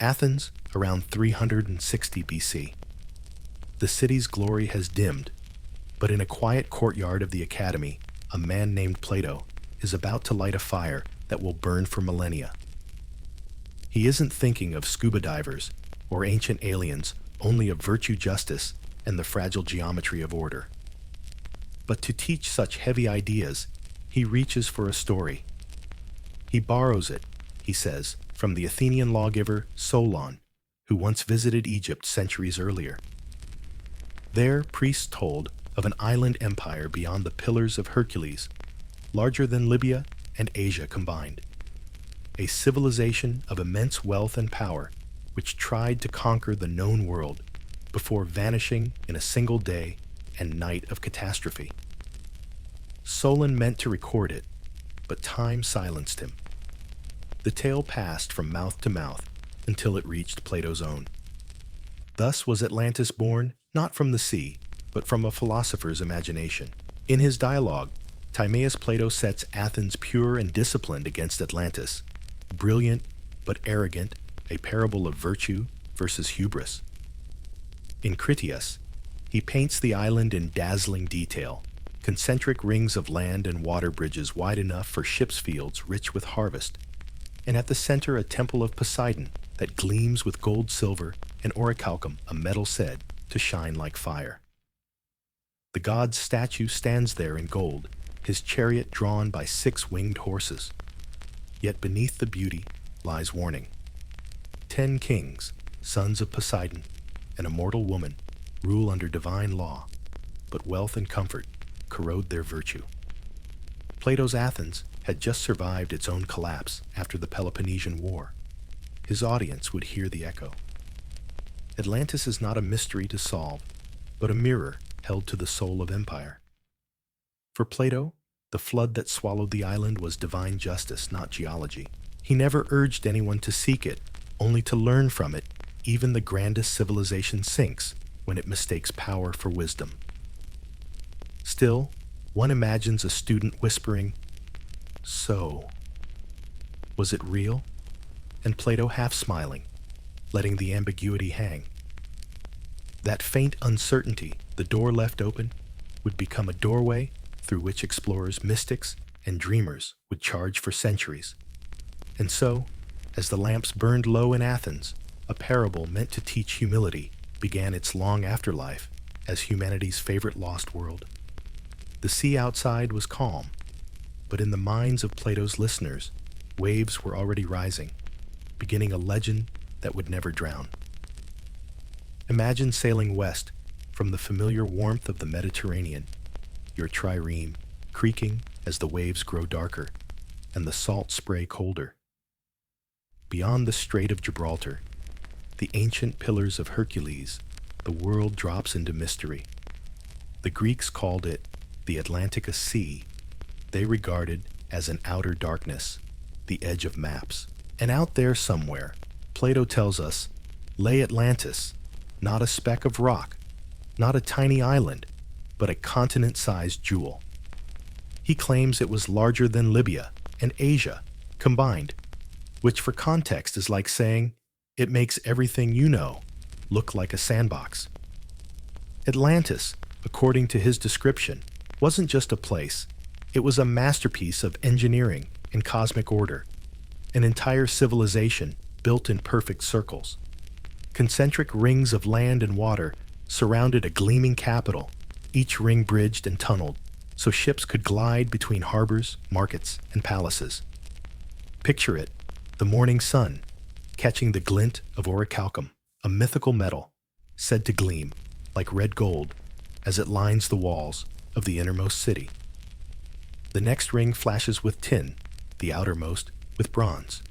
Athens, around 360 BC. The city's glory has dimmed, but in a quiet courtyard of the academy, a man named Plato is about to light a fire that will burn for millennia. He isn't thinking of scuba divers or ancient aliens, only of virtue, justice, and the fragile geometry of order. But to teach such heavy ideas, he reaches for a story. He borrows it, he says, from the Athenian lawgiver Solon, who once visited Egypt centuries earlier. There, priests told of an island empire beyond the Pillars of Hercules, larger than Libya and Asia combined. A civilization of immense wealth and power, which tried to conquer the known world before vanishing in a single day and night of catastrophe. Solon meant to record it, but time silenced him. The tale passed from mouth to mouth until it reached Plato's own. Thus was Atlantis born not from the sea, but from a philosopher's imagination. In his dialogue, Timaeus Plato sets Athens pure and disciplined against Atlantis, brilliant but arrogant, a parable of virtue versus hubris. In Critias, he paints the island in dazzling detail, concentric rings of land and water bridges wide enough for ships' fields rich with harvest, and at the center a temple of Poseidon that gleams with gold, silver, and orichalcum, a metal said to shine like fire. The god's statue stands there in gold, his chariot drawn by 6 winged horses. Yet beneath the beauty lies warning. 10 kings, sons of Poseidon, and a mortal woman, rule under divine law, but wealth and comfort corrode their virtue. Plato's Athens had just survived its own collapse after the Peloponnesian War. His audience would hear the echo. Atlantis is not a mystery to solve, but a mirror held to the soul of empire. For Plato, the flood that swallowed the island was divine justice, not geology. He never urged anyone to seek it, only to learn from it. Even the grandest civilization sinks when it mistakes power for wisdom. Still, one imagines a student whispering, "So, was it real?" And Plato half smiling, letting the ambiguity hang. That faint uncertainty, the door left open, would become a doorway through which explorers, mystics, and dreamers would charge for centuries. And so, as the lamps burned low in Athens, a parable meant to teach humility began its long afterlife as humanity's favorite lost world. The sea outside was calm, but in the minds of Plato's listeners, waves were already rising, beginning a legend that would never drown. Imagine sailing west from the familiar warmth of the Mediterranean, your trireme creaking as the waves grow darker and the salt spray colder. Beyond the Strait of Gibraltar, the ancient Pillars of Hercules, the world drops into mystery. The Greeks called it the Atlantic Sea. They regarded as an outer darkness, the edge of maps. And out there somewhere, Plato tells us, lay Atlantis, not a speck of rock, not a tiny island, but a continent-sized jewel. He claims it was larger than Libya and Asia combined, which for context is like saying, it makes everything you know look like a sandbox. Atlantis, according to his description, wasn't just a place, it was a masterpiece of engineering and cosmic order, an entire civilization built in perfect circles. Concentric rings of land and water surrounded a gleaming capital, each ring bridged and tunneled, so ships could glide between harbors, markets, and palaces. Picture it, the morning sun, catching the glint of orichalcum, a mythical metal, said to gleam like red gold as it lines the walls of the innermost city. The next ring flashes with tin, the outermost with bronze.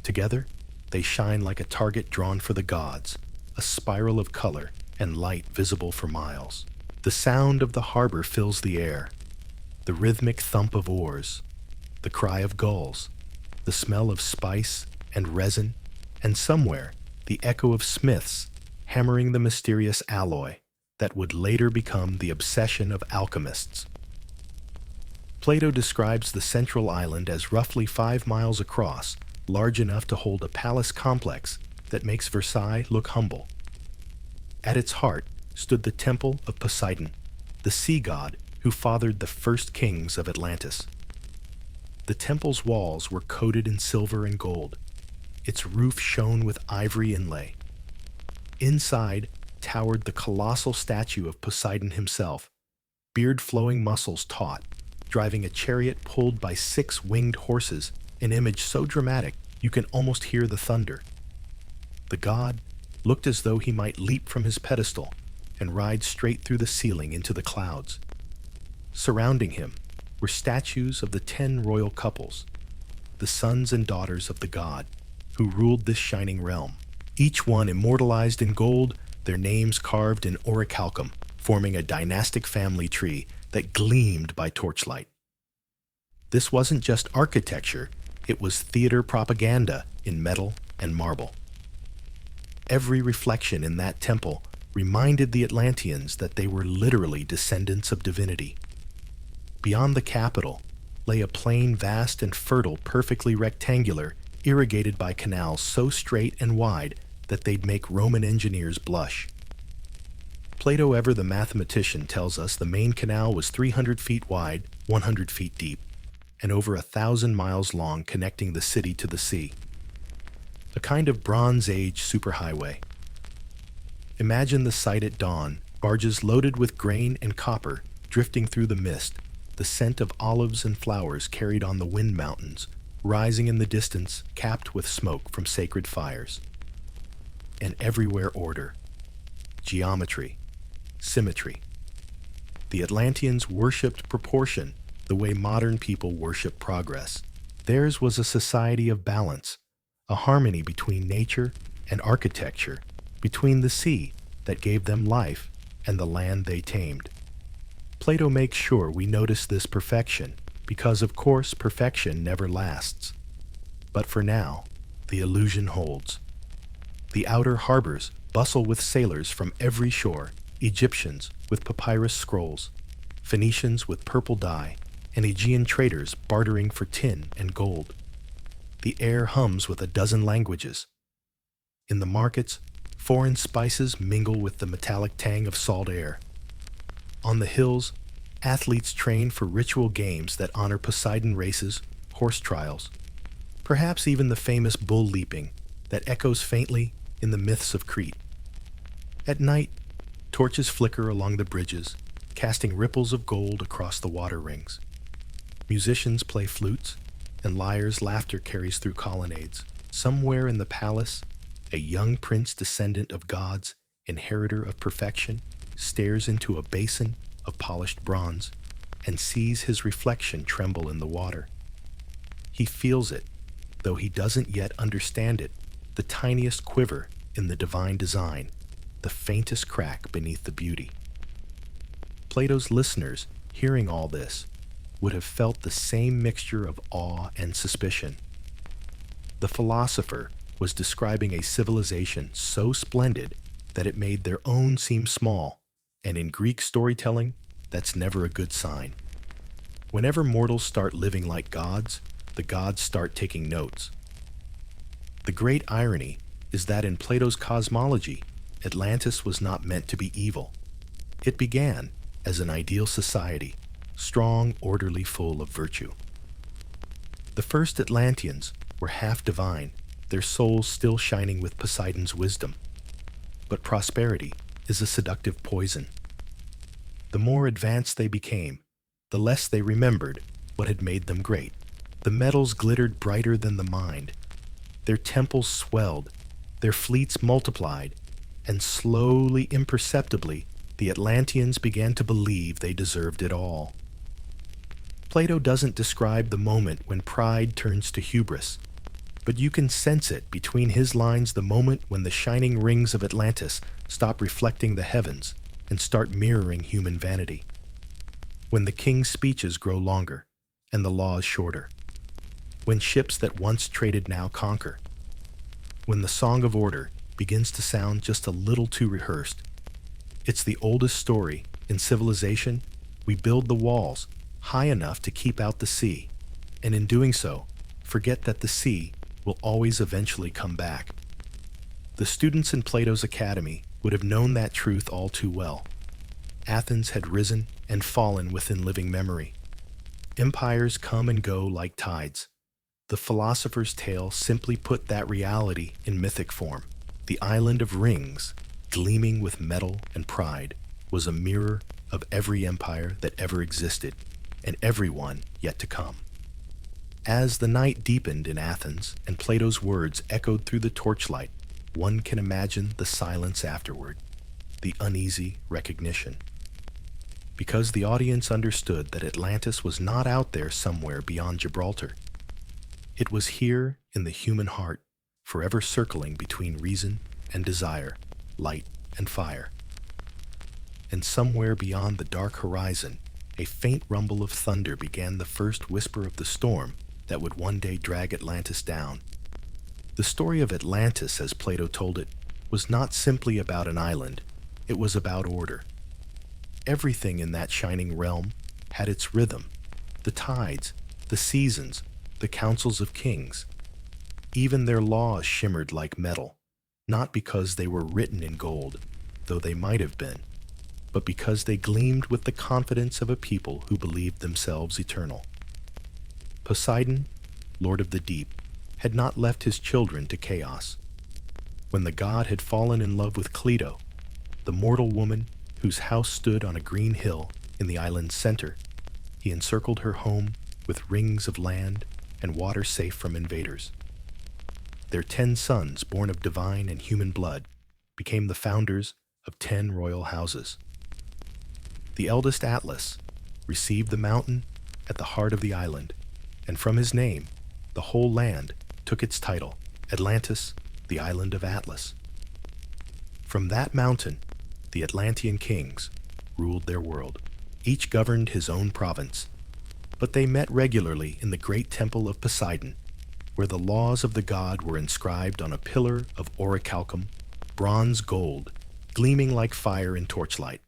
Together, they shine like a target drawn for the gods, a spiral of color and light visible for miles. The sound of the harbor fills the air, the rhythmic thump of oars, the cry of gulls, the smell of spice and resin, and somewhere the echo of smiths hammering the mysterious alloy that would later become the obsession of alchemists. Plato describes the central island as roughly 5 miles across, large enough to hold a palace complex that makes Versailles look humble. At its heart stood the temple of Poseidon, the sea god who fathered the first kings of Atlantis. The temple's walls were coated in silver and gold. Its roof shone with ivory inlay. Inside towered the colossal statue of Poseidon himself, beard-flowing muscles taut, driving a chariot pulled by 6 winged horses, an image so dramatic you can almost hear the thunder. The god looked as though he might leap from his pedestal and ride straight through the ceiling into the clouds. Surrounding him were statues of the 10 royal couples, the sons and daughters of the god, who ruled this shining realm, each one immortalized in gold, their names carved in orichalcum, forming a dynastic family tree that gleamed by torchlight. This wasn't just architecture, it was theater propaganda in metal and marble. Every reflection in that temple reminded the Atlanteans that they were literally descendants of divinity. Beyond the capital lay a plain vast and fertile, perfectly rectangular, irrigated by canals so straight and wide that they'd make Roman engineers blush. Plato, ever the mathematician, tells us the main canal was 300 feet wide, 100 feet deep, and over 1,000 miles long, connecting the city to the sea. A kind of Bronze Age superhighway. Imagine the sight at dawn, barges loaded with grain and copper drifting through the mist, the scent of olives and flowers carried on the wind mountains, rising in the distance, capped with smoke from sacred fires. And everywhere order, geometry, symmetry. The Atlanteans worshipped proportion the way modern people worship progress. Theirs was a society of balance, a harmony between nature and architecture, between the sea that gave them life and the land they tamed. Plato makes sure we notice this perfection because, of course, perfection never lasts. But for now, the illusion holds. The outer harbors bustle with sailors from every shore, Egyptians with papyrus scrolls, Phoenicians with purple dye, and Aegean traders bartering for tin and gold. The air hums with a dozen languages. In the markets, foreign spices mingle with the metallic tang of salt air. On the hills, athletes train for ritual games that honor Poseidon races, horse trials, perhaps even the famous bull leaping that echoes faintly in the myths of Crete. At night, torches flicker along the bridges, casting ripples of gold across the water rings. Musicians play flutes, and lyres' laughter carries through colonnades. Somewhere in the palace, a young prince descendant of gods, inheritor of perfection, stares into a basin of polished bronze and sees his reflection tremble in the water. He feels it, though he doesn't yet understand it, the tiniest quiver in the divine design, the faintest crack beneath the beauty. Plato's listeners, hearing all this, would have felt the same mixture of awe and suspicion. The philosopher was describing a civilization so splendid that it made their own seem small, and in Greek storytelling, that's never a good sign. Whenever mortals start living like gods, the gods start taking notes. The great irony is that in Plato's cosmology, Atlantis was not meant to be evil. It began as an ideal society, strong, orderly, full of virtue. The first Atlanteans were half divine, their souls still shining with Poseidon's wisdom. But prosperity is a seductive poison. The more advanced they became, the less they remembered what had made them great. The metals glittered brighter than the mind. Their temples swelled, their fleets multiplied, and slowly, imperceptibly, the Atlanteans began to believe they deserved it all. Plato doesn't describe the moment when pride turns to hubris, but you can sense it between his lines, the moment when the shining rings of Atlantis stop reflecting the heavens and start mirroring human vanity. When the king's speeches grow longer and the laws shorter. When ships that once traded now conquer. When the song of order begins to sound just a little too rehearsed. It's the oldest story. In civilization, we build the walls high enough to keep out the sea, and in doing so, forget that the sea will always eventually come back. The students in Plato's academy would have known that truth all too well. Athens had risen and fallen within living memory. Empires come and go like tides. The philosopher's tale simply put that reality in mythic form. The island of rings, gleaming with metal and pride, was a mirror of every empire that ever existed, and every one yet to come. As the night deepened in Athens and Plato's words echoed through the torchlight, one can imagine the silence afterward, the uneasy recognition. Because the audience understood that Atlantis was not out there somewhere beyond Gibraltar. It was here in the human heart, forever circling between reason and desire, light and fire. And somewhere beyond the dark horizon, a faint rumble of thunder began the first whisper of the storm that would one day drag Atlantis down. The story of Atlantis, as Plato told it, was not simply about an island, it was about order. Everything in that shining realm had its rhythm, the tides, the seasons, the councils of kings. Even their laws shimmered like metal, not because they were written in gold, though they might have been, but because they gleamed with the confidence of a people who believed themselves eternal. Poseidon, lord of the deep, had not left his children to chaos. When the god had fallen in love with Cleito, the mortal woman whose house stood on a green hill in the island's center, he encircled her home with rings of land and water safe from invaders. Their 10 sons, born of divine and human blood, became the founders of 10 royal houses. The eldest Atlas received the mountain at the heart of the island, and from his name, the whole land took its title, Atlantis, the island of Atlas. From that mountain, the Atlantean kings ruled their world. Each governed his own province, but they met regularly in the great temple of Poseidon, where the laws of the god were inscribed on a pillar of orichalcum, bronze gold, gleaming like fire in torchlight.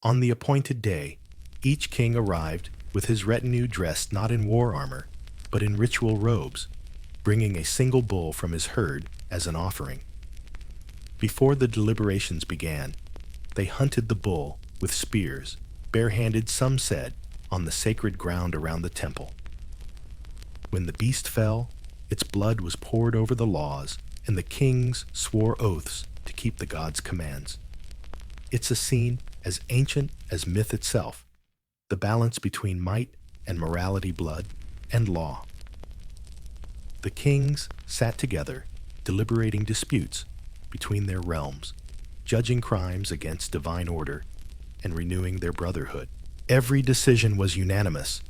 On the appointed day, each king arrived with his retinue dressed not in war armor, but in ritual robes, bringing a single bull from his herd as an offering. Before the deliberations began, they hunted the bull with spears, barehanded, some said, on the sacred ground around the temple. When the beast fell, its blood was poured over the laws, and the kings swore oaths to keep the god's commands. It's a scene as ancient as myth itself, the balance between might and morality, blood and law. The kings sat together, deliberating disputes between their realms, judging crimes against divine order, and renewing their brotherhood. Every decision was unanimous,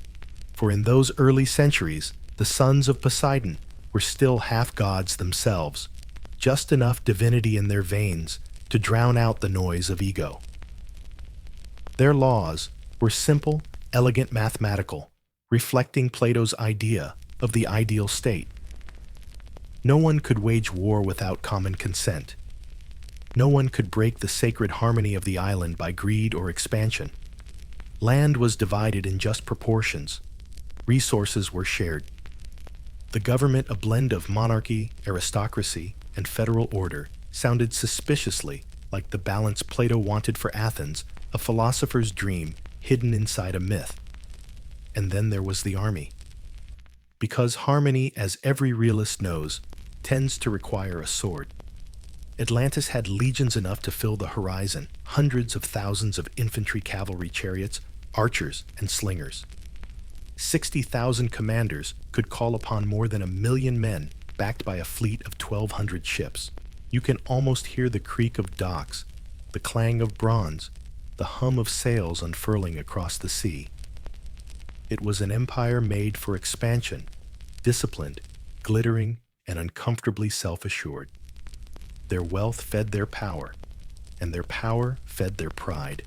for in those early centuries, the sons of Poseidon were still half-gods themselves, just enough divinity in their veins to drown out the noise of ego. Their laws were simple, elegant, mathematical, reflecting Plato's idea of the ideal state. No one could wage war without common consent. No one could break the sacred harmony of the island by greed or expansion. Land was divided in just proportions. Resources were shared. The government, a blend of monarchy, aristocracy, and federal order, sounded suspiciously like the balance Plato wanted for Athens, a philosopher's dream hidden inside a myth. And then there was the army. Because harmony, as every realist knows, tends to require a sword. Atlantis had legions enough to fill the horizon, hundreds of thousands of infantry, cavalry, chariots, archers, and slingers. 60,000 commanders could call upon more than 1 million men, backed by a fleet of 1,200 ships. You can almost hear the creak of docks, the clang of bronze, the hum of sails unfurling across the sea. It was an empire made for expansion, disciplined, glittering, and uncomfortably self-assured. Their wealth fed their power, and their power fed their pride.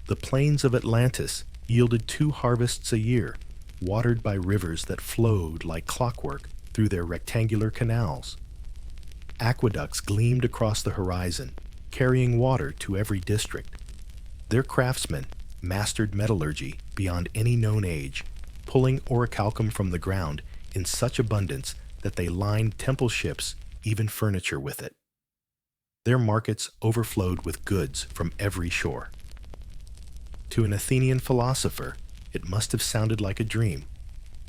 The plains of Atlantis yielded 2 harvests a year, watered by rivers that flowed like clockwork through their rectangular canals. Aqueducts gleamed across the horizon, carrying water to every district. Their craftsmen mastered metallurgy beyond any known age, pulling orichalcum from the ground in such abundance that they lined temple ships, even furniture, with it. Their markets overflowed with goods from every shore. To an Athenian philosopher, it must have sounded like a dream,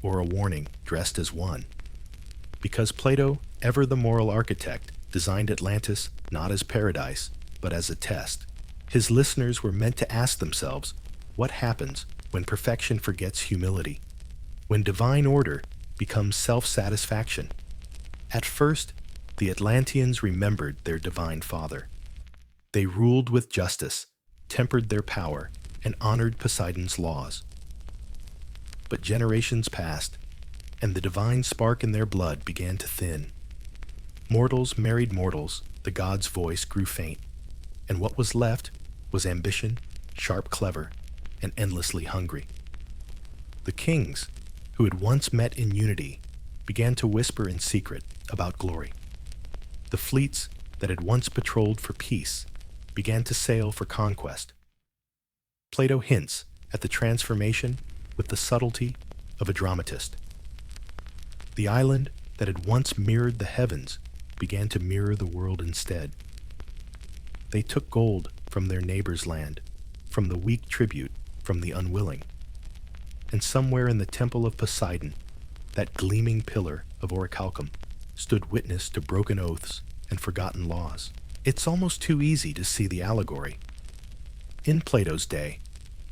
or a warning dressed as one. Because Plato, ever the moral architect, designed Atlantis not as paradise, but as a test. His listeners were meant to ask themselves, what happens when perfection forgets humility? When divine order becomes self-satisfaction? At first, the Atlanteans remembered their divine father. They ruled with justice, tempered their power, and honored Poseidon's laws. But generations passed, and the divine spark in their blood began to thin. Mortals married mortals, the god's voice grew faint, and what was left was ambition, sharp clever, and endlessly hungry. The kings, who had once met in unity, began to whisper in secret about glory. The fleets that had once patrolled for peace began to sail for conquest. Plato hints at the transformation with the subtlety of a dramatist. The island that had once mirrored the heavens began to mirror the world instead. They took gold from their neighbor's land, from the weak tribute from the unwilling. And somewhere in the temple of Poseidon, that gleaming pillar of orichalcum stood witness to broken oaths and forgotten laws. It's almost too easy to see the allegory. In Plato's day,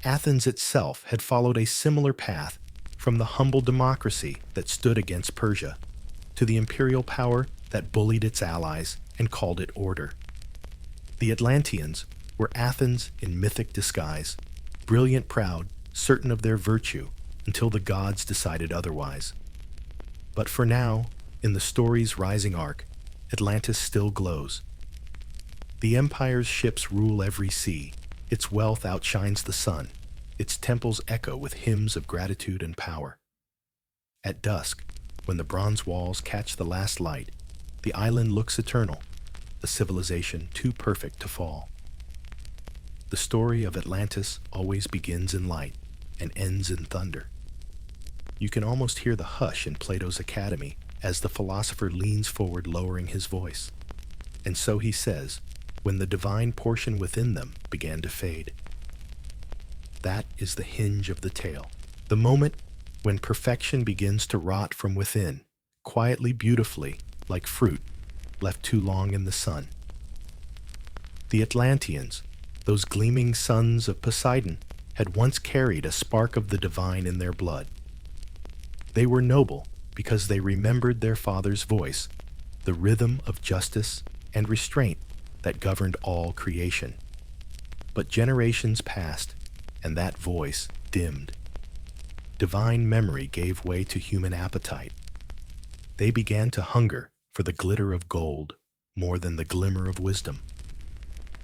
Athens itself had followed a similar path from the humble democracy that stood against Persia to the imperial power that bullied its allies and called it order. The Atlanteans were Athens in mythic disguise, brilliant, proud, certain of their virtue until the gods decided otherwise. But for now, in the story's rising arc, Atlantis still glows. The empire's ships rule every sea, its wealth outshines the sun, its temples echo with hymns of gratitude and power. At dusk, when the bronze walls catch the last light, the island looks eternal, a civilization too perfect to fall. The story of Atlantis always begins in light and ends in thunder. You can almost hear the hush in Plato's academy as the philosopher leans forward, lowering his voice. And so he says, when the divine portion within them began to fade. That is the hinge of the tale, the moment when perfection begins to rot from within, quietly, beautifully, like fruit left too long in the sun. The Atlanteans, those gleaming sons of Poseidon, had once carried a spark of the divine in their blood. They were noble because they remembered their father's voice, the rhythm of justice and restraint that governed all creation. But generations passed, and that voice dimmed. Divine memory gave way to human appetite. They began to hunger for the glitter of gold more than the glimmer of wisdom.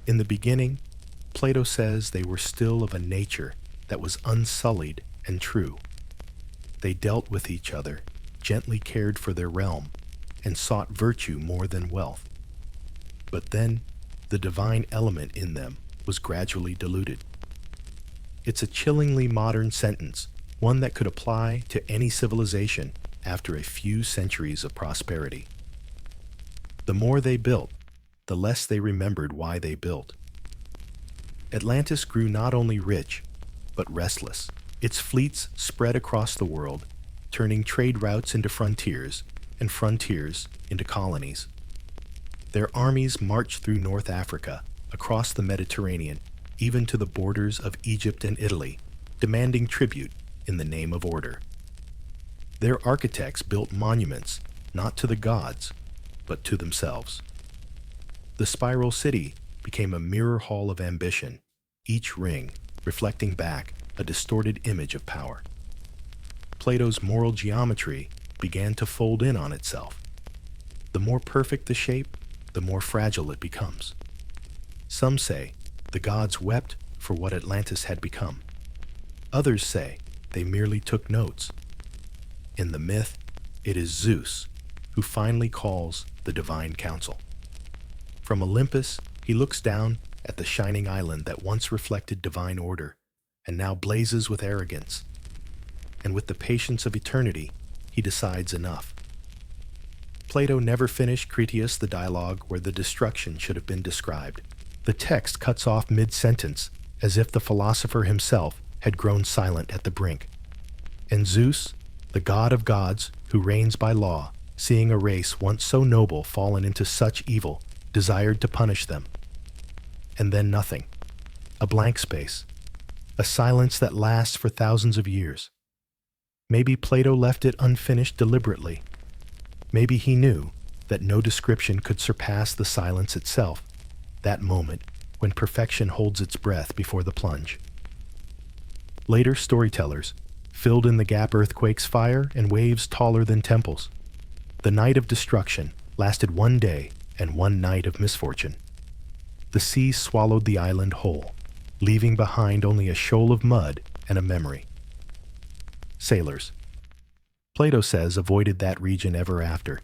In the beginning, Plato says they were still of a nature that was unsullied and true. They dealt with each other, gently cared for their realm, and sought virtue more than wealth. But then, the divine element in them was gradually diluted. It's a chillingly modern sentence, one that could apply to any civilization after a few centuries of prosperity. The more they built, the less they remembered why they built. Atlantis grew not only rich, but restless. Its fleets spread across the world, turning trade routes into frontiers and frontiers into colonies. Their armies marched through North Africa, across the Mediterranean, even to the borders of Egypt and Italy, demanding tribute in the name of order. Their architects built monuments not to the gods, but to themselves. The spiral city became a mirror hall of ambition, each ring reflecting back a distorted image of power. Plato's moral geometry began to fold in on itself. The more perfect the shape, the more fragile it becomes. Some say the gods wept for what Atlantis had become. Others say they merely took notes. In the myth, it is Zeus who finally calls the divine council. From Olympus, he looks down at the shining island that once reflected divine order and now blazes with arrogance. And with the patience of eternity, he decides enough. Plato never finished Critias, the dialogue where the destruction should have been described. The text cuts off mid-sentence, as if the philosopher himself had grown silent at the brink. And Zeus, the god of gods who reigns by law, seeing a race once so noble fallen into such evil, desired to punish them. And then nothing. A blank space. A silence that lasts for thousands of years. Maybe Plato left it unfinished deliberately. Maybe he knew that no description could surpass the silence itself, that moment when perfection holds its breath before the plunge. Later storytellers filled in the gap: earthquakes, fire, and waves taller than temples. The night of destruction lasted one day and one night of misfortune. The sea swallowed the island whole, leaving behind only a shoal of mud and a memory. Sailors, Plato says, avoided that region ever after.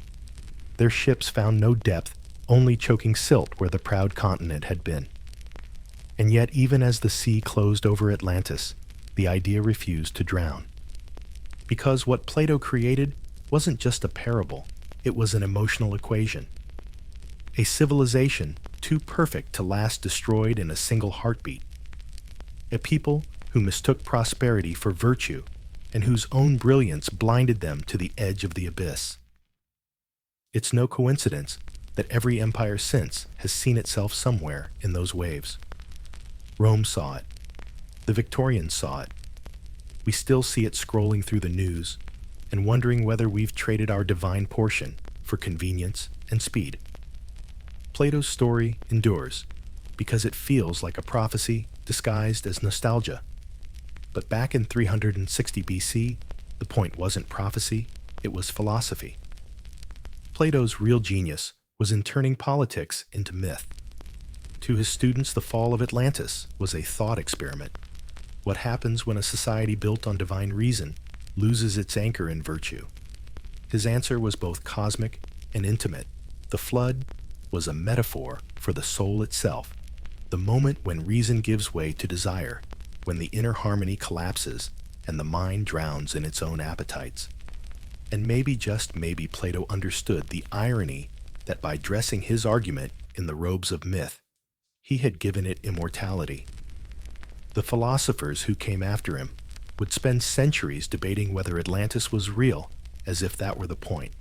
Their ships found no depth, only choking silt where the proud continent had been. And yet, even as the sea closed over Atlantis, the idea refused to drown. Because what Plato created wasn't just a parable, it was an emotional equation. A civilization too perfect to last destroyed in a single heartbeat. A people who mistook prosperity for virtue and whose own brilliance blinded them to the edge of the abyss. It's no coincidence that every empire since has seen itself somewhere in those waves. Rome saw it. The Victorians saw it. We still see it scrolling through the news and wondering whether we've traded our divine portion for convenience and speed. Plato's story endures because it feels like a prophecy disguised as nostalgia. But back in 360 BC, the point wasn't prophecy, it was philosophy. Plato's real genius was in turning politics into myth. To his students, the fall of Atlantis was a thought experiment. What happens when a society built on divine reason loses its anchor in virtue? His answer was both cosmic and intimate. The flood was a metaphor for the soul itself, the moment when reason gives way to desire, when the inner harmony collapses and the mind drowns in its own appetites. And maybe, just maybe, Plato understood the irony that by dressing his argument in the robes of myth, he had given it immortality. The philosophers who came after him would spend centuries debating whether Atlantis was real, as if that were the point.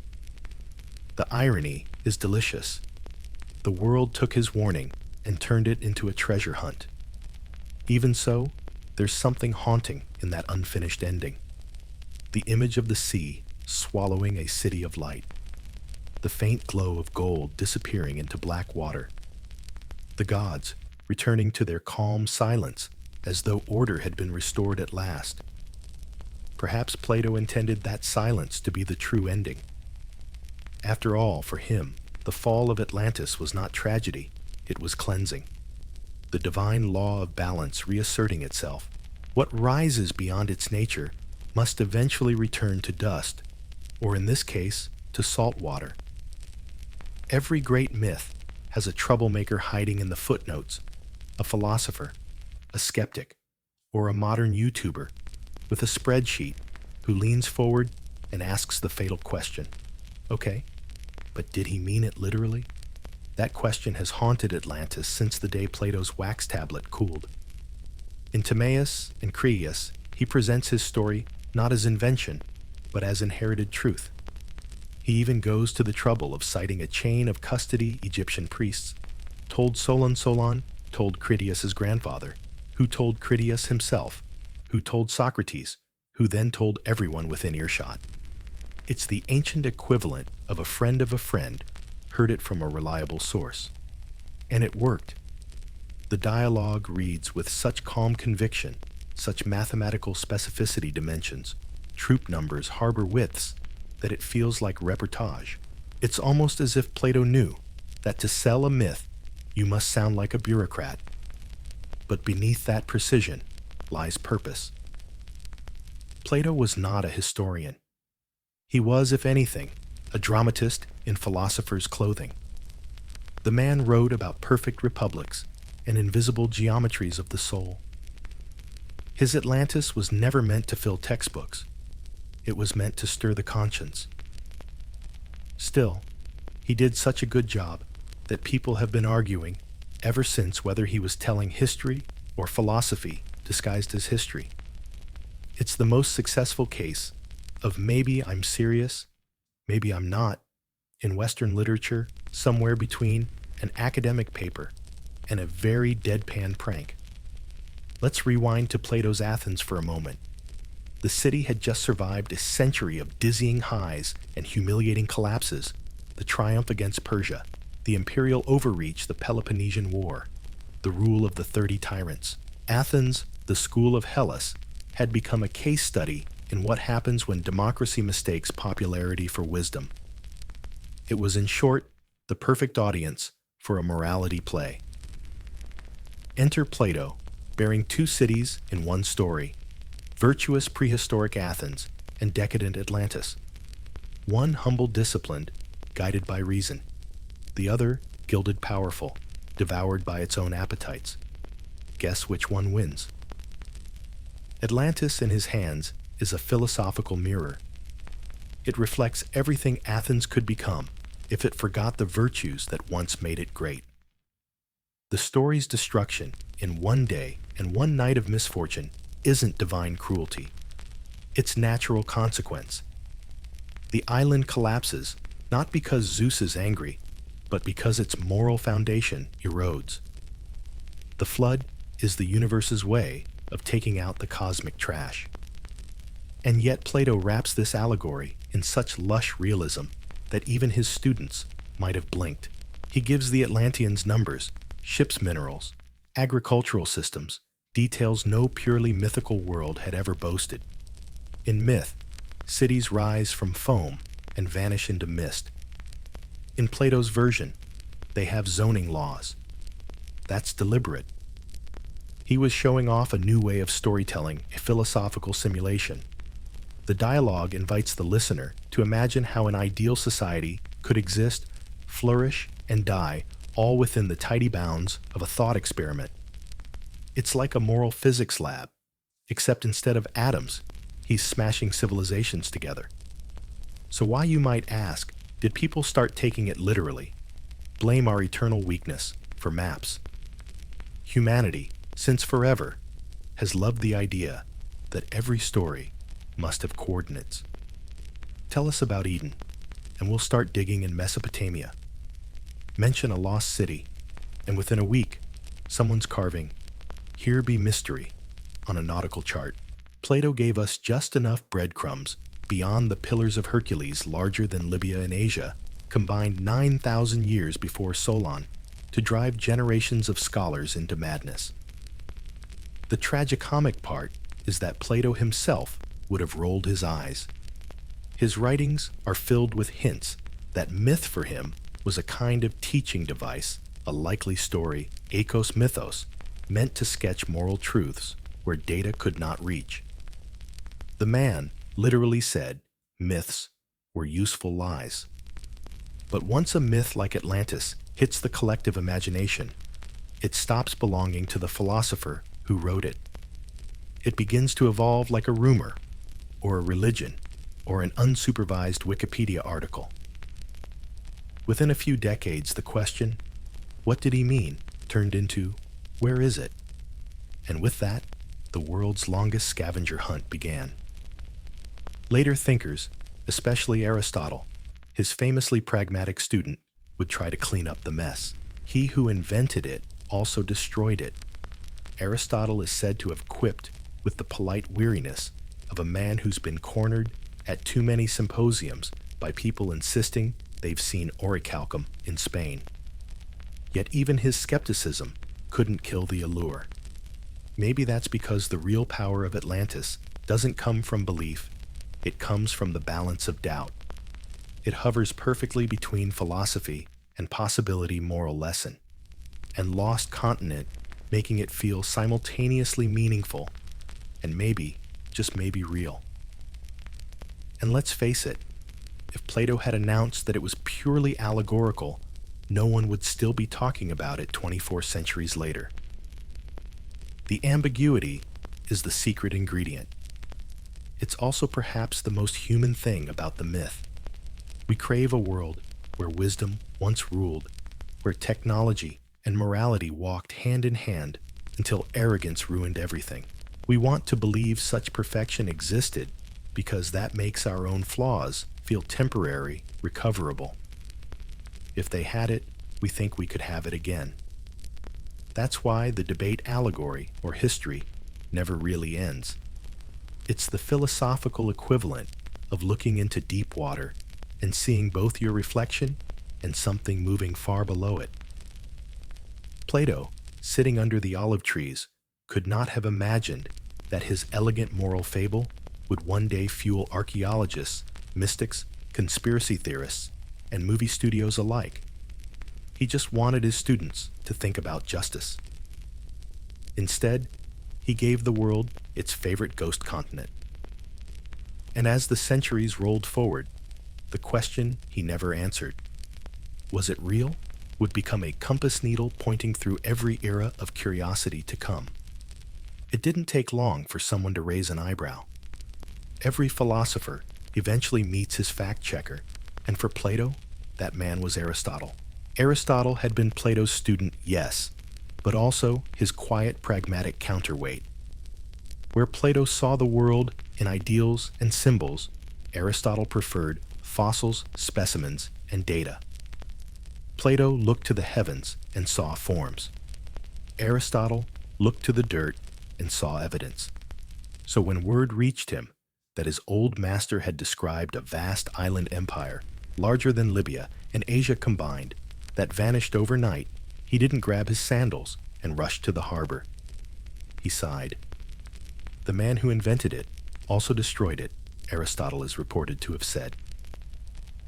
The irony is delicious. The world took his warning and turned it into a treasure hunt. Even so, there's something haunting in that unfinished ending. The image of the sea swallowing a city of light. The faint glow of gold disappearing into black water. The gods returning to their calm silence as though order had been restored at last. Perhaps Plato intended that silence to be the true ending. After all, for him, the fall of Atlantis was not tragedy, it was cleansing. The divine law of balance reasserting itself. What rises beyond its nature must eventually return to dust, or in this case, to salt water. Every great myth has a troublemaker hiding in the footnotes, a philosopher, a skeptic, or a modern YouTuber with a spreadsheet who leans forward and asks the fatal question. Okay, but did he mean it literally? That question has haunted Atlantis since the day Plato's wax tablet cooled. In Timaeus and Critias, he presents his story not as invention, but as inherited truth. He even goes to the trouble of citing a chain of custody Egyptian priests, told Solon, told Critias' grandfather, who told Critias himself, who told Socrates, who then told everyone within earshot. It's the ancient equivalent of a friend heard it from a reliable source. And it worked. The dialogue reads with such calm conviction, such mathematical specificity dimensions, troop numbers, harbor widths, that it feels like reportage. It's almost as if Plato knew that to sell a myth, you must sound like a bureaucrat. But beneath that precision lies purpose. Plato was not a historian. He was, if anything, a dramatist in philosopher's clothing. The man wrote about perfect republics and invisible geometries of the soul. His Atlantis was never meant to fill textbooks. It was meant to stir the conscience. Still, He did such a good job that people have been arguing ever since whether he was telling history or philosophy disguised as history. It's the most successful case of maybe I'm serious, maybe I'm not, in Western literature, somewhere between an academic paper and a very deadpan prank. Let's rewind to Plato's Athens for a moment. The city had just survived a century of dizzying highs and humiliating collapses, the triumph against Persia, the imperial overreach, the Peloponnesian War, the rule of the 30 tyrants. Athens, the school of Hellas, had become a case study in what happens when democracy mistakes popularity for wisdom. It was, in short, the perfect audience for a morality play. Enter Plato, bearing two cities in one story, virtuous prehistoric Athens and decadent Atlantis. One humble disciplined, guided by reason. The other gilded powerful, devoured by its own appetites. Guess which one wins? Atlantis in his hands is a philosophical mirror. It reflects everything Athens could become if it forgot the virtues that once made it great. The story's destruction in one day and one night of misfortune isn't divine cruelty. It's natural consequence. The island collapses not because Zeus is angry, but because its moral foundation erodes. The flood is the universe's way of taking out the cosmic trash. And yet Plato wraps this allegory in such lush realism that even his students might have blinked. He gives the Atlanteans numbers, ships minerals, agricultural systems, details no purely mythical world had ever boasted. In myth, cities rise from foam and vanish into mist. In Plato's version, they have zoning laws. That's deliberate. He was showing off a new way of storytelling, a philosophical simulation. The dialogue invites the listener to imagine how an ideal society could exist, flourish, and die, all within the tidy bounds of a thought experiment. It's like a moral physics lab, except instead of atoms, he's smashing civilizations together. So why, you might ask, did people start taking it literally? Blame our eternal weakness for maps. Humanity, since forever, has loved the idea that every story must have coordinates. Tell us about Eden, and we'll start digging in Mesopotamia. Mention a lost city, and within a week, someone's carving, "Here be mystery," on a nautical chart. Plato gave us just enough breadcrumbs beyond the Pillars of Hercules, larger than Libya and Asia, combined 9,000 years before Solon, to drive generations of scholars into madness. The tragicomic part is that Plato himself would have rolled his eyes. His writings are filled with hints that myth for him was a kind of teaching device, a likely story, akos mythos, meant to sketch moral truths where data could not reach. The man literally said myths were useful lies. But once a myth like Atlantis hits the collective imagination, it stops belonging to the philosopher who wrote it. It begins to evolve like a rumor, or a religion, or an unsupervised Wikipedia article. Within a few decades, the question, "What did he mean?" turned into, "Where is it?" And with that, the world's longest scavenger hunt began. Later thinkers, especially Aristotle, his famously pragmatic student, would try to clean up the mess. He who invented it also destroyed it. Aristotle is said to have quipped with the polite weariness of a man who's been cornered at too many symposiums by people insisting they've seen orichalcum in Spain. Yet even his skepticism couldn't kill the allure. Maybe that's because the real power of Atlantis doesn't come from belief, it comes from the balance of doubt. It hovers perfectly between philosophy and possibility moral lesson, and lost continent, making it feel simultaneously meaningful and maybe, just maybe, real. And let's face it, if Plato had announced that it was purely allegorical, no one would still be talking about it 24 centuries later. The ambiguity is the secret ingredient. It's also perhaps the most human thing about the myth. We crave a world where wisdom once ruled, where technology and morality walked hand in hand until arrogance ruined everything. We want to believe such perfection existed because that makes our own flaws feel temporary, recoverable. If they had it, we think we could have it again. That's why the debate allegory or history never really ends. It's the philosophical equivalent of looking into deep water and seeing both your reflection and something moving far below it. Plato, sitting under the olive trees, could not have imagined that his elegant moral fable would one day fuel archaeologists, mystics, conspiracy theorists, and movie studios alike. He just wanted his students to think about justice. Instead, he gave the world its favorite ghost continent. And as the centuries rolled forward, the question he never answered, was it real, would become a compass needle pointing through every era of curiosity to come. It didn't take long for someone to raise an eyebrow. Every philosopher eventually meets his fact checker, and for Plato, that man was Aristotle. Aristotle had been Plato's student, yes, but also his quiet, pragmatic counterweight. Where Plato saw the world in ideals and symbols, Aristotle preferred fossils, specimens, and data. Plato looked to the heavens and saw forms. Aristotle looked to the dirt and saw evidence. So when word reached him that his old master had described a vast island empire, larger than Libya and Asia combined, that vanished overnight, he didn't grab his sandals and rush to the harbor. He sighed. The man who invented it also destroyed it, Aristotle is reported to have said.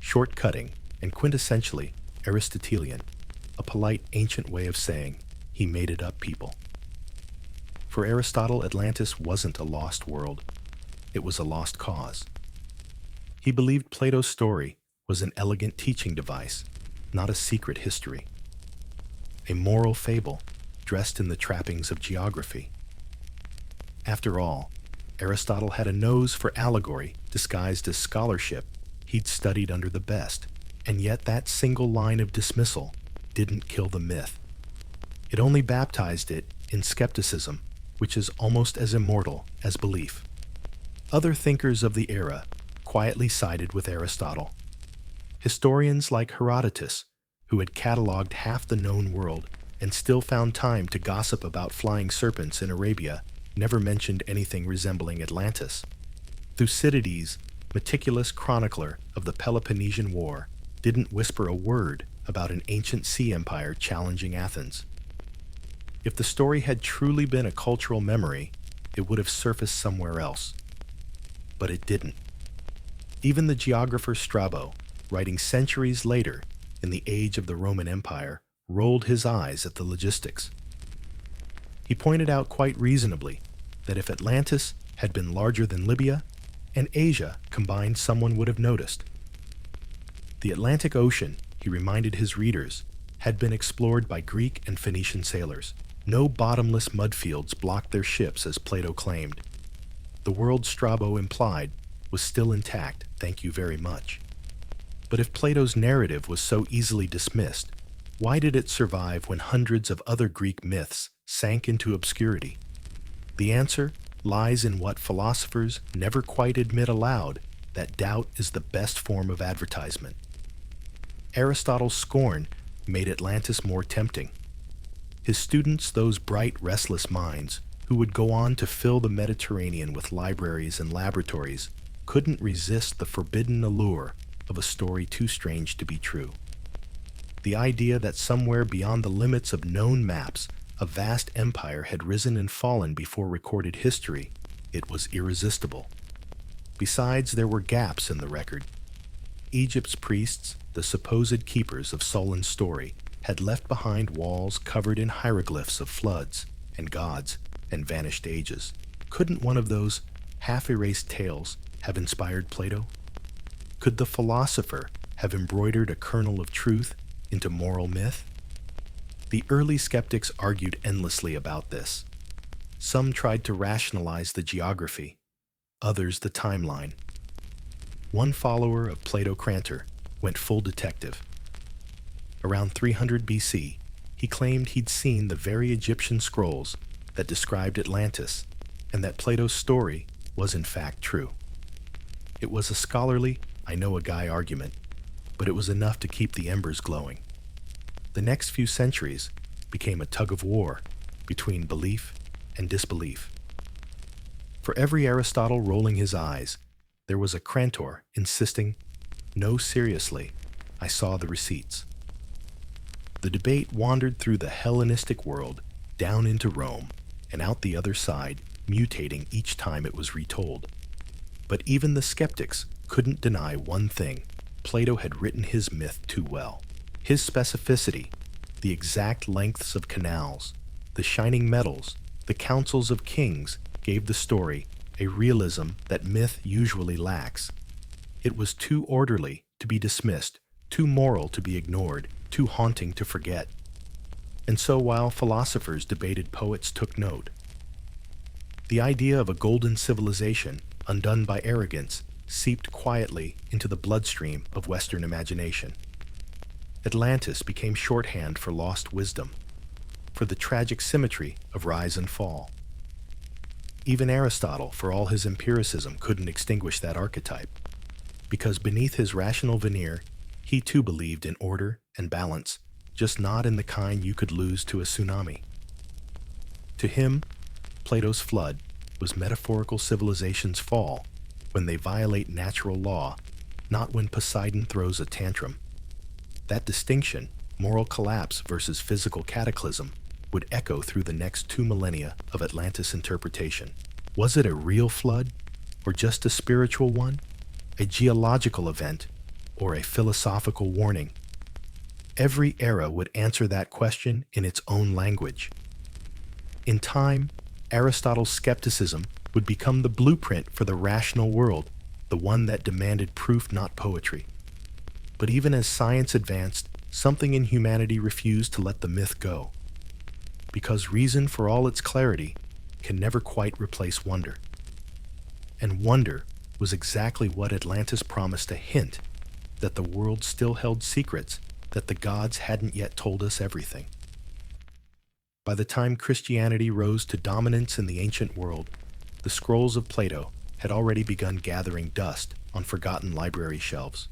Short-cutting and quintessentially Aristotelian, a polite ancient way of saying he made it up people. For Aristotle, Atlantis wasn't a lost world. It was a lost cause. He believed Plato's story was an elegant teaching device, not a secret history. A moral fable dressed in the trappings of geography. After all, Aristotle had a nose for allegory disguised as scholarship. He'd studied under the best, and yet that single line of dismissal didn't kill the myth. It only baptized it in skepticism, which is almost as immortal as belief. Other thinkers of the era quietly sided with Aristotle. Historians like Herodotus, who had cataloged half the known world and still found time to gossip about flying serpents in Arabia, never mentioned anything resembling Atlantis. Thucydides, meticulous chronicler of the Peloponnesian War, didn't whisper a word about an ancient sea empire challenging Athens. If the story had truly been a cultural memory, it would have surfaced somewhere else. But it didn't. Even the geographer Strabo, writing centuries later in the age of the Roman Empire, rolled his eyes at the logistics. He pointed out quite reasonably that if Atlantis had been larger than Libya and Asia combined, someone would have noticed. The Atlantic Ocean, he reminded his readers, had been explored by Greek and Phoenician sailors. No bottomless mudfields blocked their ships as Plato claimed. The world Strabo implied was still intact, thank you very much. But if Plato's narrative was so easily dismissed, why did it survive when hundreds of other Greek myths sank into obscurity? The answer lies in what philosophers never quite admit aloud, that doubt is the best form of advertisement. Aristotle's scorn made Atlantis more tempting. His students, those bright, restless minds, who would go on to fill the Mediterranean with libraries and laboratories, couldn't resist the forbidden allure of a story too strange to be true. The idea that somewhere beyond the limits of known maps, a vast empire had risen and fallen before recorded history, it was irresistible. Besides, there were gaps in the record. Egypt's priests, the supposed keepers of Solon's story, had left behind walls covered in hieroglyphs of floods and gods and vanished ages. Couldn't one of those half-erased tales have inspired Plato? Could the philosopher have embroidered a kernel of truth into moral myth? The early skeptics argued endlessly about this. Some tried to rationalize the geography, others the timeline. One follower of Plato, Crantor, went full detective. Around 300 BC, he claimed he'd seen the very Egyptian scrolls that described Atlantis, and that Plato's story was in fact true. It was a scholarly, I know a guy argument, but it was enough to keep the embers glowing. The next few centuries became a tug of war between belief and disbelief. For every Aristotle rolling his eyes, there was a Crantor insisting, "No, seriously, I saw the receipts." The debate wandered through the Hellenistic world, down into Rome, and out the other side, mutating each time it was retold. But even the skeptics couldn't deny one thing: Plato had written his myth too well. His specificity, the exact lengths of canals, the shining metals, the counsels of kings, gave the story a realism that myth usually lacks. It was too orderly to be dismissed, too moral to be ignored, too haunting to forget. And so while philosophers debated, poets took note. The idea of a golden civilization, undone by arrogance, seeped quietly into the bloodstream of Western imagination. Atlantis became shorthand for lost wisdom, for the tragic symmetry of rise and fall. Even Aristotle, for all his empiricism, couldn't extinguish that archetype, because beneath his rational veneer, he too believed in order and balance, just not in the kind you could lose to a tsunami. To him, Plato's flood was metaphorical civilization's fall, when they violate natural law, not when Poseidon throws a tantrum. That distinction, moral collapse versus physical cataclysm, would echo through the next 2 millennia of Atlantis interpretation. Was it a real flood, or just a spiritual one? A geological event, or a philosophical warning? Every era would answer that question in its own language. In time, Aristotle's skepticism would become the blueprint for the rational world, the one that demanded proof, not poetry. But even as science advanced, something in humanity refused to let the myth go. Because reason, for all its clarity, can never quite replace wonder. And wonder was exactly what Atlantis promised: a hint that the world still held secrets, that the gods hadn't yet told us everything. By the time Christianity rose to dominance in the ancient world, the scrolls of Plato had already begun gathering dust on forgotten library shelves.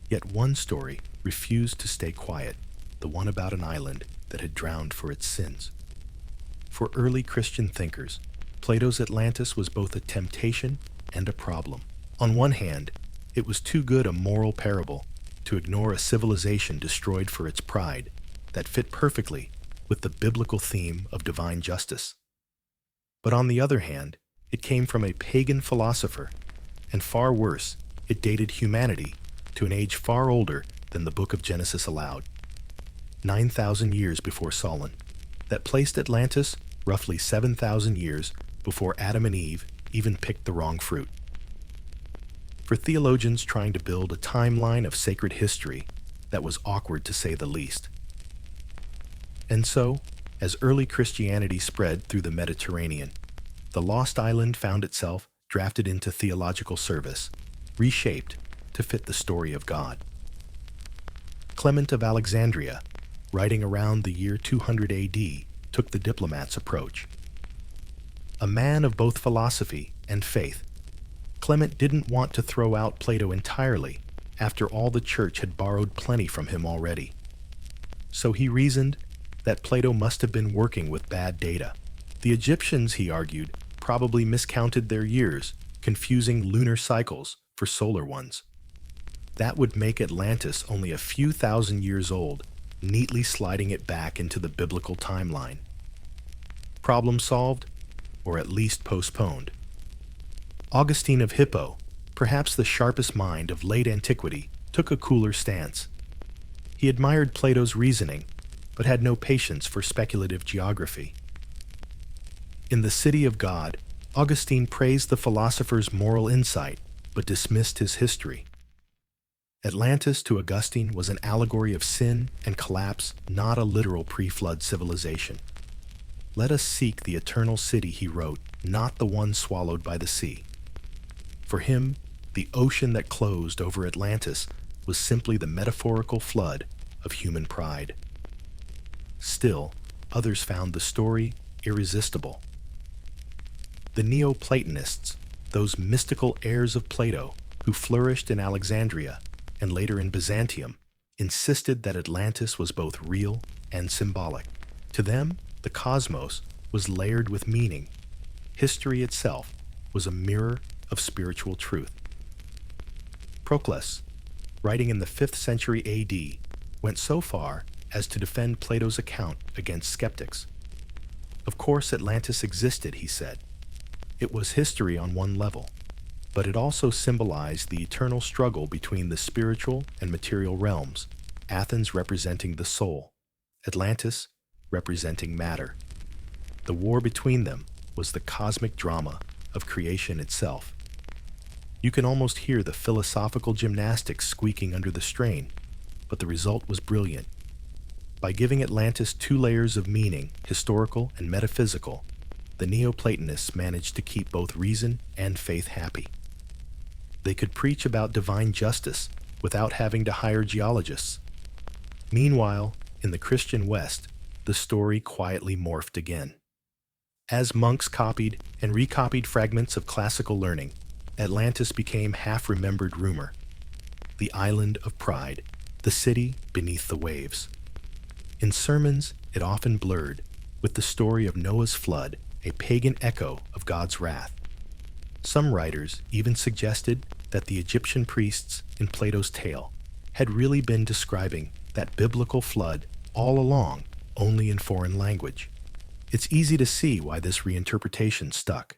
Yet one story refused to stay quiet, the one about an island that had drowned for its sins. For early Christian thinkers, Plato's Atlantis was both a temptation and a problem. On one hand, it was too good a moral parable to ignore a civilization destroyed for its pride that fit perfectly with the biblical theme of divine justice. But on the other hand, it came from a pagan philosopher, and far worse, it dated humanity to an age far older than the book of Genesis allowed, 9,000 years before Solon, that placed Atlantis roughly 7,000 years before Adam and Eve even picked the wrong fruit. For theologians trying to build a timeline of sacred history, that was awkward to say the least. And so, as early Christianity spread through the Mediterranean, the lost island found itself drafted into theological service, reshaped to fit the story of God. Clement of Alexandria, writing around the year 200 AD, took the diplomat's approach. A man of both philosophy and faith, Clement didn't want to throw out Plato entirely after all the church had borrowed plenty from him already. So he reasoned that Plato must have been working with bad data. The Egyptians, he argued, probably miscounted their years, confusing lunar cycles for solar ones. That would make Atlantis only a few thousand years old, neatly sliding it back into the biblical timeline. Problem solved, or at least postponed. Augustine of Hippo, perhaps the sharpest mind of late antiquity, took a cooler stance. He admired Plato's reasoning, but had no patience for speculative geography. In The City of God, Augustine praised the philosopher's moral insight, but dismissed his history. Atlantis, to Augustine, was an allegory of sin and collapse, not a literal pre-flood civilization. Let us seek the eternal city, he wrote, not the one swallowed by the sea. For him, the ocean that closed over Atlantis was simply the metaphorical flood of human pride. Still, others found the story irresistible. The Neoplatonists, those mystical heirs of Plato who flourished in Alexandria and later in Byzantium, insisted that Atlantis was both real and symbolic. To them, the cosmos was layered with meaning. History itself was a mirror of spiritual truth. Proclus, writing in the 5th century AD, went so far as to defend Plato's account against skeptics. Of course, Atlantis existed, he said. It was history on one level, but it also symbolized the eternal struggle between the spiritual and material realms, Athens representing the soul, Atlantis representing matter. The war between them was the cosmic drama of creation itself. You can almost hear the philosophical gymnastics squeaking under the strain, but the result was brilliant. By giving Atlantis 2 layers of meaning, historical and metaphysical, the Neoplatonists managed to keep both reason and faith happy. They could preach about divine justice without having to hire geologists. Meanwhile, in the Christian West, the story quietly morphed again. As monks copied and recopied fragments of classical learning, Atlantis became half-remembered rumor. The island of pride, the city beneath the waves. In sermons, it often blurred with the story of Noah's flood, a pagan echo of God's wrath. Some writers even suggested that the Egyptian priests in Plato's tale had really been describing that biblical flood all along, only in foreign language. It's easy to see why this reinterpretation stuck.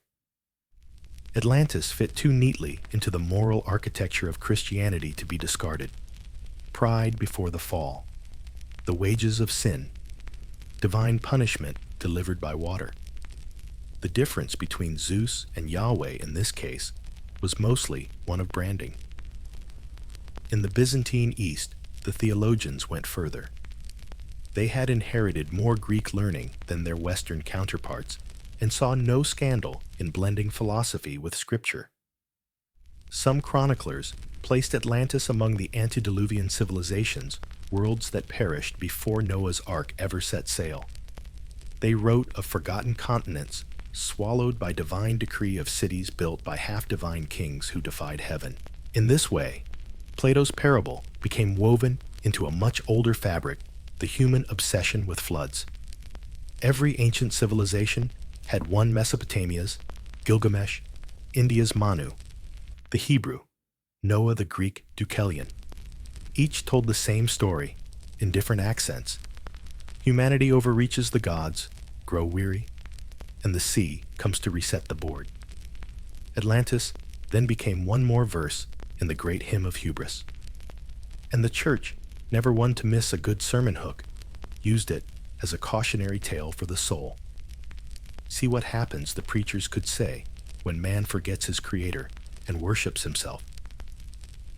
Atlantis fit too neatly into the moral architecture of Christianity to be discarded. Pride before the fall, the wages of sin, divine punishment delivered by water. The difference between Zeus and Yahweh in this case was mostly one of branding. In the Byzantine East, the theologians went further. They had inherited more Greek learning than their Western counterparts and saw no scandal in blending philosophy with scripture. Some chroniclers placed Atlantis among the antediluvian civilizations, worlds that perished before Noah's Ark ever set sail. They wrote of forgotten continents swallowed by divine decree of cities built by half-divine kings who defied heaven. In this way, Plato's parable became woven into a much older fabric, the human obsession with floods. Every ancient civilization had one Mesopotamia's, Gilgamesh, India's Manu, the Hebrew, Noah the Greek Deucalion. Each told the same story, in different accents. Humanity overreaches the gods, grow weary, and the sea comes to reset the board. Atlantis then became one more verse in the great hymn of hubris. And the church, never one to miss a good sermon hook, used it as a cautionary tale for the soul. See what happens, the preachers could say, when man forgets his creator and worships himself.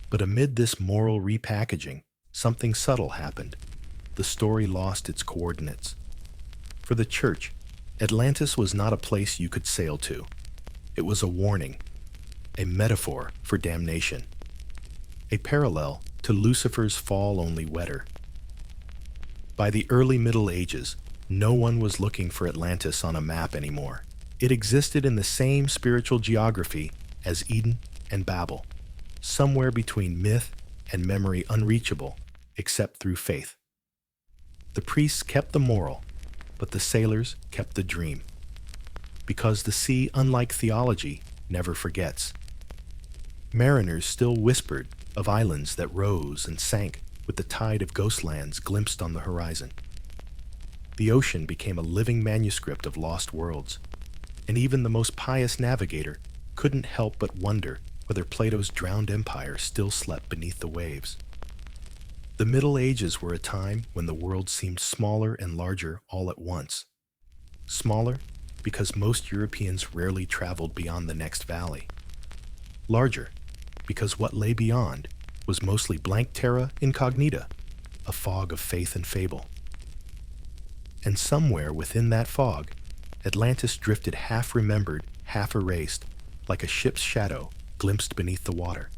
But amid this moral repackaging, something subtle happened. The story lost its coordinates. For the church, Atlantis was not a place you could sail to. It was a warning, a metaphor for damnation, a parallel to Lucifer's fall only wetter. By the early Middle Ages, no one was looking for Atlantis on a map anymore. It existed in the same spiritual geography as Eden and Babel, somewhere between myth and memory unreachable except through faith. The priests kept the moral, but the sailors kept the dream. Because the sea, unlike theology, never forgets. Mariners still whispered of islands that rose and sank with the tide of ghostlands glimpsed on the horizon. The ocean became a living manuscript of lost worlds, and even the most pious navigator couldn't help but wonder whether Plato's drowned empire still slept beneath the waves. The Middle Ages were a time when the world seemed smaller and larger all at once. Smaller because most Europeans rarely traveled beyond the next valley. Larger because what lay beyond was mostly blank terra incognita, a fog of faith and fable. And somewhere within that fog, Atlantis drifted half-remembered, half-erased, like a ship's shadow glimpsed beneath the water.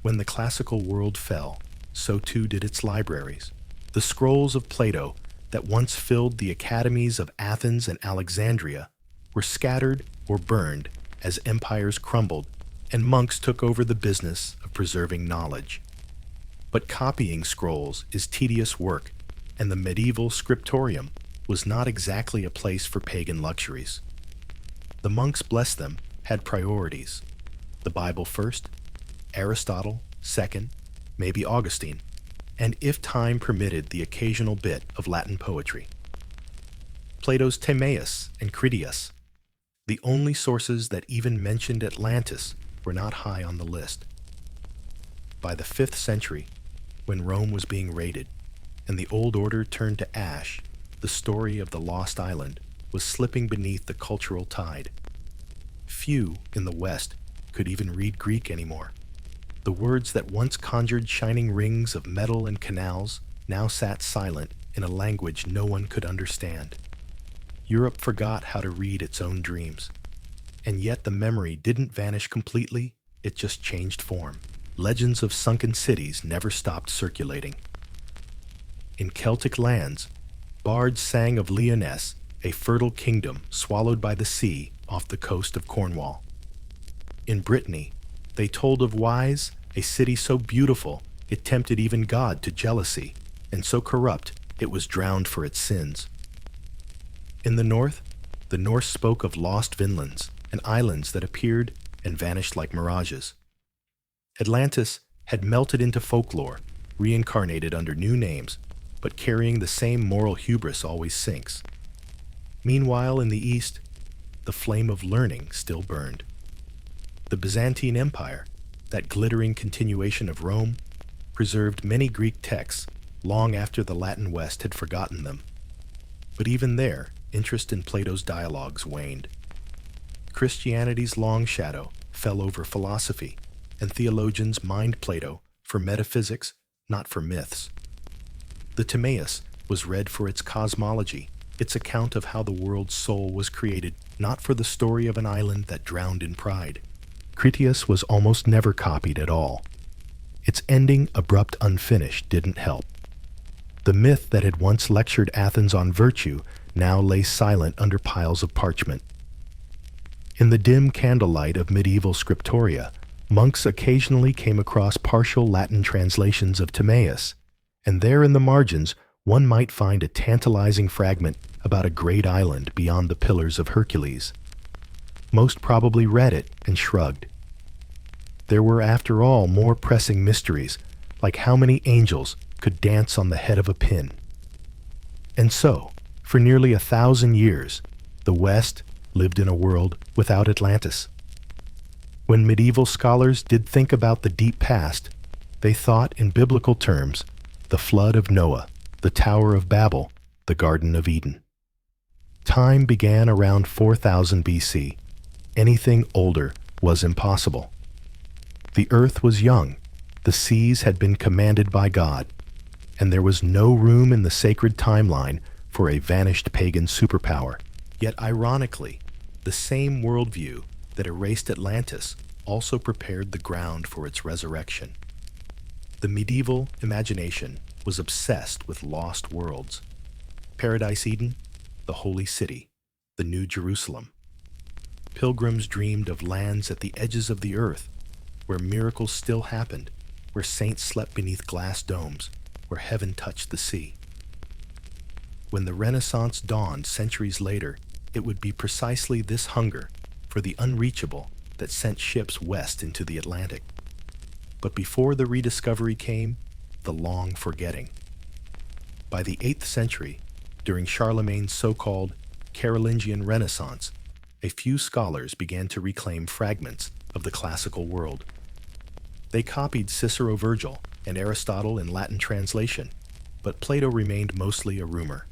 When the classical world fell, so too did its libraries. The scrolls of Plato that once filled the academies of Athens and Alexandria were scattered or burned as empires crumbled and monks took over the business of preserving knowledge. But copying scrolls is tedious work, and the medieval scriptorium was not exactly a place for pagan luxuries. The monks, bless them, had priorities. The Bible first, Aristotle second, maybe Augustine, and if time permitted, the occasional bit of Latin poetry. Plato's Timaeus and Critias, the only sources that even mentioned Atlantis, were not high on the list. By the 5th century, when Rome was being raided and the old order turned to ash, the story of the lost island was slipping beneath the cultural tide. Few in the West could even read Greek anymore. The words that once conjured shining rings of metal and canals now sat silent in a language no one could understand. Europe forgot how to read its own dreams. And yet the memory didn't vanish completely, it just changed form. Legends of sunken cities never stopped circulating. In Celtic lands, bards sang of Lyonesse, a fertile kingdom swallowed by the sea off the coast of Cornwall. In Brittany, they told of Wise, a city so beautiful it tempted even God to jealousy, and so corrupt it was drowned for its sins. In the north, the Norse spoke of lost Vinlands and islands that appeared and vanished like mirages. Atlantis had melted into folklore, reincarnated under new names, but carrying the same moral hubris always sinks. Meanwhile, in the east, the flame of learning still burned. The Byzantine Empire, that glittering continuation of Rome, preserved many Greek texts long after the Latin West had forgotten them. But even there, interest in Plato's dialogues waned. Christianity's long shadow fell over philosophy, and theologians mined Plato for metaphysics, not for myths. The Timaeus was read for its cosmology, its account of how the world's soul was created, not for the story of an island that drowned in pride. Critias was almost never copied at all. Its ending, abrupt, unfinished, didn't help. The myth that had once lectured Athens on virtue now lay silent under piles of parchment. In the dim candlelight of medieval scriptoria, monks occasionally came across partial Latin translations of Timaeus, and there in the margins one might find a tantalizing fragment about a great island beyond the Pillars of Hercules. Most probably read it and shrugged. There were, after all, more pressing mysteries, like how many angels could dance on the head of a pin. And so, for nearly 1,000 years, the West lived in a world without Atlantis. When medieval scholars did think about the deep past, they thought in biblical terms: the flood of Noah, the Tower of Babel, the Garden of Eden. Time began around 4000 BC. Anything older was impossible. The earth was young, the seas had been commanded by God, and there was no room in the sacred timeline for a vanished pagan superpower. Yet ironically, the same worldview that erased Atlantis also prepared the ground for its resurrection. The medieval imagination was obsessed with lost worlds. Paradise Eden, the Holy City, the New Jerusalem. Pilgrims dreamed of lands at the edges of the earth, where miracles still happened, where saints slept beneath glass domes, where heaven touched the sea. When the Renaissance dawned centuries later, it would be precisely this hunger for the unreachable that sent ships west into the Atlantic. But before the rediscovery came, the long forgetting. By the 8th century, during Charlemagne's so-called Carolingian Renaissance, a few scholars began to reclaim fragments of the classical world. They copied Cicero, Virgil, and Aristotle in Latin translation, but Plato remained mostly a rumor.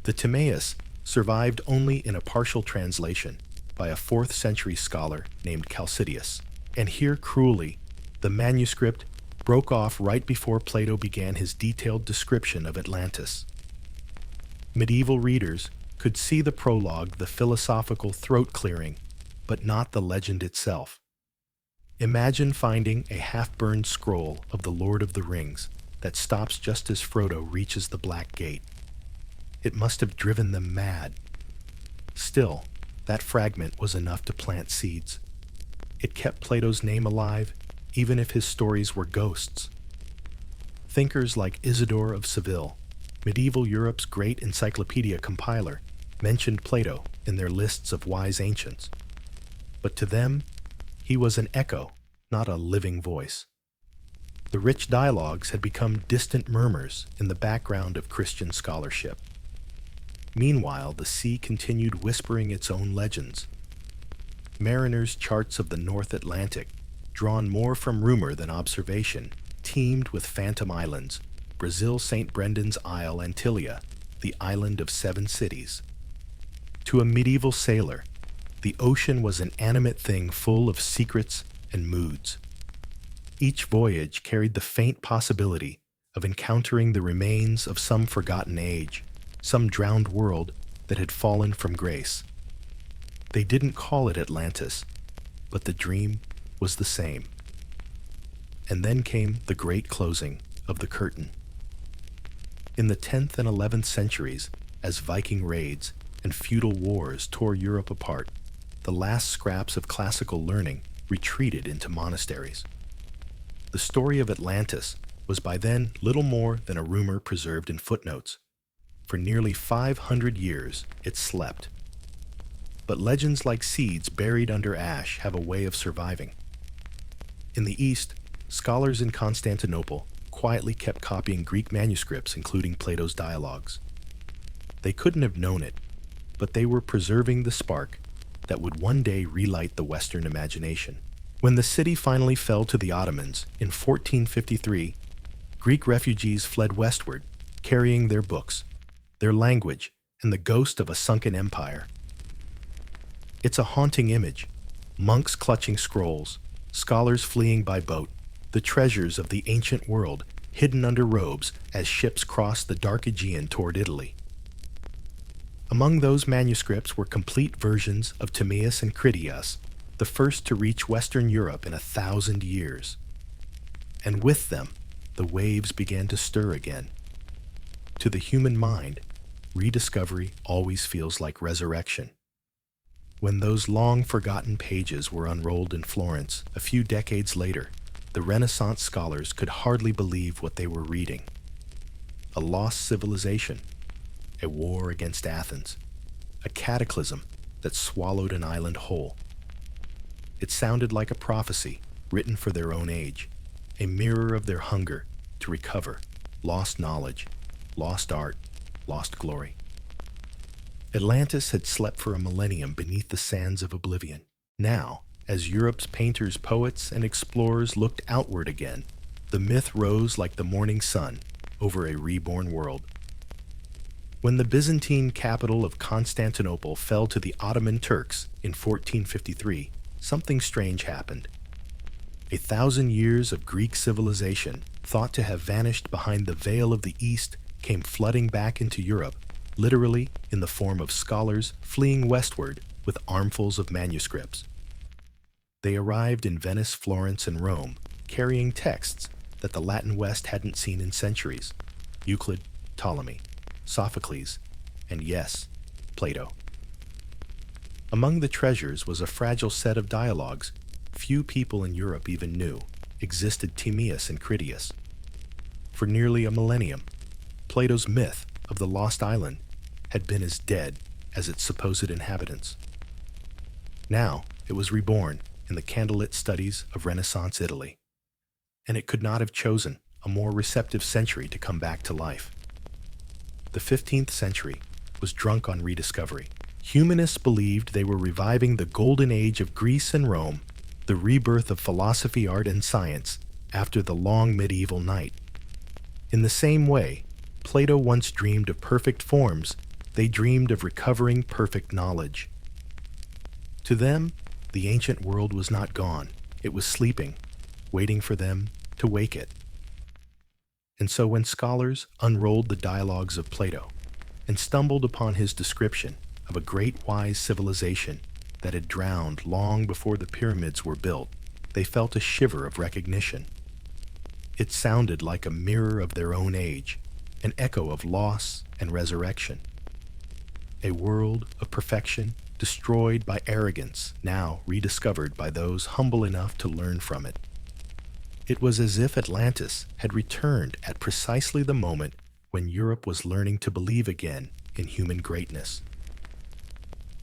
The Timaeus survived only in a partial translation by a 4th century scholar named Chalcidius, and here cruelly, the manuscript broke off right before Plato began his detailed description of Atlantis. Medieval readers could see the prologue, the philosophical throat-clearing, but not the legend itself. Imagine finding a half-burned scroll of the Lord of the Rings that stops just as Frodo reaches the Black Gate. It must have driven them mad. Still, that fragment was enough to plant seeds. It kept Plato's name alive, even if his stories were ghosts. Thinkers like Isidore of Seville, medieval Europe's great encyclopedia compiler, mentioned Plato in their lists of wise ancients. But to them, he was an echo, not a living voice. The rich dialogues had become distant murmurs in the background of Christian scholarship. Meanwhile, the sea continued whispering its own legends. Mariners' charts of the North Atlantic, drawn more from rumor than observation, teemed with phantom islands, Brazil St. Brendan's Isle Antilia, the island of 7 cities. To a medieval sailor, the ocean was an animate thing full of secrets and moods. Each voyage carried the faint possibility of encountering the remains of some forgotten age, some drowned world that had fallen from grace. They didn't call it Atlantis, but the dream was the same. And then came the great closing of the curtain. In the 10th and 11th centuries, as Viking raids and feudal wars tore Europe apart, the last scraps of classical learning retreated into monasteries. The story of Atlantis was by then little more than a rumor preserved in footnotes. For nearly 500 years, it slept. But legends like seeds buried under ash have a way of surviving. In the East, scholars in Constantinople quietly kept copying Greek manuscripts, including Plato's dialogues. They couldn't have known it, but they were preserving the spark that would one day relight the Western imagination. When the city finally fell to the Ottomans in 1453, Greek refugees fled westward, carrying their books, their language, and the ghost of a sunken empire. It's a haunting image. Monks clutching scrolls, scholars fleeing by boat, the treasures of the ancient world hidden under robes as ships crossed the dark Aegean toward Italy. Among those manuscripts were complete versions of Timaeus and Critias, the first to reach Western Europe in 1,000 years. And with them, the waves began to stir again. To the human mind, rediscovery always feels like resurrection. When those long-forgotten pages were unrolled in Florence a few decades later, the Renaissance scholars could hardly believe what they were reading. A lost civilization, a war against Athens, a cataclysm that swallowed an island whole. It sounded like a prophecy written for their own age, a mirror of their hunger to recover lost knowledge, lost art, lost glory. Atlantis had slept for a millennium beneath the sands of oblivion. Now, as Europe's painters, poets, and explorers looked outward again, the myth rose like the morning sun over a reborn world. When the Byzantine capital of Constantinople fell to the Ottoman Turks in 1453, something strange happened. 1,000 years of Greek civilization, thought to have vanished behind the veil of the East, came flooding back into Europe, literally in the form of scholars fleeing westward with armfuls of manuscripts. They arrived in Venice, Florence, and Rome, carrying texts that the Latin West hadn't seen in centuries: Euclid, Ptolemy, Sophocles, and yes, Plato. Among the treasures was a fragile set of dialogues few people in Europe even knew existed: Timaeus and Critias. For nearly a millennium, Plato's myth of the lost island had been as dead as its supposed inhabitants. Now it was reborn in the candlelit studies of Renaissance Italy, and it could not have chosen a more receptive century to come back to life. The 15th century was drunk on rediscovery. Humanists believed they were reviving the golden age of Greece and Rome, the rebirth of philosophy, art, and science after the long medieval night. In the same way, Plato once dreamed of perfect forms, they dreamed of recovering perfect knowledge. To them, the ancient world was not gone. It was sleeping, waiting for them to wake it. And so when scholars unrolled the dialogues of Plato and stumbled upon his description of a great wise civilization that had drowned long before the pyramids were built, they felt a shiver of recognition. It sounded like a mirror of their own age, an echo of loss and resurrection. A world of perfection destroyed by arrogance, now rediscovered by those humble enough to learn from it. It was as if Atlantis had returned at precisely the moment when Europe was learning to believe again in human greatness.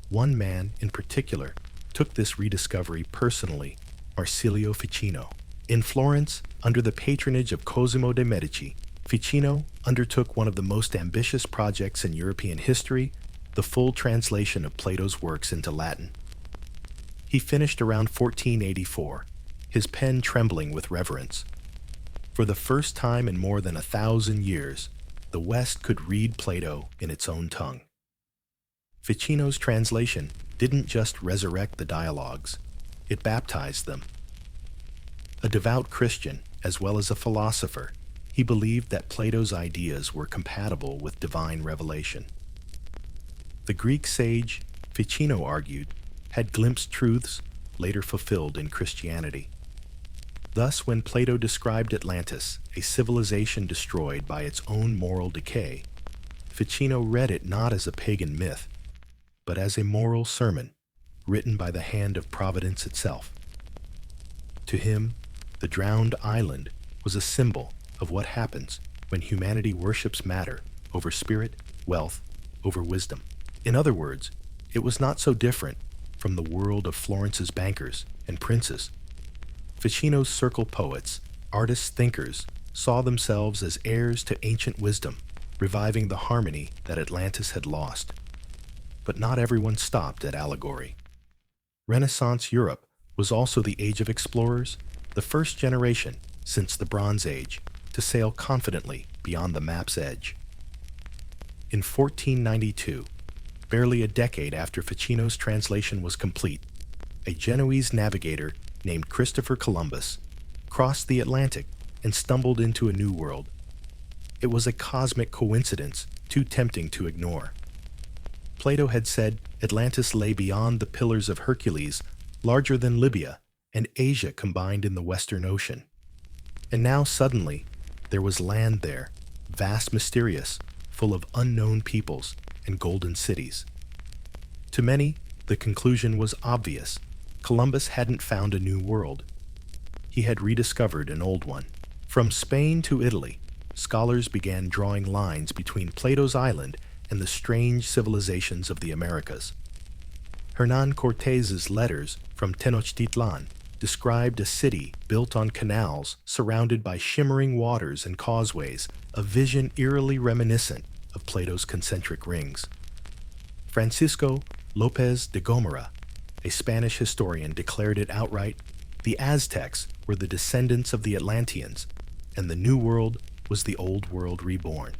One man in particular took this rediscovery personally, Marsilio Ficino. In Florence, under the patronage of Cosimo de' Medici, Ficino undertook one of the most ambitious projects in European history, the full translation of Plato's works into Latin. He finished around 1484, his pen trembling with reverence. For the first time in more than 1,000 years, the West could read Plato in its own tongue. Ficino's translation didn't just resurrect the dialogues, it baptized them. A devout Christian, as well as a philosopher, he believed that Plato's ideas were compatible with divine revelation. The Greek sage, Ficino argued, had glimpsed truths later fulfilled in Christianity. Thus, when Plato described Atlantis, a civilization destroyed by its own moral decay, Ficino read it not as a pagan myth, but as a moral sermon written by the hand of Providence itself. To him, the drowned island was a symbol of what happens when humanity worships matter over spirit, wealth, over wisdom. In other words, it was not so different from the world of Florence's bankers and princes. Ficino's circle poets, artists, thinkers, saw themselves as heirs to ancient wisdom, reviving the harmony that Atlantis had lost. But not everyone stopped at allegory. Renaissance Europe was also the age of explorers, the first generation since the Bronze Age to sail confidently beyond the map's edge. In 1492, barely a decade after Ficino's translation was complete, a Genoese navigator named Christopher Columbus crossed the Atlantic and stumbled into a new world. It was a cosmic coincidence too tempting to ignore. Plato had said Atlantis lay beyond the Pillars of Hercules, larger than Libya and Asia combined in the Western Ocean. And now suddenly, there was land there, vast, mysterious, full of unknown peoples and golden cities. To many, the conclusion was obvious. Columbus hadn't found a new world. He had rediscovered an old one. From Spain to Italy, scholars began drawing lines between Plato's island and the strange civilizations of the Americas. Hernán Cortés's letters from Tenochtitlan described a city built on canals surrounded by shimmering waters and causeways, a vision eerily reminiscent of Plato's concentric rings. Francisco López de Gómara, a Spanish historian, declared it outright: the Aztecs were the descendants of the Atlanteans, and the New World was the Old World reborn.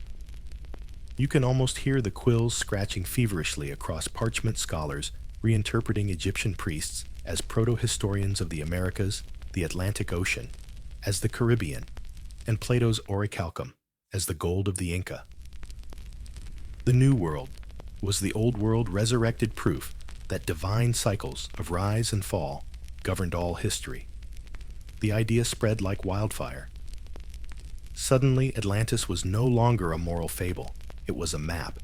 You can almost hear the quills scratching feverishly across parchment scholars reinterpreting Egyptian priests as proto-historians of the Americas, the Atlantic Ocean, as the Caribbean, and Plato's orichalcum as the gold of the Inca. The New World was the Old World resurrected proof that divine cycles of rise and fall governed all history. The idea spread like wildfire. Suddenly, Atlantis was no longer a moral fable, it was a map,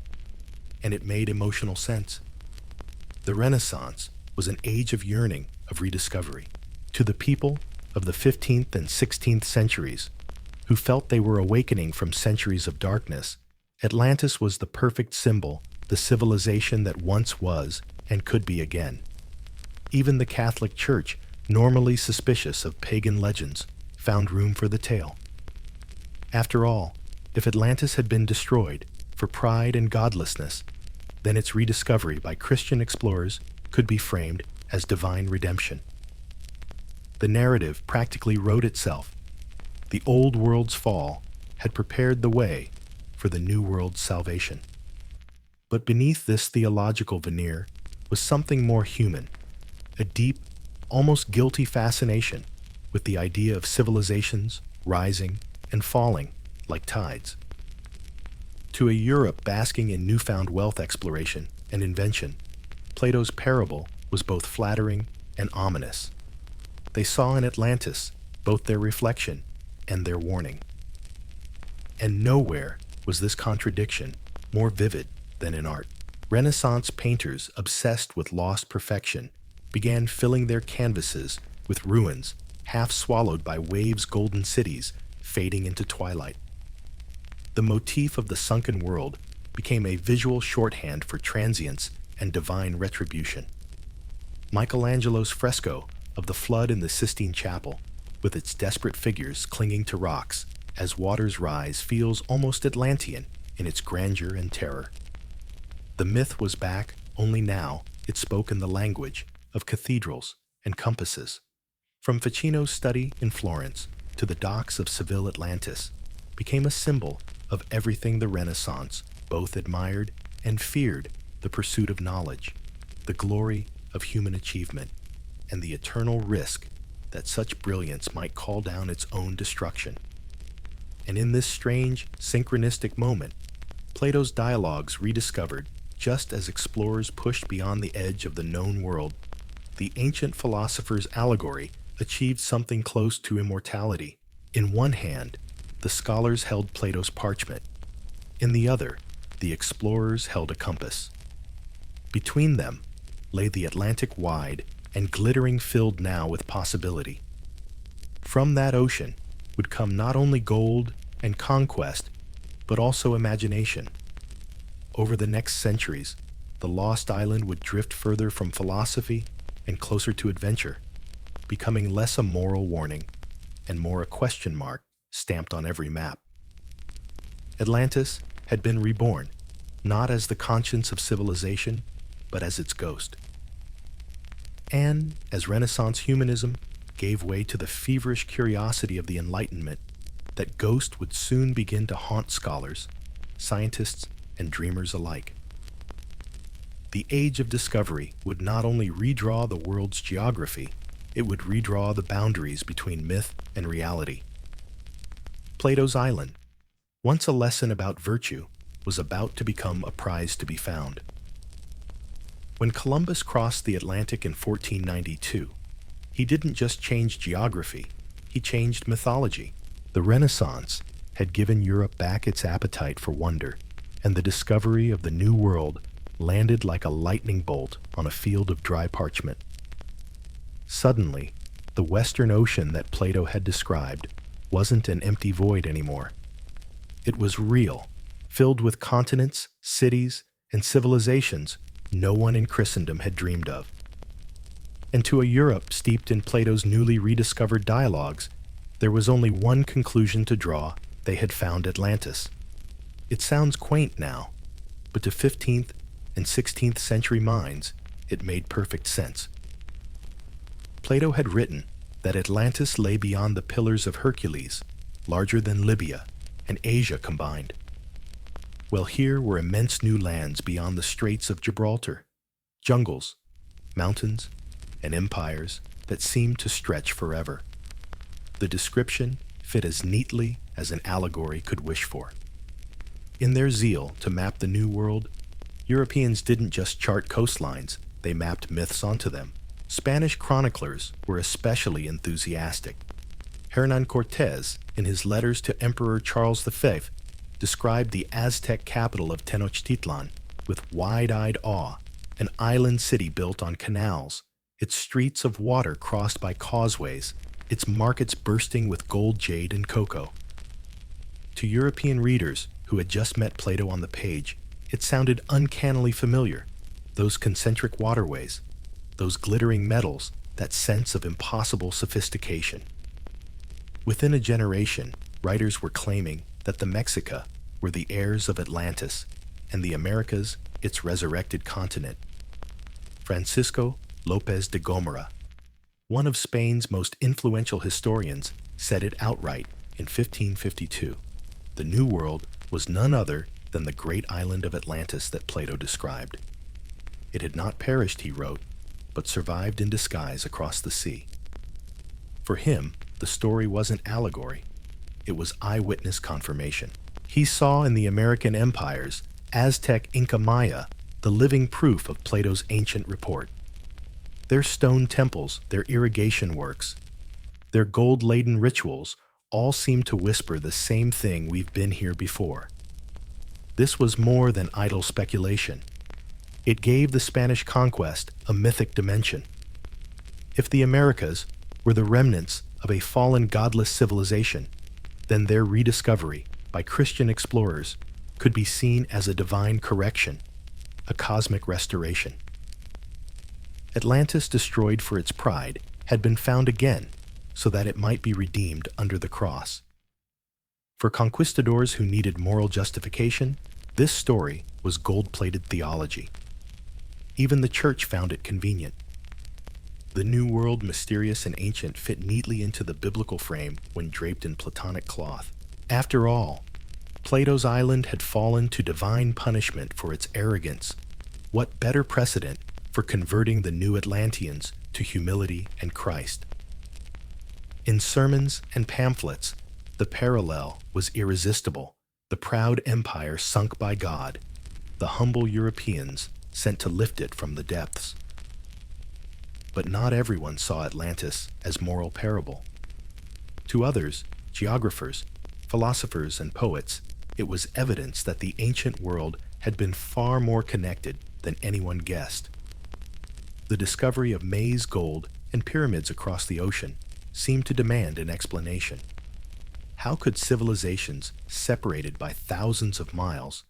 and it made emotional sense. The Renaissance was an age of yearning, of rediscovery. To the people of the 15th and 16th centuries, who felt they were awakening from centuries of darkness, Atlantis was the perfect symbol, the civilization that once was and could be again. Even the Catholic Church, normally suspicious of pagan legends, found room for the tale. After all, if Atlantis had been destroyed for pride and godlessness, then its rediscovery by Christian explorers could be framed as divine redemption. The narrative practically wrote itself. The old world's fall had prepared the way for the new world's salvation. But beneath this theological veneer was something more human, a deep, almost guilty fascination with the idea of civilizations rising and falling like tides. To a Europe basking in newfound wealth exploration and invention, Plato's parable was both flattering and ominous. They saw in Atlantis both their reflection and their warning. And nowhere was this contradiction more vivid than in art. Renaissance painters obsessed with lost perfection began filling their canvases with ruins half swallowed by waves' golden cities fading into twilight. The motif of the sunken world became a visual shorthand for transience and divine retribution. Michelangelo's fresco of the flood in the Sistine Chapel, with its desperate figures clinging to rocks as waters rise, feels almost Atlantean in its grandeur and terror. The myth was back, only now it spoke in the language of cathedrals and compasses. From Ficino's study in Florence to the docks of Seville Atlantis became a symbol of everything the Renaissance both admired and feared: the pursuit of knowledge, the glory of human achievement, and the eternal risk that such brilliance might call down its own destruction. And in this strange, synchronistic moment, Plato's dialogues rediscovered, just as explorers pushed beyond the edge of the known world, the ancient philosopher's allegory achieved something close to immortality. In one hand, the scholars held Plato's parchment. In the other, the explorers held a compass. Between them lay the Atlantic wide and glittering, filled now with possibility. From that ocean would come not only gold and conquest, but also imagination. Over the next centuries, the lost island would drift further from philosophy and closer to adventure, becoming less a moral warning and more a question mark stamped on every map. Atlantis had been reborn, not as the conscience of civilization, but as its ghost. And as Renaissance humanism gave way to the feverish curiosity of the Enlightenment, that ghost would soon begin to haunt scholars, scientists, and dreamers alike. The age of discovery would not only redraw the world's geography, it would redraw the boundaries between myth and reality. Plato's Island, once a lesson about virtue, was about to become a prize to be found. When Columbus crossed the Atlantic in 1492, he didn't just change geography, he changed mythology. The Renaissance had given Europe back its appetite for wonder, and the discovery of the New World landed like a lightning bolt on a field of dry parchment. Suddenly, the Western Ocean that Plato had described wasn't an empty void anymore. It was real, filled with continents, cities, and civilizations no one in Christendom had dreamed of. And to a Europe steeped in Plato's newly rediscovered dialogues, there was only one conclusion to draw: they had found Atlantis. It sounds quaint now, but to 15th and 16th century minds, it made perfect sense. Plato had written that Atlantis lay beyond the Pillars of Hercules, larger than Libya and Asia combined. Well, here were immense new lands beyond the Straits of Gibraltar, jungles, mountains, and empires that seemed to stretch forever. The description fit as neatly as an allegory could wish for. In their zeal to map the New World, Europeans didn't just chart coastlines, they mapped myths onto them. Spanish chroniclers were especially enthusiastic. Hernán Cortés, in his letters to Emperor Charles V, described the Aztec capital of Tenochtitlan with wide-eyed awe, an island city built on canals, its streets of water crossed by causeways, its markets bursting with gold, jade, and cocoa. To European readers who had just met Plato on the page, it sounded uncannily familiar. Those concentric waterways, those glittering metals, that sense of impossible sophistication. Within a generation, writers were claiming that the Mexica were the heirs of Atlantis, and the Americas its resurrected continent. Francisco López de Gómara, one of Spain's most influential historians, said it outright in 1552. The New World was none other than the great island of Atlantis that Plato described. It had not perished, he wrote, but survived in disguise across the sea. For him, the story wasn't allegory. It was eyewitness confirmation. He saw in the American empires, Aztec, Inca, Maya, the living proof of Plato's ancient report. Their stone temples, their irrigation works, Their gold-laden rituals all seem to whisper the same thing: we've been here before. This was more than idle speculation. It gave the Spanish conquest a mythic dimension. If the Americas were the remnants of a fallen godless civilization, then their rediscovery by Christian explorers could be seen as a divine correction, a cosmic restoration. Atlantis, destroyed for its pride, had been found again so that it might be redeemed under the cross. For conquistadors who needed moral justification, this story was gold-plated theology. Even the church found it convenient. The New World, mysterious and ancient, fit neatly into the biblical frame when draped in Platonic cloth. After all, Plato's island had fallen to divine punishment for its arrogance. What better precedent for converting the new Atlanteans to humility and Christ? In sermons and pamphlets, the parallel was irresistible. The proud empire sunk by God, the humble Europeans sent to lift it from the depths. But not everyone saw Atlantis as moral parable. To others, geographers, philosophers, and poets, it was evidence that the ancient world had been far more connected than anyone guessed. The discovery of maize gold and pyramids across the ocean seemed to demand an explanation. How could civilizations separated by thousands of miles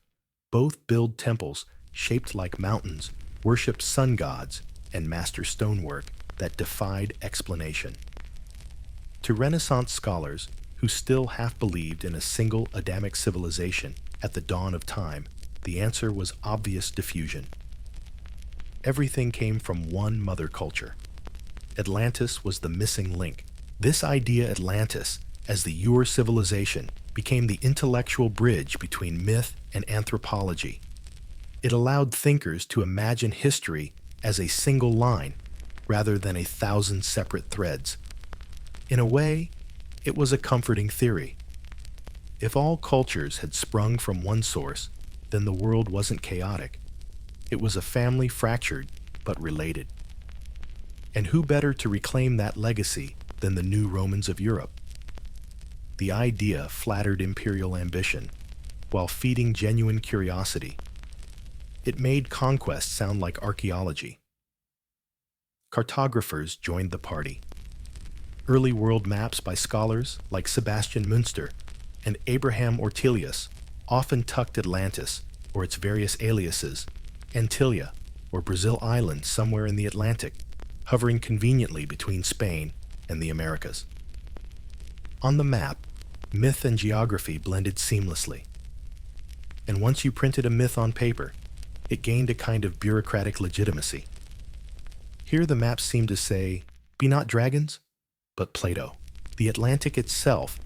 both build temples shaped like mountains, worship sun gods, and master stonework that defied explanation? To Renaissance scholars who still half believed in a single Adamic civilization at the dawn of time, the answer was obvious: diffusion. Everything came from one mother culture. Atlantis was the missing link. This idea, Atlantis, as the Ur civilization, became the intellectual bridge between myth and anthropology. It allowed thinkers to imagine history as a single line rather than 1,000 separate threads. In a way, it was a comforting theory. If all cultures had sprung from one source, then the world wasn't chaotic. It was a family fractured but related. And who better to reclaim that legacy than the new Romans of Europe? The idea flattered imperial ambition, while feeding genuine curiosity. It made conquest sound like archaeology. Cartographers joined the party. Early world maps by scholars like Sebastian Münster and Abraham Ortelius often tucked Atlantis, or its various aliases, Antillia, or Brazil Island, somewhere in the Atlantic, hovering conveniently between Spain and the Americas. On the map, myth and geography blended seamlessly. And once you printed a myth on paper, it gained a kind of bureaucratic legitimacy. Here the maps seemed to say, "Be not dragons, but Plato." The Atlantic itself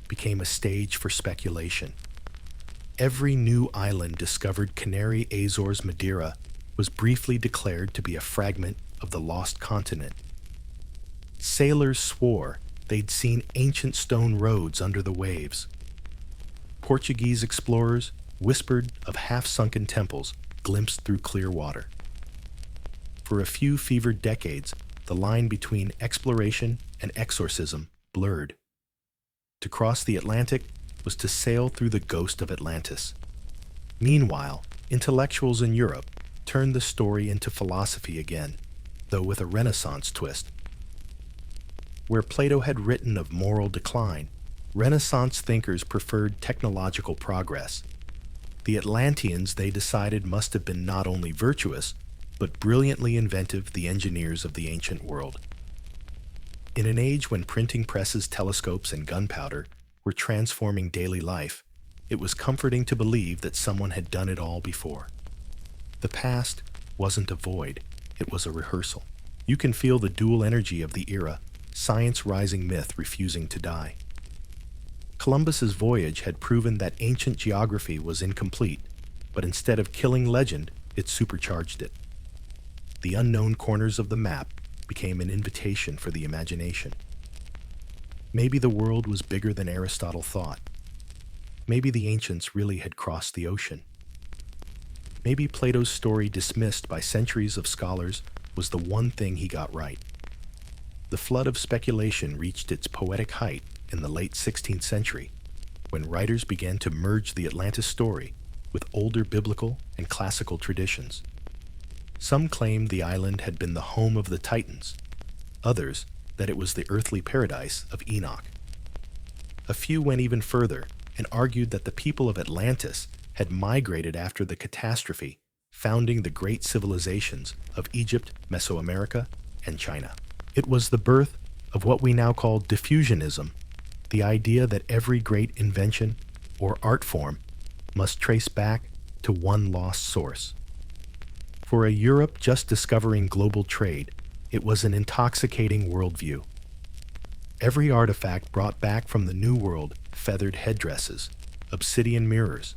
became a stage for speculation. Every new island discovered, Canary, Azores, Madeira, was briefly declared to be a fragment of the lost continent. Sailors swore they'd seen ancient stone roads under the waves. Portuguese explorers whispered of half-sunken temples glimpsed through clear water. For a few fevered decades, the line between exploration and exorcism blurred. To cross the Atlantic was to sail through the ghost of Atlantis. Meanwhile, intellectuals in Europe turned the story into philosophy again, though with a Renaissance twist. Where Plato had written of moral decline, Renaissance thinkers preferred technological progress. The Atlanteans, they decided, must have been not only virtuous, but brilliantly inventive, the engineers of the ancient world. In an age when printing presses, telescopes, and gunpowder were transforming daily life, it was comforting to believe that someone had done it all before. The past wasn't a void, it was a rehearsal. You can feel the dual energy of the era, science rising, myth refusing to die. Columbus's voyage had proven that ancient geography was incomplete, but instead of killing legend, it supercharged it. The unknown corners of the map became an invitation for the imagination. Maybe the world was bigger than Aristotle thought. Maybe the ancients really had crossed the ocean. Maybe Plato's story, dismissed by centuries of scholars, was the one thing he got right. The flood of speculation reached its poetic height in the late 16th century, when writers began to merge the Atlantis story with older biblical and classical traditions. Some claimed the island had been the home of the Titans, others that it was the earthly paradise of Enoch. A few went even further and argued that the people of Atlantis had migrated after the catastrophe, founding the great civilizations of Egypt, Mesoamerica, and China. It was the birth of what we now call diffusionism, the idea that every great invention or art form must trace back to one lost source. For a Europe just discovering global trade, it was an intoxicating worldview. Every artifact brought back from the New World, feathered headdresses, obsidian mirrors,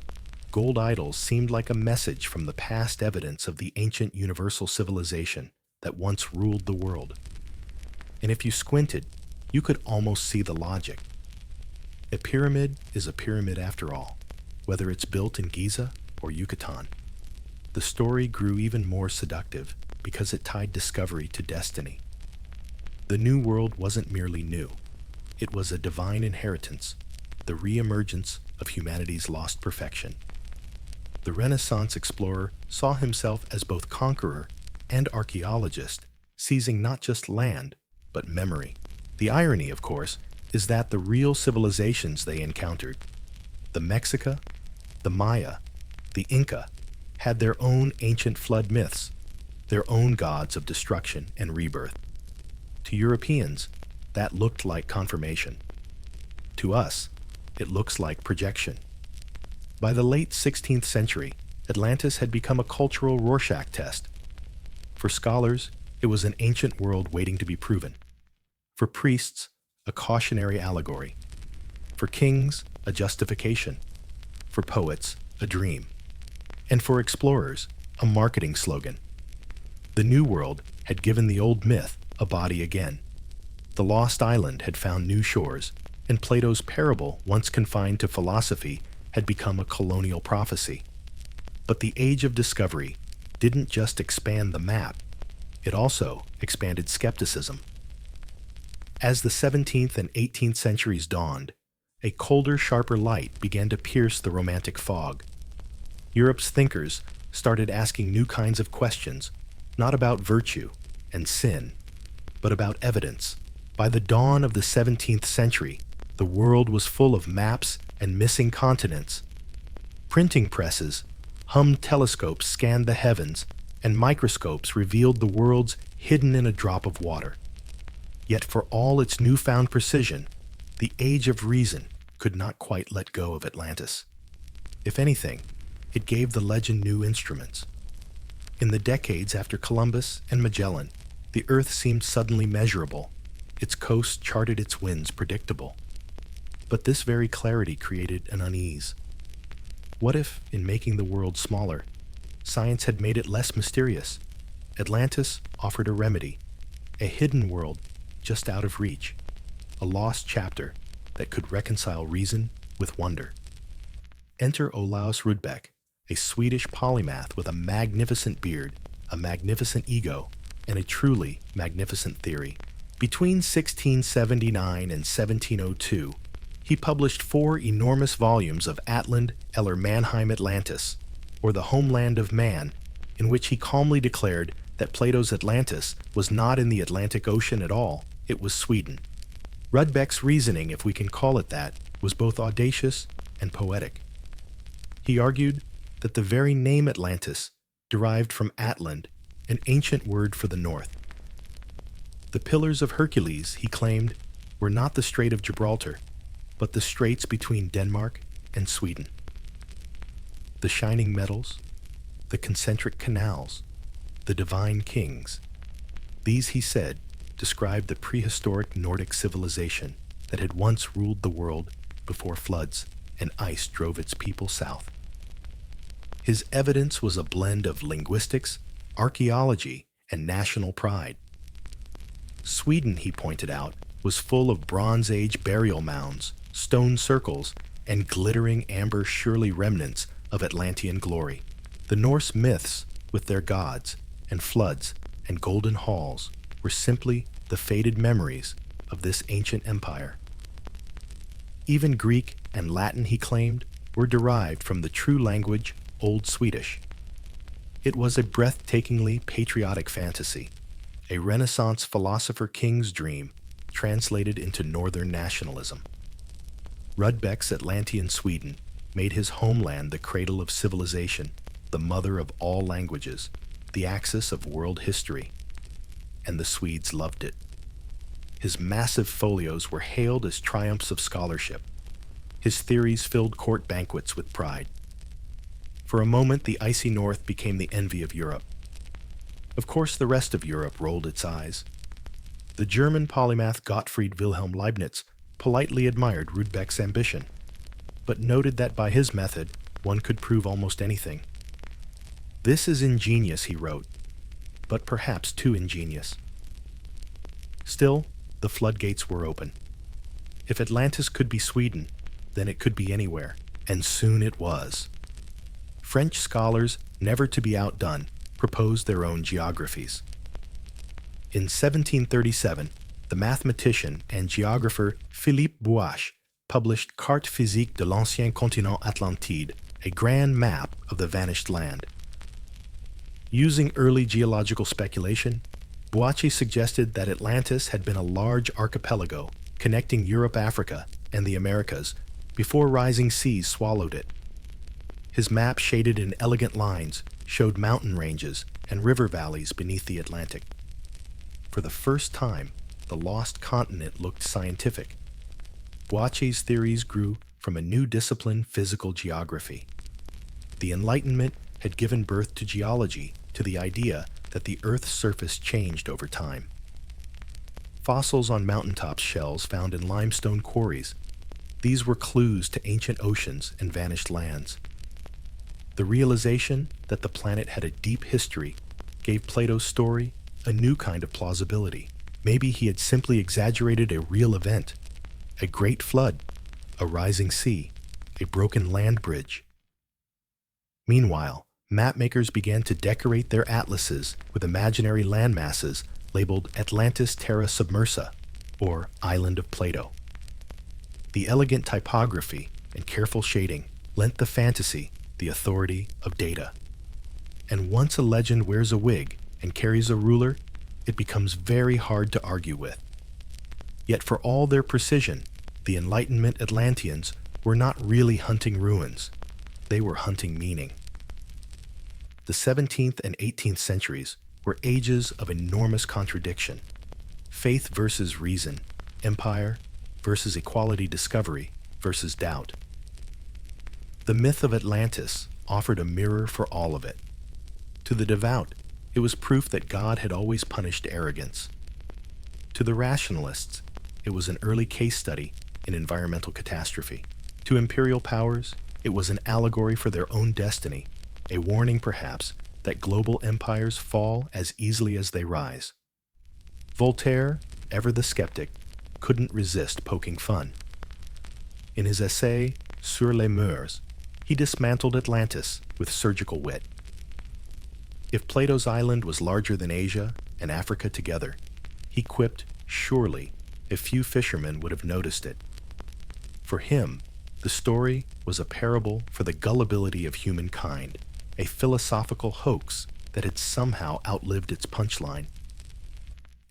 gold idols seemed like a message from the past evidence of the ancient universal civilization that once ruled the world. And if you squinted, you could almost see the logic. A pyramid is a pyramid after all, whether it's built in Giza or Yucatan. The story grew even more seductive because it tied discovery to destiny. The New World wasn't merely new. It was a divine inheritance, the re-emergence of humanity's lost perfection. The Renaissance explorer saw himself as both conqueror and archaeologist, seizing not just land, but memory. The irony, of course, is that the real civilizations they encountered, the Mexica, the Maya, the Inca, had their own ancient flood myths, their own gods of destruction and rebirth. To Europeans, that looked like confirmation. To us, it looks like projection. By the late 16th century, Atlantis had become a cultural Rorschach test. For scholars, it was an ancient world waiting to be proven. For priests, a cautionary allegory. For kings, a justification. For poets, a dream. And for explorers, a marketing slogan. The New World had given the old myth a body again. The lost island had found new shores, and Plato's parable, once confined to philosophy, had become a colonial prophecy. But the age of discovery didn't just expand the map, it also expanded skepticism. As the 17th and 18th centuries dawned, a colder, sharper light began to pierce the romantic fog. Europe's thinkers started asking new kinds of questions, not about virtue and sin, but about evidence. By the dawn of the 17th century, the world was full of maps and missing continents. Printing presses, hummed telescopes scanned the heavens, and microscopes revealed the worlds hidden in a drop of water. Yet for all its newfound precision, the age of reason could not quite let go of Atlantis. If anything, it gave the legend new instruments. In the decades after Columbus and Magellan, the Earth seemed suddenly measurable. Its coast charted, its winds predictable. But this very clarity created an unease. What if, in making the world smaller, science had made it less mysterious? Atlantis offered a remedy, a hidden world just out of reach, a lost chapter that could reconcile reason with wonder. Enter Olaus Rudbeck, a Swedish polymath with a magnificent beard, a magnificent ego, and a truly magnificent theory. Between 1679 and 1702, he published 4 enormous volumes of Atland eller Mannheim Atlantis, or the homeland of man, in which he calmly declared that Plato's Atlantis was not in the Atlantic Ocean at all, it was Sweden. Rudbeck's reasoning, if we can call it that, was both audacious and poetic. He argued that the very name Atlantis derived from Atland, an ancient word for the north. The Pillars of Hercules, he claimed, were not the Strait of Gibraltar, but the straits between Denmark and Sweden. The shining metals, the concentric canals, the divine kings. These, he said, described the prehistoric Nordic civilization that had once ruled the world before floods and ice drove its people south. His evidence was a blend of linguistics, archaeology, and national pride. Sweden, he pointed out, was full of Bronze Age burial mounds, stone circles, and glittering amber surely remnants of Atlantean glory. The Norse myths, with their gods and floods and golden halls, were simply the faded memories of this ancient empire. Even Greek and Latin, he claimed, were derived from the true language Old Swedish. It was a breathtakingly patriotic fantasy, a Renaissance philosopher king's dream translated into northern nationalism. Rudbeck's Atlantean Sweden made his homeland the cradle of civilization, the mother of all languages, the axis of world history, and the Swedes loved it. His massive folios were hailed as triumphs of scholarship. His theories filled court banquets with pride. For a moment, the icy north became the envy of Europe. Of course, the rest of Europe rolled its eyes. The German polymath Gottfried Wilhelm Leibniz politely admired Rudbeck's ambition, but noted that by his method, one could prove almost anything. "This is ingenious," he wrote, "but perhaps too ingenious." Still, the floodgates were open. If Atlantis could be Sweden, then it could be anywhere, and soon it was. French scholars, never to be outdone, proposed their own geographies. In 1737, the mathematician and geographer Philippe Buache published Carte physique de l'ancien continent Atlantide, a grand map of the vanished land. Using early geological speculation, Buache suggested that Atlantis had been a large archipelago connecting Europe, Africa, and the Americas before rising seas swallowed it. His map, shaded in elegant lines, showed mountain ranges and river valleys beneath the Atlantic. For the first time, the lost continent looked scientific. Buache's theories grew from a new discipline, physical geography. The Enlightenment had given birth to geology, to the idea that the Earth's surface changed over time. Fossils on mountaintop shells found in limestone quarries, these were clues to ancient oceans and vanished lands. The realization that the planet had a deep history gave Plato's story a new kind of plausibility. Maybe he had simply exaggerated a real event, a great flood, a rising sea, a broken land bridge. Meanwhile, mapmakers began to decorate their atlases with imaginary landmasses labeled Atlantis-Terra Submersa, or Island of Plato. The elegant typography and careful shading lent the fantasy the authority of data. And once a legend wears a wig and carries a ruler, it becomes very hard to argue with. Yet for all their precision, the Enlightenment Atlanteans were not really hunting ruins. They were hunting meaning. The 17th and 18th centuries were ages of enormous contradiction. Faith versus reason, empire versus equality, discovery versus doubt. The myth of Atlantis offered a mirror for all of it. To the devout, it was proof that God had always punished arrogance. To the rationalists, it was an early case study in environmental catastrophe. To imperial powers, it was an allegory for their own destiny, a warning perhaps that global empires fall as easily as they rise. Voltaire, ever the skeptic, couldn't resist poking fun. In his essay, Sur les Mœurs, he dismantled Atlantis with surgical wit. If Plato's island was larger than Asia and Africa together, he quipped, surely a few fishermen would have noticed it. For him, the story was a parable for the gullibility of humankind, a philosophical hoax that had somehow outlived its punchline.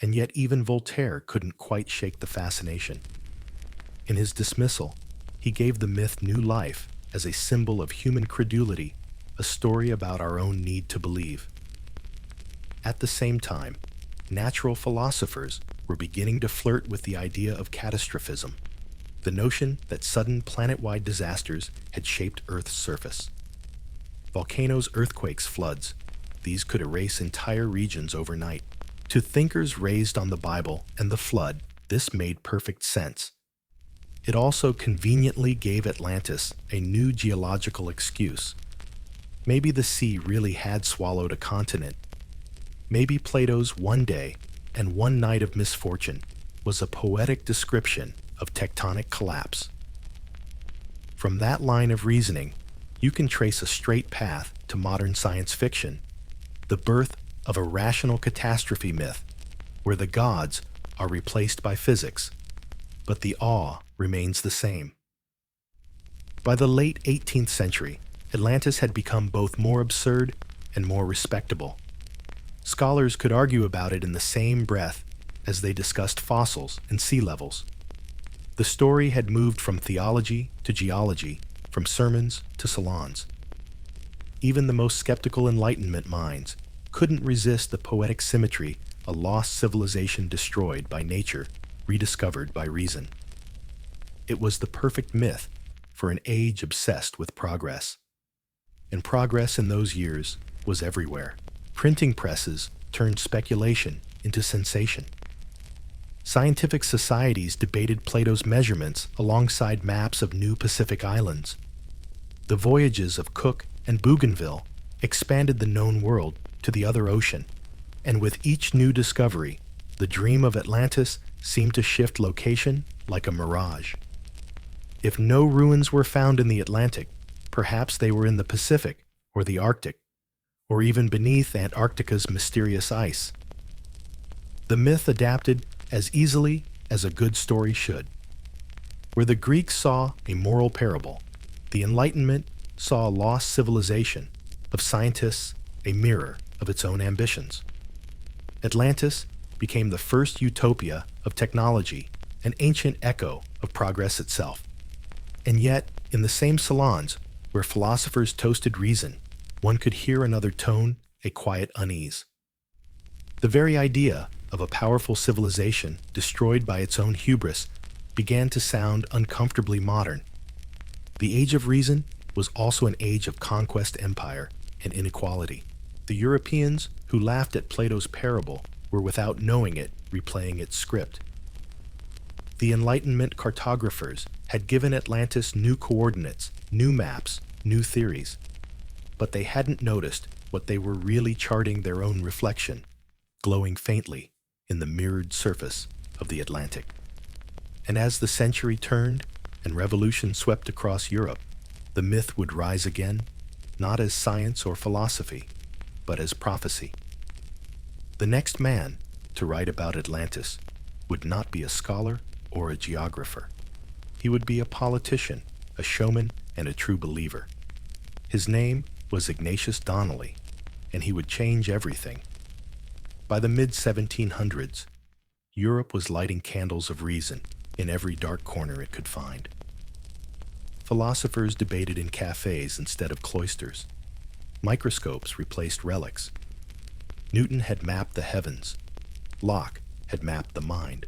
And yet even Voltaire couldn't quite shake the fascination. In his dismissal, he gave the myth new life as a symbol of human credulity, a story about our own need to believe. At the same time, natural philosophers were beginning to flirt with the idea of catastrophism, the notion that sudden planet-wide disasters had shaped Earth's surface. Volcanoes, earthquakes, floods, these could erase entire regions overnight. To thinkers raised on the Bible and the flood, this made perfect sense. It also conveniently gave Atlantis a new geological excuse. Maybe the sea really had swallowed a continent. Maybe Plato's one day and one night of misfortune was a poetic description of tectonic collapse. From that line of reasoning, you can trace a straight path to modern science fiction, the birth of a rational catastrophe myth, where the gods are replaced by physics, but the awe remains the same. By the late 18th century, Atlantis had become both more absurd and more respectable. Scholars could argue about it in the same breath as they discussed fossils and sea levels. The story had moved from theology to geology, from sermons to salons. Even the most skeptical Enlightenment minds couldn't resist the poetic symmetry, a lost civilization destroyed by nature, rediscovered by reason. It was the perfect myth for an age obsessed with progress. And progress in those years was everywhere. Printing presses turned speculation into sensation. Scientific societies debated Plato's measurements alongside maps of new Pacific islands. The voyages of Cook and Bougainville expanded the known world to the other ocean, and with each new discovery, the dream of Atlantis seemed to shift location like a mirage. If no ruins were found in the Atlantic, perhaps they were in the Pacific or the Arctic, or even beneath Antarctica's mysterious ice. The myth adapted as easily as a good story should. Where the Greeks saw a moral parable, the Enlightenment saw a lost civilization of scientists, a mirror of its own ambitions. Atlantis became the first utopia of technology, an ancient echo of progress itself. And yet, in the same salons where philosophers toasted reason, one could hear another tone, a quiet unease. The very idea of a powerful civilization destroyed by its own hubris began to sound uncomfortably modern. The Age of Reason was also an age of conquest, empire, and inequality. The Europeans who laughed at Plato's parable were, without knowing it, replaying its script. The Enlightenment cartographers had given Atlantis new coordinates, new maps, new theories. But they hadn't noticed what they were really charting: their own reflection, glowing faintly in the mirrored surface of the Atlantic. And as the century turned and revolution swept across Europe, the myth would rise again, not as science or philosophy, but as prophecy. The next man to write about Atlantis would not be a scholar or a geographer. He would be a politician, a showman, and a true believer. His name was Ignatius Donnelly, and he would change everything. By the mid-1700s, Europe was lighting candles of reason in every dark corner it could find. Philosophers debated in cafes instead of cloisters. Microscopes replaced relics. Newton had mapped the heavens. Locke had mapped the mind.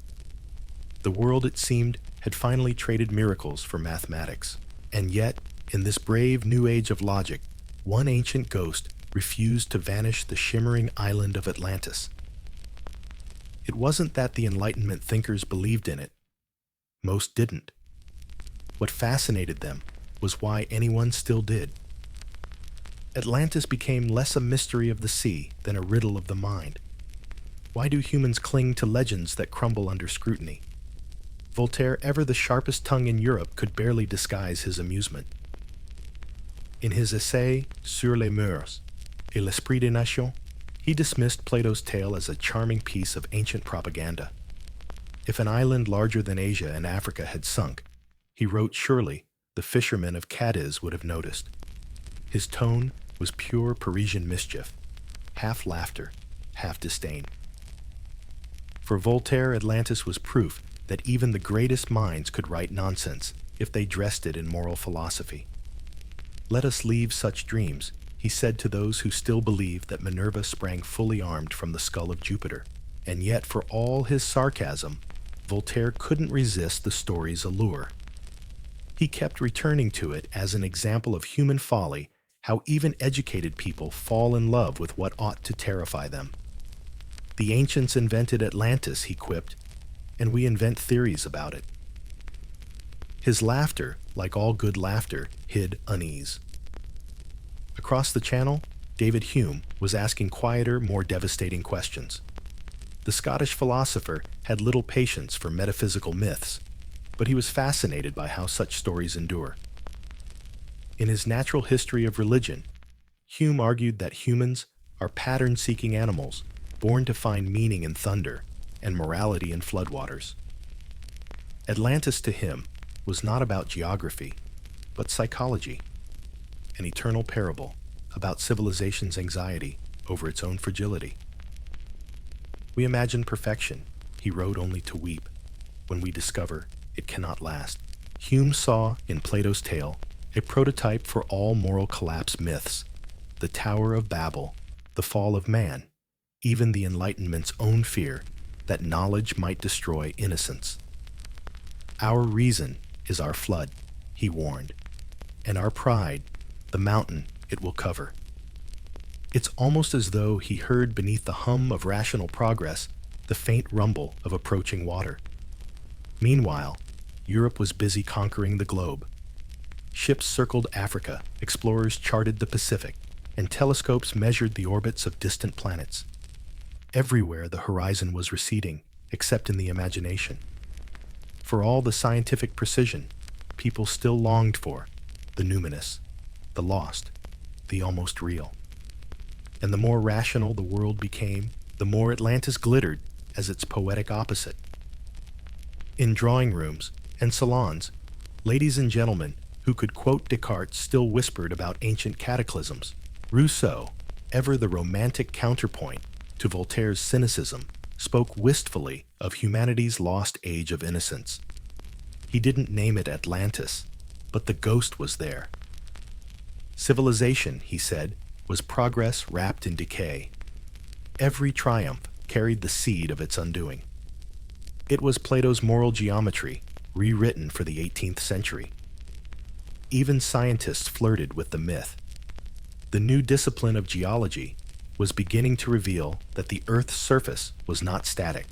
The world, it seemed, had finally traded miracles for mathematics. And yet, in this brave new age of logic, one ancient ghost refused to vanish the shimmering island of Atlantis. It wasn't that the Enlightenment thinkers believed in it. Most didn't. What fascinated them was why anyone still did. Atlantis became less a mystery of the sea than a riddle of the mind. Why do humans cling to legends that crumble under scrutiny? Voltaire, ever the sharpest tongue in Europe, could barely disguise his amusement. In his essay Sur les mœurs et l'esprit des nations, he dismissed Plato's tale as a charming piece of ancient propaganda. If an island larger than Asia and Africa had sunk, he wrote, surely the fishermen of Cadiz would have noticed. His tone was pure Parisian mischief, half laughter, half disdain. For Voltaire, Atlantis was proof that even the greatest minds could write nonsense if they dressed it in moral philosophy. Let us leave such dreams, he said to those who still believed that Minerva sprang fully armed from the skull of Jupiter. And yet, for all his sarcasm, Voltaire couldn't resist the story's allure. He kept returning to it as an example of human folly, how even educated people fall in love with what ought to terrify them. The ancients invented Atlantis, he quipped, and we invent theories about it. His laughter, like all good laughter, hid unease. Across the channel, David Hume was asking quieter, more devastating questions. The Scottish philosopher had little patience for metaphysical myths, but he was fascinated by how such stories endure. In his Natural History of Religion, Hume argued that humans are pattern-seeking animals, born to find meaning in thunder, and morality in floodwaters. Atlantis to him was not about geography, but psychology, an eternal parable about civilization's anxiety over its own fragility. We imagine perfection, he wrote only to weep, when we discover it cannot last. Hume saw in Plato's tale a prototype for all moral collapse myths, the Tower of Babel, the fall of man, even the Enlightenment's own fear that knowledge might destroy innocence. Our reason is our flood, he warned, and our pride, the mountain it will cover. It's almost as though he heard beneath the hum of rational progress the faint rumble of approaching water. Meanwhile, Europe was busy conquering the globe. Ships circled Africa, explorers charted the Pacific, and telescopes measured the orbits of distant planets. Everywhere the horizon was receding, except in the imagination. For all the scientific precision, people still longed for the numinous, the lost, the almost real. And the more rational the world became, the more Atlantis glittered as its poetic opposite. In drawing rooms and salons, ladies and gentlemen who could quote Descartes still whispered about ancient cataclysms. Rousseau, ever the romantic counterpoint to Voltaire's cynicism, spoke wistfully of humanity's lost age of innocence. He didn't name it Atlantis, but the ghost was there. Civilization, he said, was progress wrapped in decay. Every triumph carried the seed of its undoing. It was Plato's moral geometry, rewritten for the 18th century. Even scientists flirted with the myth. The new discipline of geology was beginning to reveal that the Earth's surface was not static.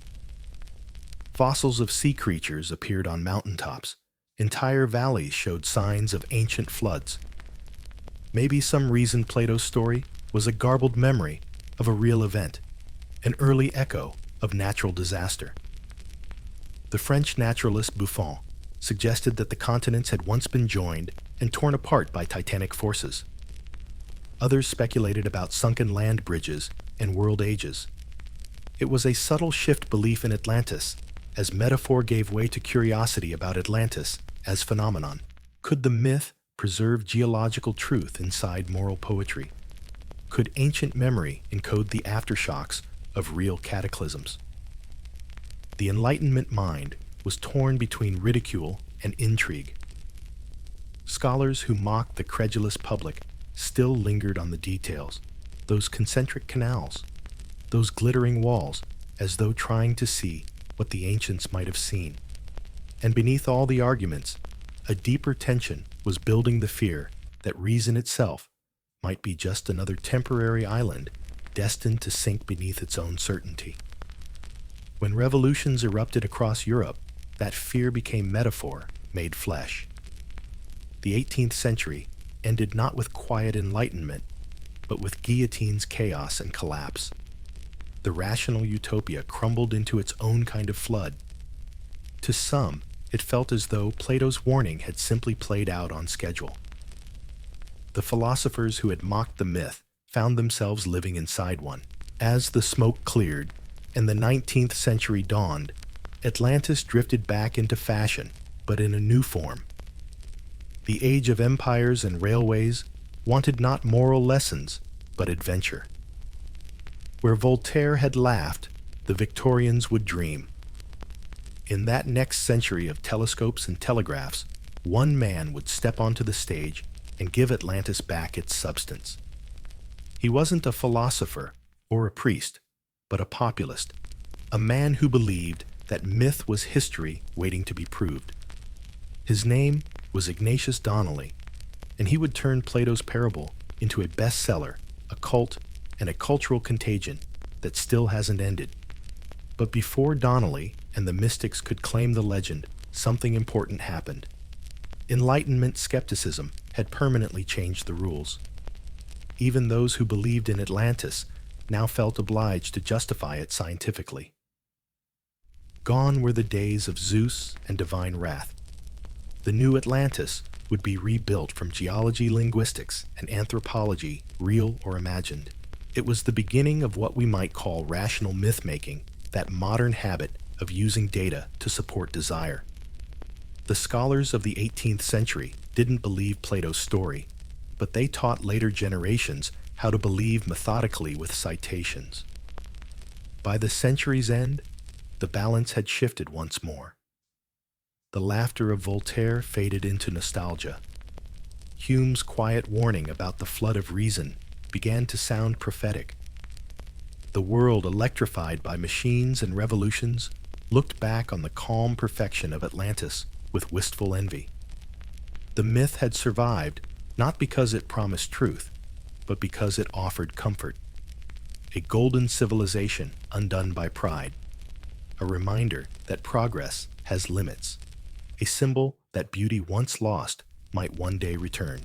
Fossils of sea creatures appeared on mountaintops. Entire valleys showed signs of ancient floods. Maybe some reason Plato's story was a garbled memory of a real event, an early echo of natural disaster. The French naturalist Buffon suggested that the continents had once been joined and torn apart by titanic forces. Others speculated about sunken land bridges and world ages. It was a subtle shift belief in Atlantis, as metaphor gave way to curiosity about Atlantis as phenomenon. Could the myth preserve geological truth inside moral poetry? Could ancient memory encode the aftershocks of real cataclysms? The Enlightenment mind was torn between ridicule and intrigue. Scholars who mocked the credulous public still lingered on the details, those concentric canals, those glittering walls, as though trying to see what the ancients might have seen. And beneath all the arguments, a deeper tension was building, the fear that reason itself might be just another temporary island destined to sink beneath its own certainty. When revolutions erupted across Europe, that fear became metaphor made flesh. The 18th century ended not with quiet enlightenment, but with guillotines, chaos, and collapse. The rational utopia crumbled into its own kind of flood. To some, it felt as though Plato's warning had simply played out on schedule. The philosophers who had mocked the myth found themselves living inside one. As the smoke cleared and the 19th century dawned, Atlantis drifted back into fashion, but in a new form. The age of empires and railways wanted not moral lessons, but adventure. Where Voltaire had laughed, the Victorians would dream. In that next century of telescopes and telegraphs, one man would step onto the stage and give Atlantis back its substance. He wasn't a philosopher or a priest, but a populist, a man who believed that myth was history waiting to be proved. His name was Ignatius Donnelly, and he would turn Plato's parable into a bestseller, a cult, and a cultural contagion that still hasn't ended. But before Donnelly and the mystics could claim the legend, something important happened. Enlightenment skepticism had permanently changed the rules. Even those who believed in Atlantis now felt obliged to justify it scientifically. Gone were the days of Zeus and divine wrath. The new Atlantis would be rebuilt from geology, linguistics, and anthropology, real or imagined. It was the beginning of what we might call rational myth-making, that modern habit of using data to support desire. The scholars of the 18th century didn't believe Plato's story, but they taught later generations how to believe methodically with citations. By the century's end, the balance had shifted once more. The laughter of Voltaire faded into nostalgia. Hume's quiet warning about the flood of reason began to sound prophetic. The world, electrified by machines and revolutions, looked back on the calm perfection of Atlantis with wistful envy. The myth had survived not because it promised truth, but because it offered comfort. A golden civilization undone by pride. A reminder that progress has limits. A symbol that beauty once lost might one day return.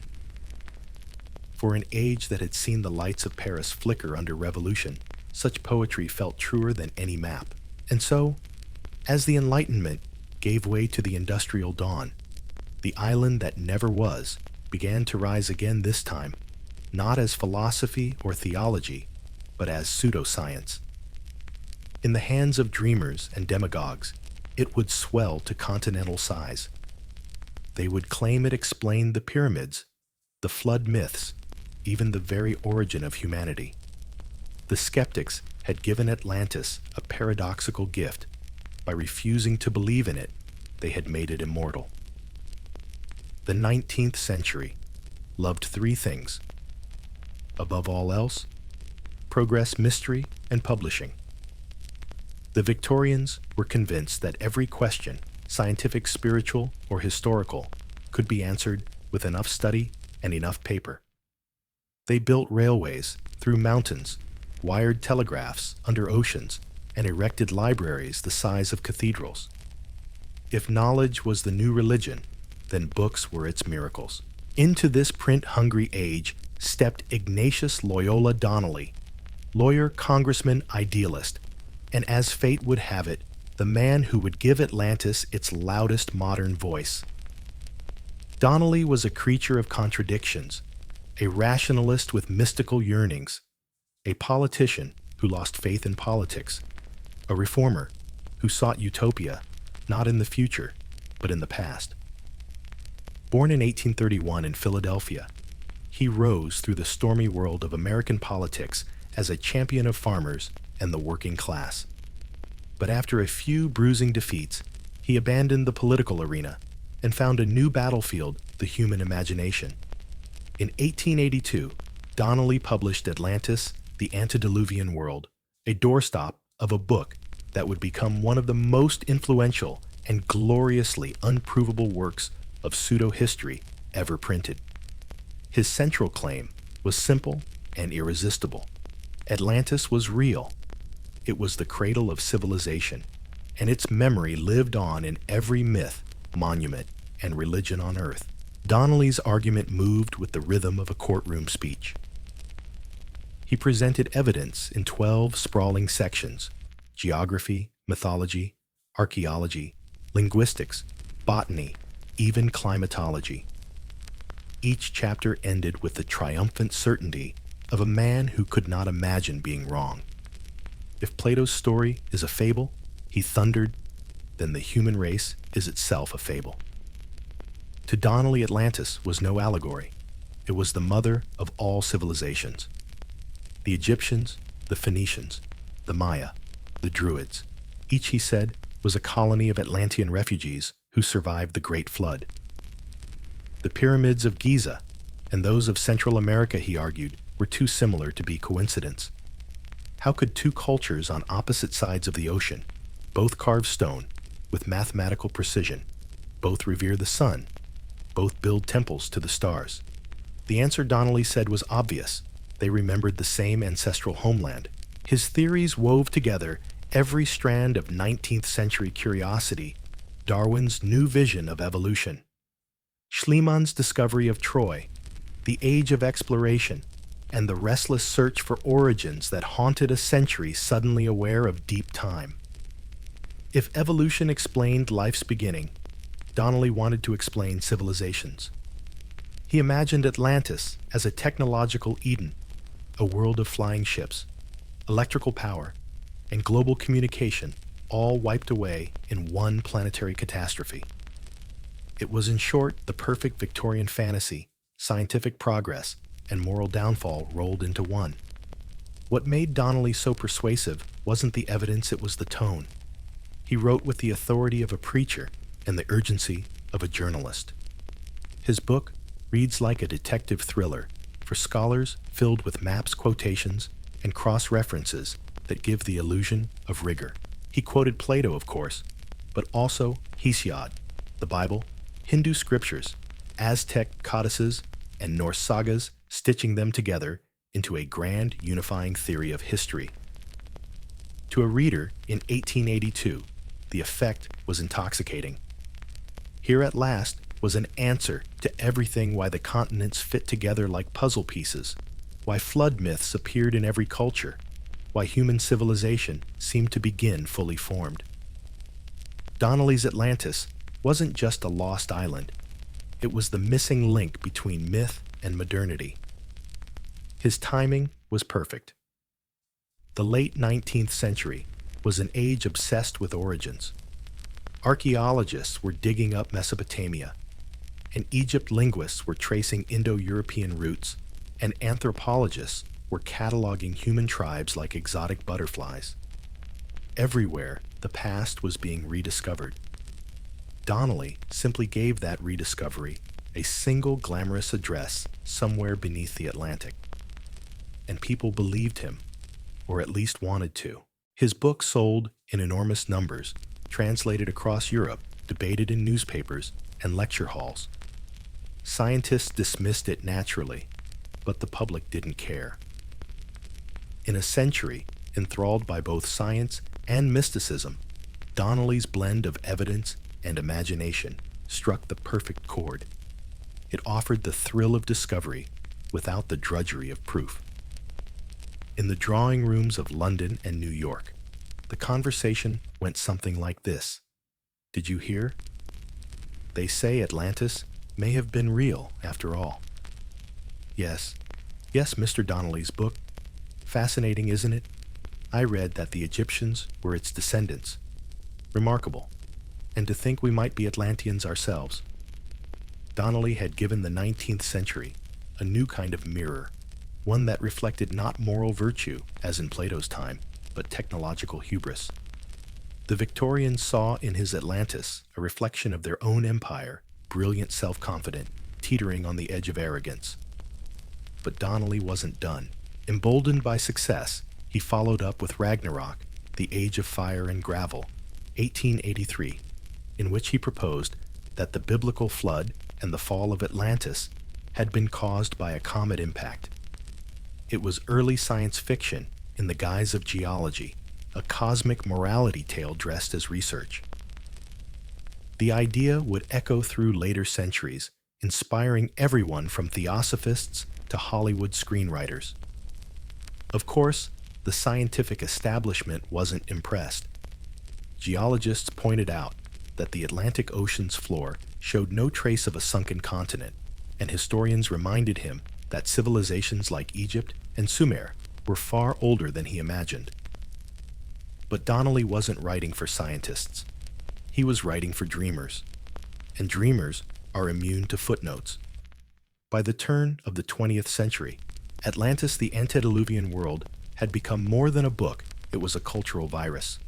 For an age that had seen the lights of Paris flicker under revolution, such poetry felt truer than any map. And so, as the Enlightenment gave way to the industrial dawn, the island that never was began to rise again, this time, not as philosophy or theology, but as pseudoscience. In the hands of dreamers and demagogues, it would swell to continental size. They would claim it explained the pyramids, the flood myths, even the very origin of humanity. The skeptics had given Atlantis a paradoxical gift. By refusing to believe in it, they had made it immortal. The 19th century loved three things. Above all else, progress, mystery, and publishing. The Victorians were convinced that every question, scientific, spiritual, or historical, could be answered with enough study and enough paper. They built railways through mountains, wired telegraphs under oceans, and erected libraries the size of cathedrals. If knowledge was the new religion, then books were its miracles. Into this print-hungry age stepped Ignatius Loyola Donnelly, lawyer, congressman, idealist, and as fate would have it, the man who would give Atlantis its loudest modern voice. Donnelly was a creature of contradictions, a rationalist with mystical yearnings, a politician who lost faith in politics, a reformer who sought utopia, not in the future, but in the past. Born in 1831 in Philadelphia, he rose through the stormy world of American politics as a champion of farmers and the working class. But after a few bruising defeats, he abandoned the political arena and found a new battlefield, the human imagination. In 1882, Donnelly published Atlantis, the Antediluvian World, a doorstop of a book that would become one of the most influential and gloriously unprovable works of pseudo-history ever printed. His central claim was simple and irresistible. Atlantis was real. It was the cradle of civilization, and its memory lived on in every myth, monument, and religion on Earth. Donnelly's argument moved with the rhythm of a courtroom speech. He presented evidence in 12 sprawling sections: geography, mythology, archaeology, linguistics, botany, even climatology. Each chapter ended with the triumphant certainty of a man who could not imagine being wrong. If Plato's story is a fable, he thundered, then the human race is itself a fable. To Donnelly, Atlantis was no allegory. It was the mother of all civilizations. The Egyptians, the Phoenicians, the Maya, the Druids. Each, he said, was a colony of Atlantean refugees who survived the Great Flood. The pyramids of Giza and those of Central America, he argued, were too similar to be coincidence. How could two cultures on opposite sides of the ocean, both carve stone with mathematical precision, both revere the sun, both build temples to the stars? The answer, Donnelly said, was obvious. They remembered the same ancestral homeland. His theories wove together every strand of 19th century curiosity: Darwin's new vision of evolution, Schliemann's discovery of Troy, the age of exploration, and the restless search for origins that haunted a century suddenly aware of deep time. If evolution explained life's beginning, Donnelly wanted to explain civilizations. He imagined Atlantis as a technological Eden, a world of flying ships, electrical power, and global communication all wiped away in one planetary catastrophe. It was, in short, the perfect Victorian fantasy, scientific progress, and moral downfall rolled into one. What made Donnelly so persuasive wasn't the evidence, it was the tone. He wrote with the authority of a preacher and the urgency of a journalist. His book reads like a detective thriller for scholars, filled with maps, quotations, and cross-references that give the illusion of rigor. He quoted Plato, of course, but also Hesiod, the Bible, Hindu scriptures, Aztec codices, and Norse sagas, stitching them together into a grand unifying theory of history. To a reader in 1882, the effect was intoxicating. Here at last was an answer to everything: why the continents fit together like puzzle pieces, why flood myths appeared in every culture, why human civilization seemed to begin fully formed. Donnelly's Atlantis wasn't just a lost island. It was the missing link between myth and modernity. His timing was perfect. The late 19th century was an age obsessed with origins. Archaeologists were digging up Mesopotamia, and Egypt linguists were tracing Indo-European roots, and anthropologists were cataloging human tribes like exotic butterflies. Everywhere, the past was being rediscovered. Donnelly simply gave that rediscovery a single glamorous address somewhere beneath the Atlantic. And people believed him, or at least wanted to. His book sold in enormous numbers, translated across Europe, debated in newspapers and lecture halls. Scientists dismissed it naturally, but the public didn't care. In a century enthralled by both science and mysticism, Donnelly's blend of evidence and imagination struck the perfect chord. It offered the thrill of discovery without the drudgery of proof. In the drawing rooms of London and New York, the conversation went something like this. Did you hear? They say Atlantis may have been real after all. Yes, Mr. Donnelly's book. Fascinating, isn't it? I read that the Egyptians were its descendants. Remarkable. And to think we might be Atlanteans ourselves. Donnelly had given the 19th century a new kind of mirror, one that reflected not moral virtue, as in Plato's time, but technological hubris. The Victorians saw in his Atlantis a reflection of their own empire, brilliant, self-confident, teetering on the edge of arrogance. But Donnelly wasn't done. Emboldened by success, he followed up with Ragnarok, the Age of Fire and Gravel, 1883, in which he proposed that the biblical flood and the fall of Atlantis had been caused by a comet impact. It was early science fiction in the guise of geology, a cosmic morality tale dressed as research. The idea would echo through later centuries, inspiring everyone from theosophists to Hollywood screenwriters. Of course, the scientific establishment wasn't impressed. Geologists pointed out that the Atlantic Ocean's floor showed no trace of a sunken continent, and historians reminded him that civilizations like Egypt and Sumer were far older than he imagined. But Donnelly wasn't writing for scientists. He was writing for dreamers, and dreamers are immune to footnotes. By the turn of the 20th century, Atlantis, the antediluvian world, had become more than a book, it was a cultural virus.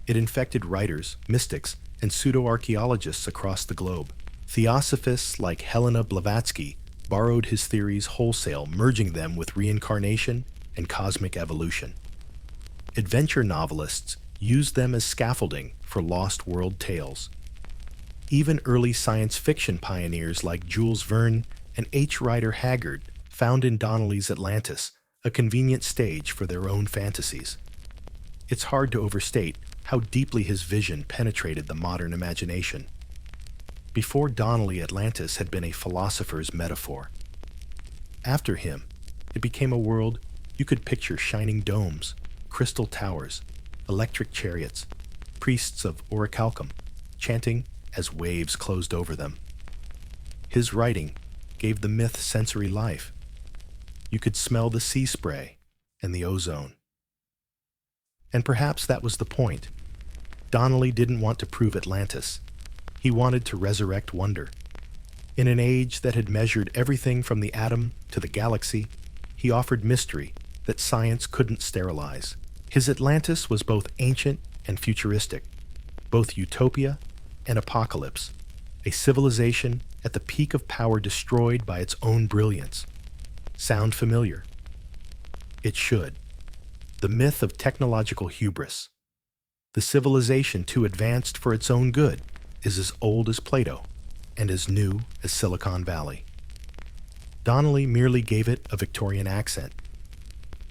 It infected writers, mystics, and pseudo-archaeologists across the globe. Theosophists like Helena Blavatsky borrowed his theories wholesale, merging them with reincarnation and cosmic evolution. Adventure novelists used them as scaffolding for lost world tales. Even early science fiction pioneers like Jules Verne and H. Rider Haggard found in Donnelly's Atlantis a convenient stage for their own fantasies. It's hard to overstate how deeply his vision penetrated the modern imagination. Before Donnelly, Atlantis had been a philosopher's metaphor. After him, it became a world you could picture: shining domes, crystal towers, electric chariots, priests of orichalcum chanting as waves closed over them. His writing gave the myth sensory life. You could smell the sea spray and the ozone. And perhaps that was the point. Donnelly didn't want to prove Atlantis. He wanted to resurrect wonder. In an age that had measured everything from the atom to the galaxy, he offered mystery that science couldn't sterilize. His Atlantis was both ancient and futuristic, both utopia and apocalypse, a civilization at the peak of power destroyed by its own brilliance. Sound familiar? It should. The myth of technological hubris. The civilization too advanced for its own good is as old as Plato and as new as Silicon Valley. Donnelly merely gave it a Victorian accent.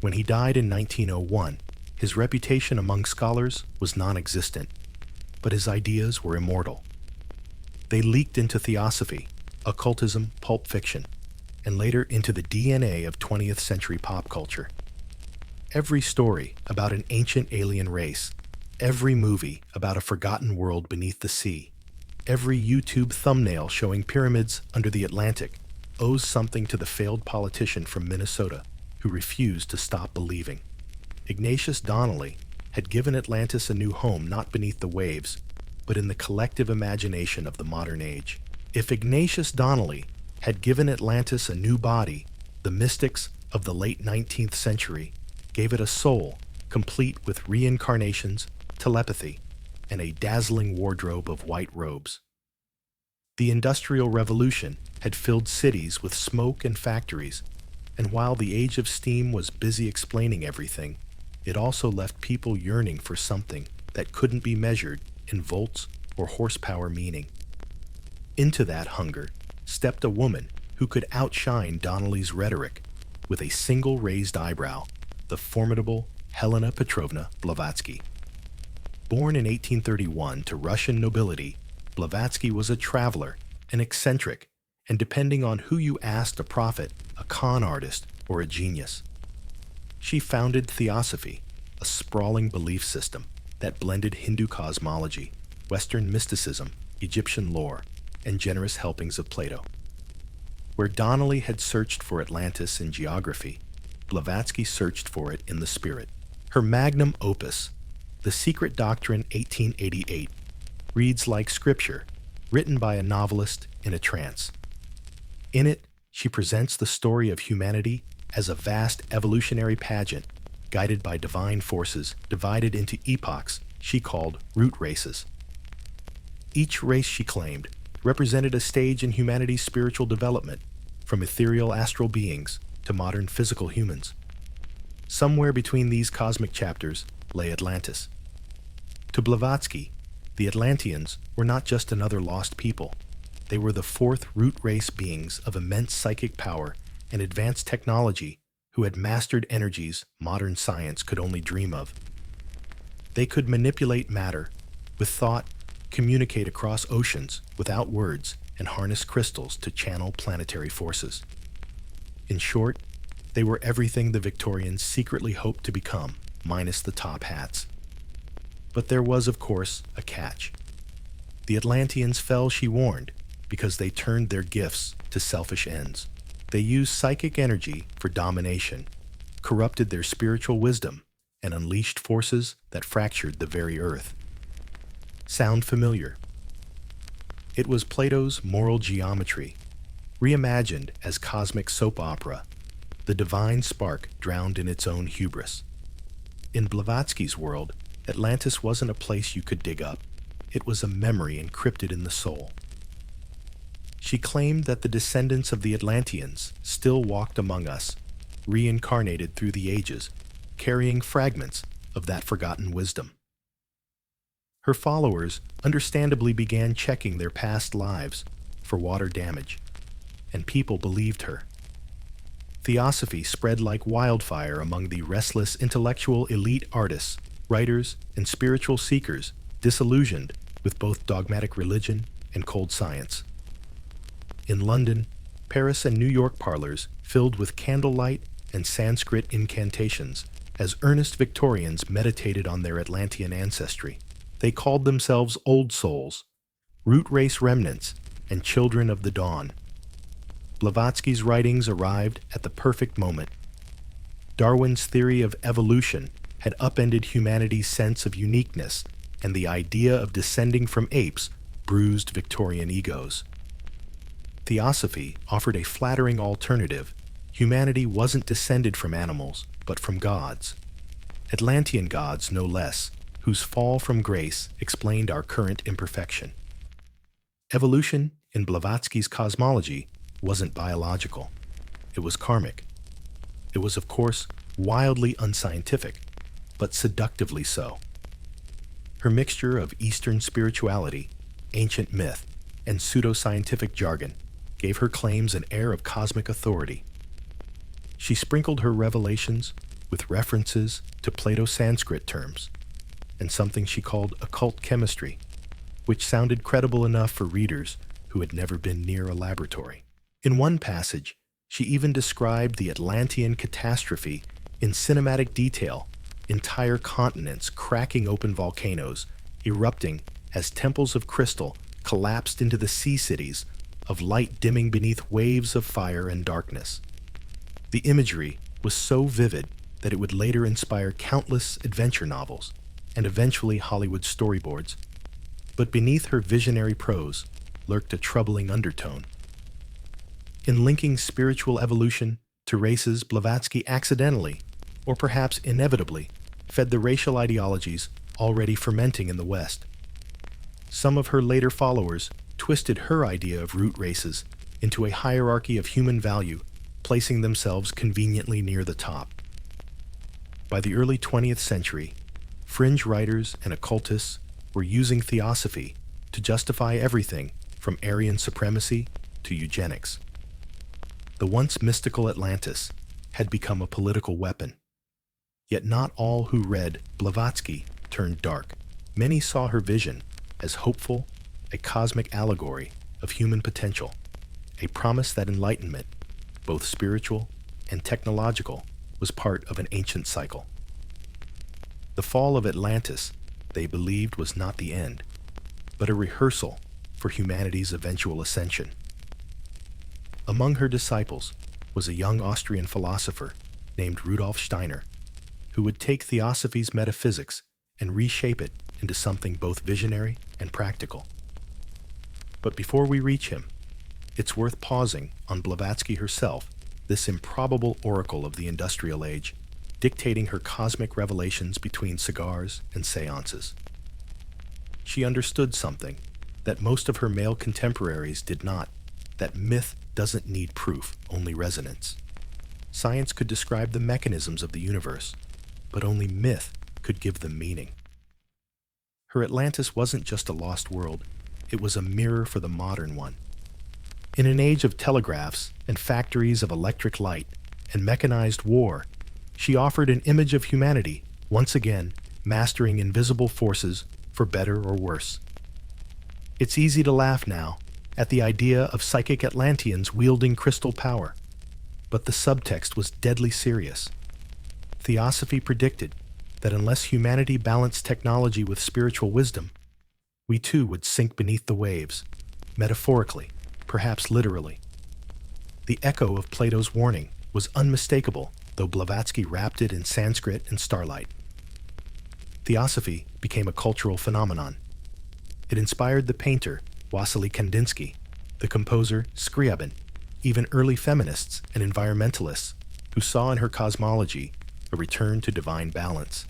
When he died in 1901, his reputation among scholars was non-existent, but his ideas were immortal. They leaked into theosophy, occultism, pulp fiction, and later into the DNA of 20th century pop culture. Every story about an ancient alien race, every movie about a forgotten world beneath the sea, every YouTube thumbnail showing pyramids under the Atlantic owes something to the failed politician from Minnesota who refused to stop believing. Ignatius Donnelly had given Atlantis a new home not beneath the waves, but in the collective imagination of the modern age. If Ignatius Donnelly had given Atlantis a new body, the mystics of the late 19th century gave it a soul complete with reincarnations, telepathy, and a dazzling wardrobe of white robes. The Industrial Revolution had filled cities with smoke and factories, and while the age of steam was busy explaining everything, it also left people yearning for something that couldn't be measured in volts or horsepower meaning. Into that hunger stepped a woman who could outshine Donnelly's rhetoric with a single raised eyebrow, the formidable Helena Petrovna Blavatsky. Born in 1831 to Russian nobility, Blavatsky was a traveler, an eccentric, and depending on who you asked, a prophet, a con artist, or a genius. She founded theosophy, a sprawling belief system that blended Hindu cosmology, Western mysticism, Egyptian lore, and generous helpings of Plato. Where Donnelly had searched for Atlantis in geography, Blavatsky searched for it in the spirit. Her magnum opus, The Secret Doctrine 1888, reads like scripture, written by a novelist in a trance. In it, she presents the story of humanity as a vast evolutionary pageant guided by divine forces divided into epochs she called root races. Each race, she claimed, represented a stage in humanity's spiritual development, from ethereal astral beings to modern physical humans. Somewhere between these cosmic chapters lay Atlantis. To Blavatsky, the Atlanteans were not just another lost people. They were the fourth root race beings of immense psychic power and advanced technology who had mastered energies modern science could only dream of. They could manipulate matter with thought, communicate across oceans without words, and harness crystals to channel planetary forces. In short, they were everything the Victorians secretly hoped to become, minus the top hats. But there was, of course, a catch. The Atlanteans fell, she warned, because they turned their gifts to selfish ends. They used psychic energy for domination, corrupted their spiritual wisdom, and unleashed forces that fractured the very earth. Sound familiar? It was Plato's moral geometry, reimagined as cosmic soap opera, the divine spark drowned in its own hubris. In Blavatsky's world, Atlantis wasn't a place you could dig up. It was a memory encrypted in the soul. She claimed that the descendants of the Atlanteans still walked among us, reincarnated through the ages, carrying fragments of that forgotten wisdom. Her followers understandably began checking their past lives for water damage, and people believed her. Theosophy spread like wildfire among the restless intellectual elite artists, writers, and spiritual seekers disillusioned with both dogmatic religion and cold science. In London, Paris, and New York parlors filled with candlelight and Sanskrit incantations as earnest Victorians meditated on their Atlantean ancestry. They called themselves old souls, root race remnants, and children of the dawn. Blavatsky's writings arrived at the perfect moment. Darwin's theory of evolution had upended humanity's sense of uniqueness, and the idea of descending from apes bruised Victorian egos. Theosophy offered a flattering alternative. Humanity wasn't descended from animals, but from gods. Atlantean gods, no less, whose fall from grace explained our current imperfection. Evolution, in Blavatsky's cosmology, wasn't biological. It was karmic. It was, of course, wildly unscientific, but seductively so. Her mixture of Eastern spirituality, ancient myth, and pseudoscientific jargon gave her claims an air of cosmic authority. She sprinkled her revelations with references to Plato's Sanskrit terms and something she called occult chemistry, which sounded credible enough for readers who had never been near a laboratory. In one passage, she even described the Atlantean catastrophe in cinematic detail, entire continents cracking open volcanoes, erupting as temples of crystal collapsed into the sea cities of light dimming beneath waves of fire and darkness. The imagery was so vivid that it would later inspire countless adventure novels and eventually Hollywood storyboards. But beneath her visionary prose lurked a troubling undertone. In linking spiritual evolution to races, Blavatsky accidentally, or perhaps inevitably, fed the racial ideologies already fermenting in the West. Some of her later followers twisted her idea of root races into a hierarchy of human value, placing themselves conveniently near the top. By the early 20th century, fringe writers and occultists were using theosophy to justify everything from Aryan supremacy to eugenics. The once mystical Atlantis had become a political weapon. Yet not all who read Blavatsky turned dark. Many saw her vision as hopeful, a cosmic allegory of human potential, a promise that enlightenment, both spiritual and technological, was part of an ancient cycle. The fall of Atlantis, they believed, was not the end, but a rehearsal for humanity's eventual ascension. Among her disciples was a young Austrian philosopher named Rudolf Steiner, who would take theosophy's metaphysics and reshape it into something both visionary and practical. But before we reach him, it's worth pausing on Blavatsky herself, this improbable oracle of the industrial age, dictating her cosmic revelations between cigars and seances. She understood something that most of her male contemporaries did not, that myth doesn't need proof, only resonance. Science could describe the mechanisms of the universe, but only myth could give them meaning. Her Atlantis wasn't just a lost world, it was a mirror for the modern one. In an age of telegraphs and factories of electric light and mechanized war, she offered an image of humanity, once again mastering invisible forces for better or worse. It's easy to laugh now at the idea of psychic Atlanteans wielding crystal power, but the subtext was deadly serious. Theosophy predicted that unless humanity balanced technology with spiritual wisdom, we too would sink beneath the waves, metaphorically, perhaps literally. The echo of Plato's warning was unmistakable, though Blavatsky wrapped it in Sanskrit and starlight. Theosophy became a cultural phenomenon. It inspired the painter Wassily Kandinsky, the composer Scriabin, even early feminists and environmentalists who saw in her cosmology a return to divine balance.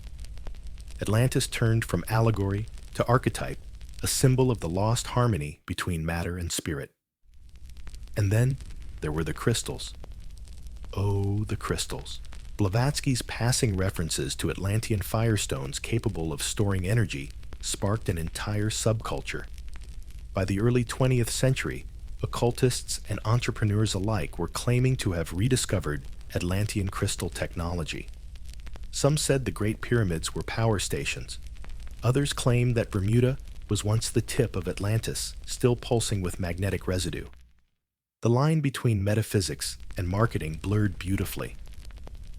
Atlantis turned from allegory to archetype, a symbol of the lost harmony between matter and spirit. And then there were the crystals. Oh, the crystals. Blavatsky's passing references to Atlantean firestones capable of storing energy sparked an entire subculture. By the early 20th century, occultists and entrepreneurs alike were claiming to have rediscovered Atlantean crystal technology. Some said the Great Pyramids were power stations. Others claimed that Bermuda was once the tip of Atlantis, still pulsing with magnetic residue. The line between metaphysics and marketing blurred beautifully.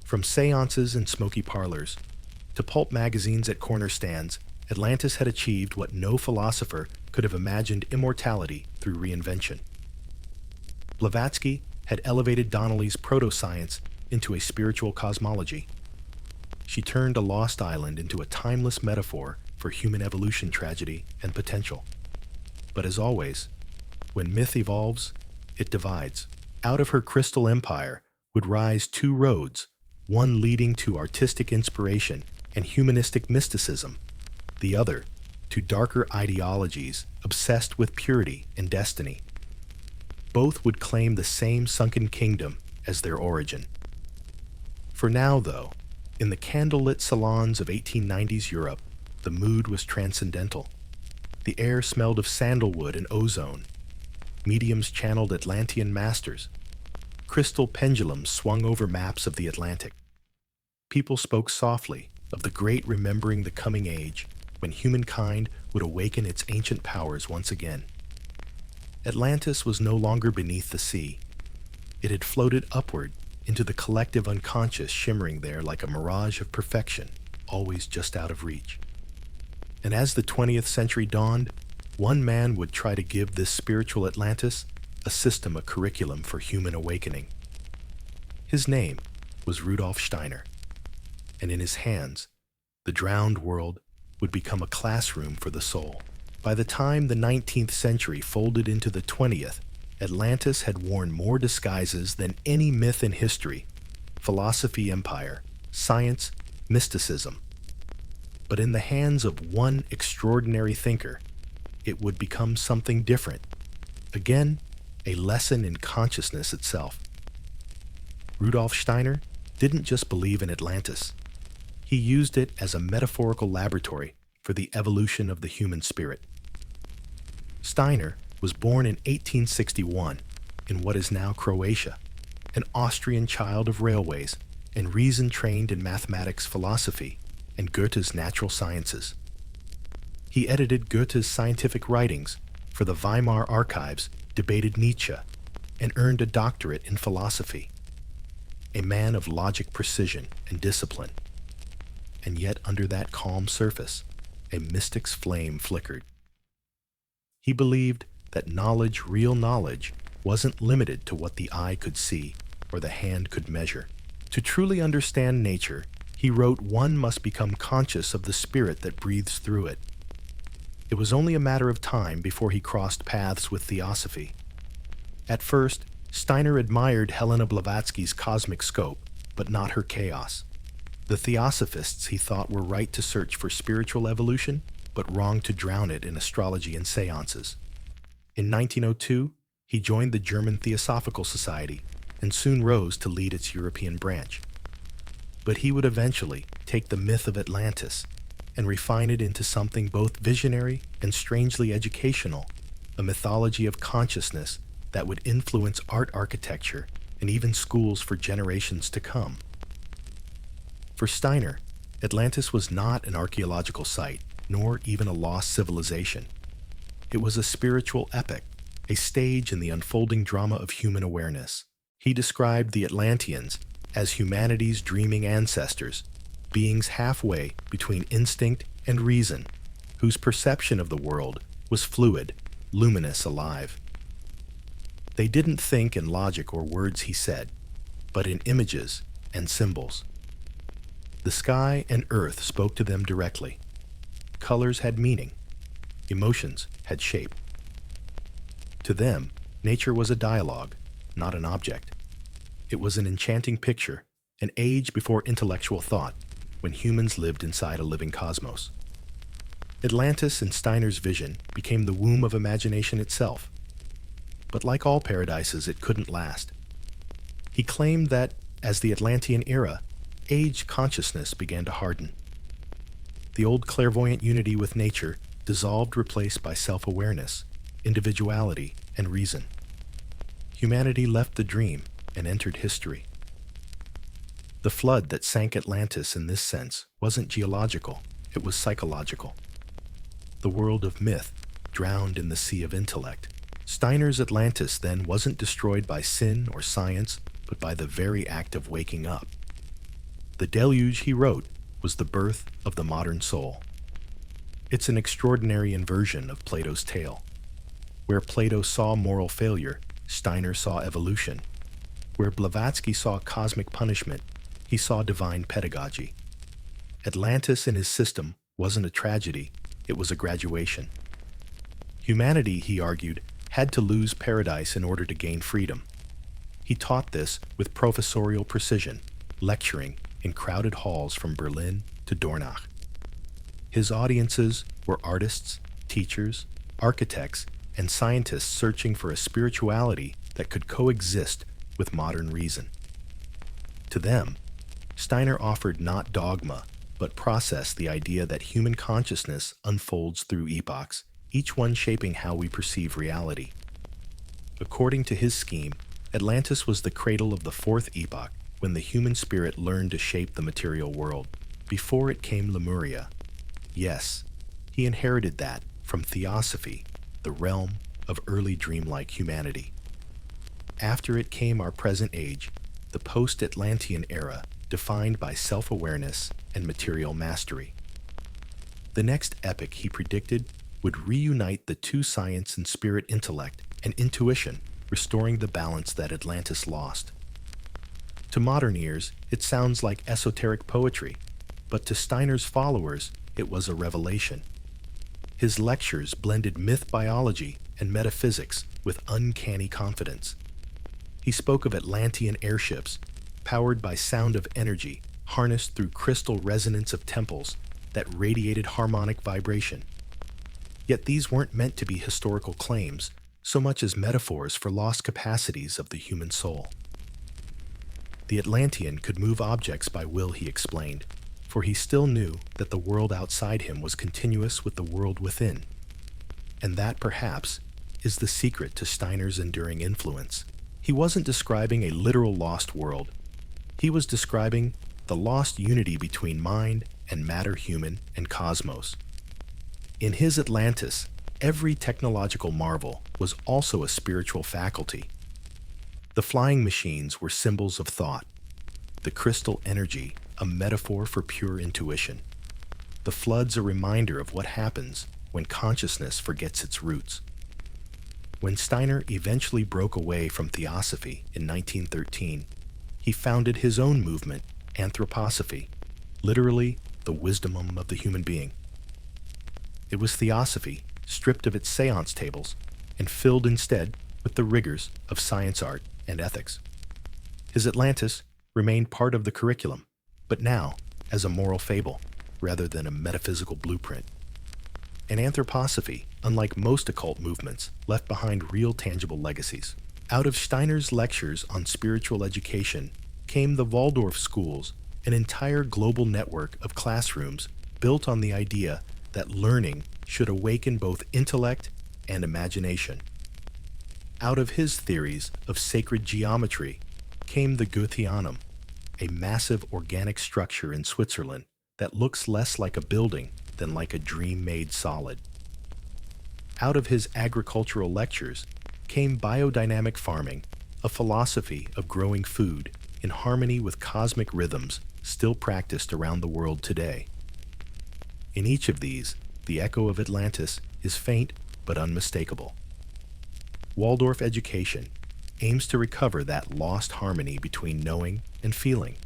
From seances in smoky parlors to pulp magazines at corner stands, Atlantis had achieved what no philosopher could have imagined: immortality through reinvention. Blavatsky had elevated Donnelly's proto-science into a spiritual cosmology. She turned a lost island into a timeless metaphor for human evolution, tragedy, and potential. But as always, when myth evolves, it divides. Out of her crystal empire would rise two roads, one leading to artistic inspiration and humanistic mysticism, the other to darker ideologies obsessed with purity and destiny. Both would claim the same sunken kingdom as their origin. For now, though, in the candlelit salons of 1890s Europe, the mood was transcendental. The air smelled of sandalwood and ozone. Mediums channeled Atlantean masters. Crystal pendulums swung over maps of the Atlantic. People spoke softly of the great remembering the coming age when humankind would awaken its ancient powers once again. Atlantis was no longer beneath the sea. It had floated upward into the collective unconscious, shimmering there like a mirage of perfection, always just out of reach. And as the 20th century dawned, one man would try to give this spiritual Atlantis a system, a curriculum for human awakening. His name was Rudolf Steiner, and in his hands, the drowned world would become a classroom for the soul. By the time the 19th century folded into the 20th, Atlantis had worn more disguises than any myth in history: philosophy, empire, science, mysticism. But in the hands of one extraordinary thinker, it would become something different. Again, a lesson in consciousness itself. Rudolf Steiner didn't just believe in Atlantis. He used it as a metaphorical laboratory for the evolution of the human spirit. Steiner was born in 1861 in what is now Croatia, an Austrian child of railways and reason trained in mathematics, philosophy, and Goethe's natural sciences. He edited Goethe's scientific writings for the Weimar archives, debated Nietzsche, and earned a doctorate in philosophy. A man of logic, precision, and discipline. And yet under that calm surface, a mystic's flame flickered. He believed that knowledge, real knowledge, wasn't limited to what the eye could see or the hand could measure. To truly understand nature, he wrote, one must become conscious of the spirit that breathes through it. It was only a matter of time before he crossed paths with theosophy. At first, Steiner admired Helena Blavatsky's cosmic scope, but not her chaos. The theosophists, he thought, were right to search for spiritual evolution, but wrong to drown it in astrology and seances. In 1902, he joined the German Theosophical Society and soon rose to lead its European branch. But he would eventually take the myth of Atlantis and refine it into something both visionary and strangely educational, a mythology of consciousness that would influence art, architecture, and even schools for generations to come. For Steiner, Atlantis was not an archaeological site, nor even a lost civilization. It was a spiritual epic, a stage in the unfolding drama of human awareness. He described the Atlanteans as humanity's dreaming ancestors, beings halfway between instinct and reason, whose perception of the world was fluid, luminous, alive. They didn't think in logic or words, he said, but in images and symbols. The sky and earth spoke to them directly. Colors had meaning. Emotions had shape. To them, nature was a dialogue, not an object. It was an enchanting picture, an age before intellectual thought, when humans lived inside a living cosmos. Atlantis, in Steiner's vision, became the womb of imagination itself. But like all paradises, it couldn't last. He claimed that, as the Atlantean era, age consciousness began to harden. The old clairvoyant unity with nature dissolved, replaced by self-awareness, individuality, and reason. Humanity left the dream and entered history. The flood that sank Atlantis in this sense wasn't geological, it was psychological. The world of myth drowned in the sea of intellect. Steiner's Atlantis then wasn't destroyed by sin or science, but by the very act of waking up. The deluge, he wrote, was the birth of the modern soul. It's an extraordinary inversion of Plato's tale. Where Plato saw moral failure, Steiner saw evolution. Where Blavatsky saw cosmic punishment, he saw divine pedagogy. Atlantis and his system wasn't a tragedy, it was a graduation. Humanity, he argued, had to lose paradise in order to gain freedom. He taught this with professorial precision, lecturing in crowded halls from Berlin to Dornach. His audiences were artists, teachers, architects, and scientists searching for a spirituality that could coexist with modern reason. To them, Steiner offered not dogma, but process, the idea that human consciousness unfolds through epochs, each one shaping how we perceive reality. According to his scheme, Atlantis was the cradle of the fourth epoch, when the human spirit learned to shape the material world. Before it came Lemuria. Yes, he inherited that from theosophy, the realm of early dreamlike humanity. After it came our present age, the post-Atlantean era, defined by self-awareness and material mastery. The next epoch, he predicted, would reunite the two, science and spirit, intellect and intuition, restoring the balance that Atlantis lost. To modern ears, it sounds like esoteric poetry, but to Steiner's followers, it was a revelation. His lectures blended myth biology and metaphysics with uncanny confidence. He spoke of Atlantean airships, powered by sound of energy, harnessed through crystal resonance of temples that radiated harmonic vibration. Yet these weren't meant to be historical claims, so much as metaphors for lost capacities of the human soul. The Atlantean could move objects by will, he explained, for he still knew that the world outside him was continuous with the world within. And that, perhaps, is the secret to Steiner's enduring influence. He wasn't describing a literal lost world. He was describing the lost unity between mind and matter, human and cosmos. In his Atlantis, every technological marvel was also a spiritual faculty. The flying machines were symbols of thought, the crystal energy a metaphor for pure intuition, the floods a reminder of what happens when consciousness forgets its roots. When Steiner eventually broke away from theosophy in 1913, he founded his own movement, anthroposophy, literally the wisdom of the human being. It was theosophy stripped of its seance tables and filled instead with the rigors of science, art, and ethics. His Atlantis remained part of the curriculum, but now as a moral fable rather than a metaphysical blueprint. And anthroposophy, unlike most occult movements, left behind real tangible legacies. Out of Steiner's lectures on spiritual education came the Waldorf schools, an entire global network of classrooms built on the idea that learning should awaken both intellect and imagination. Out of his theories of sacred geometry came the Goetheanum, a massive organic structure in Switzerland that looks less like a building than like a dream made solid. Out of his agricultural lectures came biodynamic farming, a philosophy of growing food in harmony with cosmic rhythms still practiced around the world today. In each of these, the echo of Atlantis is faint but unmistakable. Waldorf education aims to recover that lost harmony between knowing and feeling.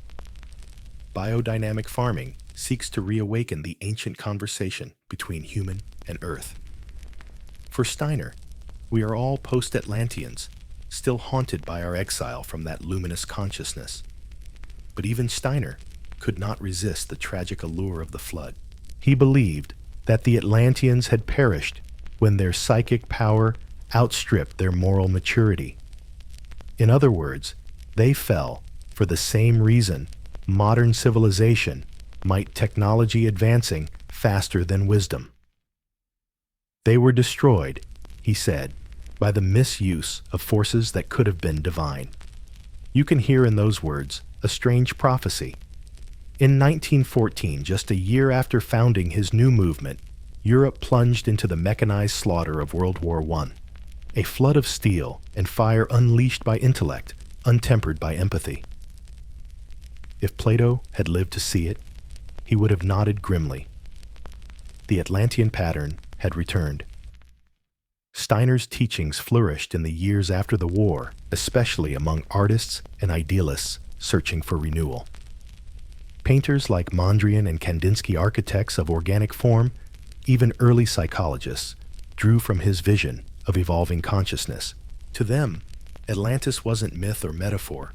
Biodynamic farming seeks to reawaken the ancient conversation between human and earth. For Steiner, we are all post-Atlanteans, still haunted by our exile from that luminous consciousness. But even Steiner could not resist the tragic allure of the flood. He believed that the Atlanteans had perished when their psychic power outstripped their moral maturity. In other words, they fell for the same reason modern civilization might technology advancing faster than wisdom. They were destroyed, he said, by the misuse of forces that could have been divine. You can hear in those words a strange prophecy. In 1914, just a year after founding his new movement, Europe plunged into the mechanized slaughter of World War I, a flood of steel and fire unleashed by intellect, untempered by empathy. If Plato had lived to see it, he would have nodded grimly. The Atlantean pattern had returned. Steiner's teachings flourished in the years after the war, especially among artists and idealists searching for renewal. Painters like Mondrian and Kandinsky, architects of organic form, even early psychologists, drew from his vision of evolving consciousness. To them, Atlantis wasn't myth or metaphor.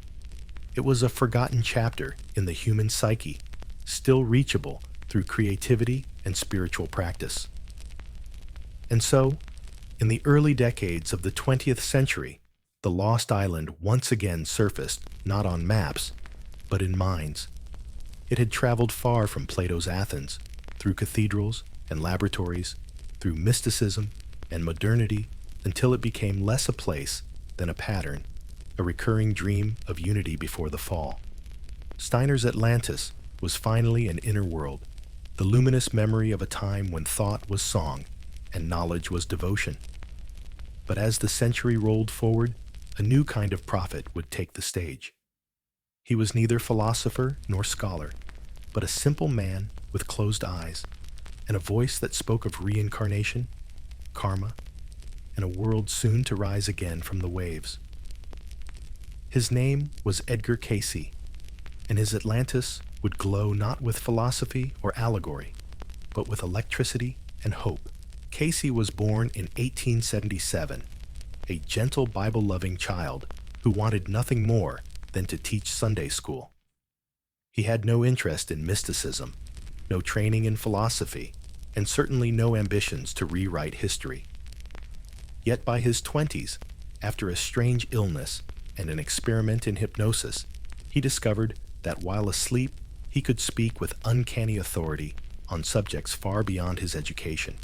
It was a forgotten chapter in the human psyche, still reachable through creativity and spiritual practice. And so, in the early decades of the 20th century, the lost island once again surfaced, not on maps, but in minds. It had traveled far from Plato's Athens, through cathedrals and laboratories, through mysticism and modernity, until it became less a place than a pattern, a recurring dream of unity before the fall. Steiner's Atlantis was finally an inner world, the luminous memory of a time when thought was song and knowledge was devotion. But as the century rolled forward, a new kind of prophet would take the stage. He was neither philosopher nor scholar, but a simple man with closed eyes and a voice that spoke of reincarnation, karma, and a world soon to rise again from the waves. His name was Edgar Cayce, and his Atlantis would glow not with philosophy or allegory, but with electricity and hope. Cayce was born in 1877, a gentle Bible-loving child who wanted nothing more than to teach Sunday school. He had no interest in mysticism, no training in philosophy, and certainly no ambitions to rewrite history. Yet by his 20s, after a strange illness and an experiment in hypnosis, he discovered that while asleep, he could speak with uncanny authority on subjects far beyond his education.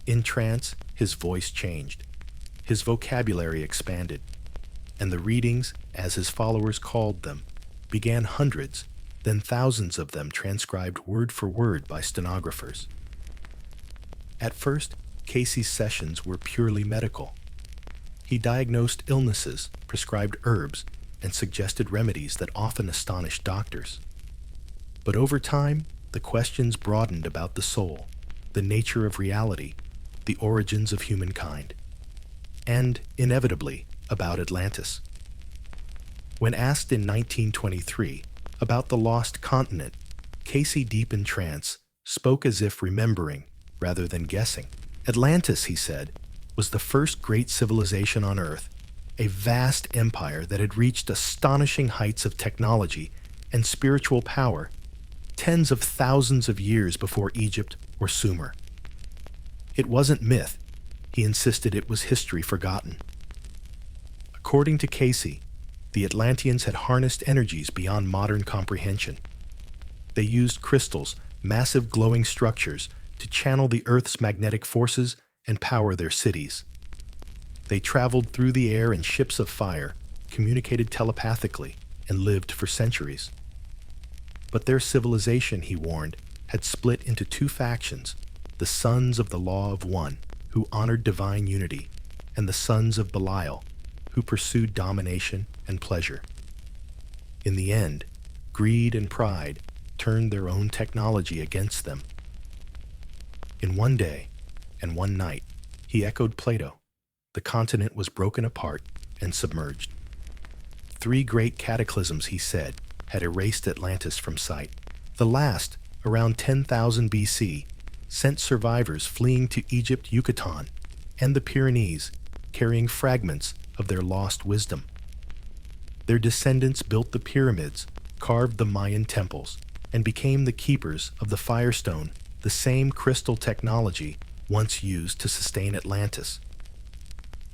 In trance, his voice changed, his vocabulary expanded, and the readings, as his followers called them, began hundreds, then thousands of them transcribed word for word by stenographers. At first, Cayce's sessions were purely medical. He diagnosed illnesses, prescribed herbs, and suggested remedies that often astonished doctors. But over time, the questions broadened about the soul, the nature of reality, the origins of humankind, and, inevitably, about Atlantis. When asked in 1923 about the lost continent, Cayce, deep in trance, spoke as if remembering rather than guessing. Atlantis, he said, was the first great civilization on Earth, a vast empire that had reached astonishing heights of technology and spiritual power, tens of thousands of years before Egypt or Sumer. It wasn't myth. He insisted it was history forgotten. According to Cayce, the Atlanteans had harnessed energies beyond modern comprehension. They used crystals, massive glowing structures, to channel the Earth's magnetic forces and power their cities. They traveled through the air in ships of fire, communicated telepathically, and lived for centuries. But their civilization, he warned, had split into two factions: the sons of the Law of One, who honored divine unity, and the sons of Belial, who pursued domination and pleasure. In the end, greed and pride turned their own technology against them. In one day and one night, he echoed Plato. The continent was broken apart and submerged. 3 great cataclysms, he said, had erased Atlantis from sight. The last, around 10,000 BC, sent survivors fleeing to Egypt, Yucatan, and the Pyrenees, carrying fragments of their lost wisdom. Their descendants built the pyramids, carved the Mayan temples, and became the keepers of the firestone, the same crystal technology once used to sustain Atlantis.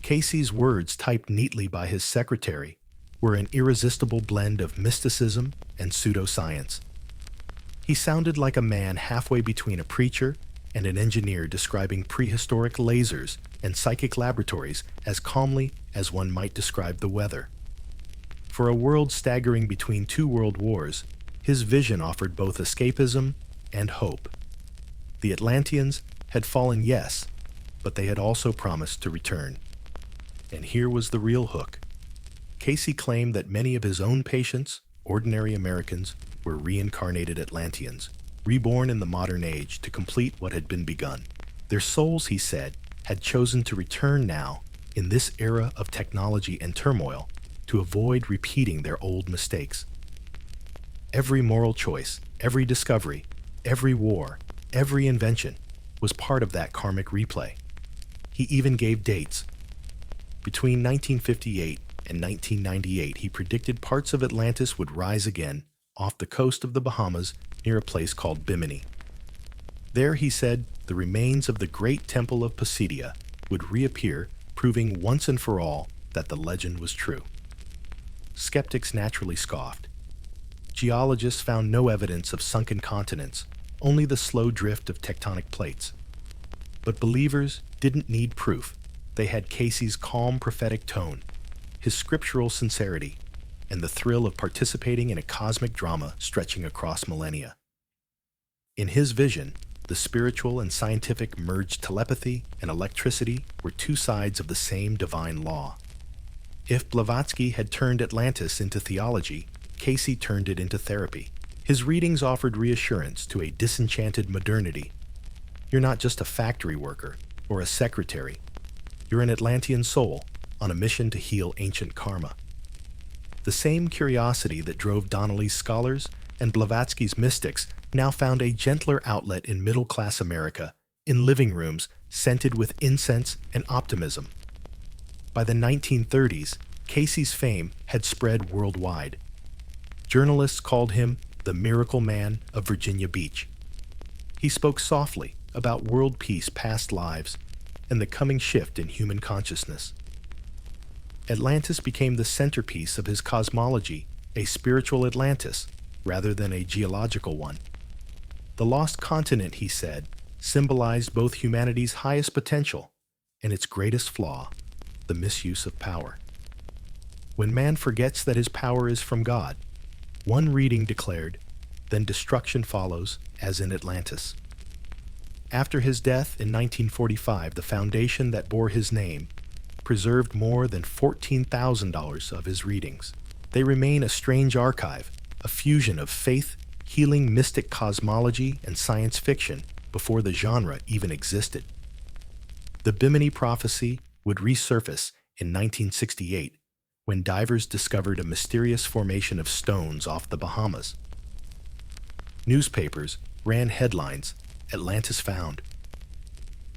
Cayce's words, typed neatly by his secretary, were an irresistible blend of mysticism and pseudoscience. He sounded like a man halfway between a preacher and an engineer describing prehistoric lasers and psychic laboratories as calmly as one might describe the weather. For a world staggering between 2 world wars, his vision offered both escapism and hope. The Atlanteans had fallen, yes, but they had also promised to return. And here was the real hook. Cayce claimed that many of his own patients, ordinary Americans, were reincarnated Atlanteans, reborn in the modern age to complete what had been begun. Their souls, he said, had chosen to return now, in this era of technology and turmoil, to avoid repeating their old mistakes. Every moral choice, every discovery, every war, every invention was part of that karmic replay. He even gave dates. Between 1958 and 1998, he predicted parts of Atlantis would rise again off the coast of the Bahamas near a place called Bimini. There, he said, the remains of the great temple of Posidia would reappear, proving once and for all that the legend was true. Skeptics naturally scoffed. Geologists found no evidence of sunken continents, only the slow drift of tectonic plates. But believers didn't need proof. They had Casey's calm prophetic tone, his scriptural sincerity, and the thrill of participating in a cosmic drama stretching across millennia. In his vision, the spiritual and scientific merged. Telepathy and electricity were two sides of the same divine law. If Blavatsky had turned Atlantis into theology, Casey turned it into therapy. His readings offered reassurance to a disenchanted modernity. You're not just a factory worker or a secretary. You're an Atlantean soul on a mission to heal ancient karma. The same curiosity that drove Donnelly's scholars and Blavatsky's mystics now found a gentler outlet in middle-class America, in living rooms scented with incense and optimism. By the 1930s, Casey's fame had spread worldwide. Journalists called him the Miracle Man of Virginia Beach. He spoke softly about world peace, past lives, and the coming shift in human consciousness. Atlantis became the centerpiece of his cosmology, a spiritual Atlantis rather than a geological one. The lost continent, he said, symbolized both humanity's highest potential and its greatest flaw, the misuse of power. When man forgets that his power is from God, one reading declared, then destruction follows, as in Atlantis. After his death in 1945, the foundation that bore his name preserved more than $14,000 of his readings. They remain a strange archive, a fusion of faith, healing, mystic cosmology, and science fiction before the genre even existed. The Bimini prophecy would resurface in 1968 when divers discovered a mysterious formation of stones off the Bahamas. Newspapers ran headlines, "Atlantis found."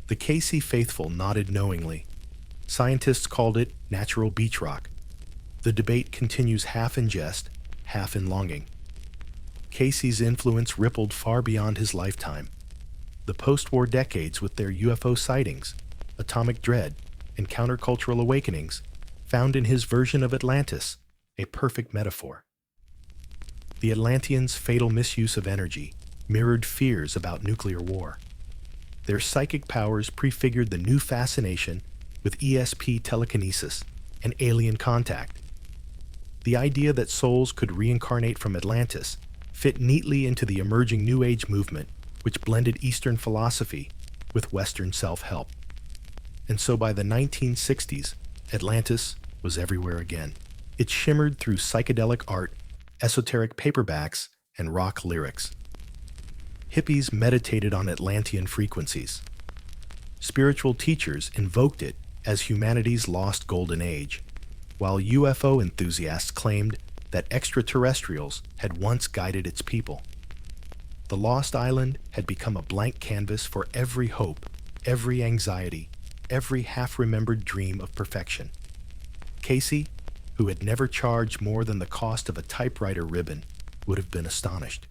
The Casey faithful nodded knowingly. Scientists called it natural beach rock. The debate continues half in jest, half in longing. Casey's influence rippled far beyond his lifetime. The post-war decades with their UFO sightings, atomic dread, and countercultural awakenings found in his version of Atlantis a perfect metaphor. The Atlanteans' fatal misuse of energy mirrored fears about nuclear war. Their psychic powers prefigured the new fascination with ESP telekinesis and alien contact. The idea that souls could reincarnate from Atlantis fit neatly into the emerging New Age movement, which blended Eastern philosophy with Western self-help. And so by the 1960s, Atlantis was everywhere again. It shimmered through psychedelic art, esoteric paperbacks, and rock lyrics. Hippies meditated on Atlantean frequencies. Spiritual teachers invoked it as humanity's lost golden age, while UFO enthusiasts claimed that extraterrestrials had once guided its people. The Lost Island had become a blank canvas for every hope, every anxiety, every half-remembered dream of perfection. Casey, who had never charged more than the cost of a typewriter ribbon, would have been astonished.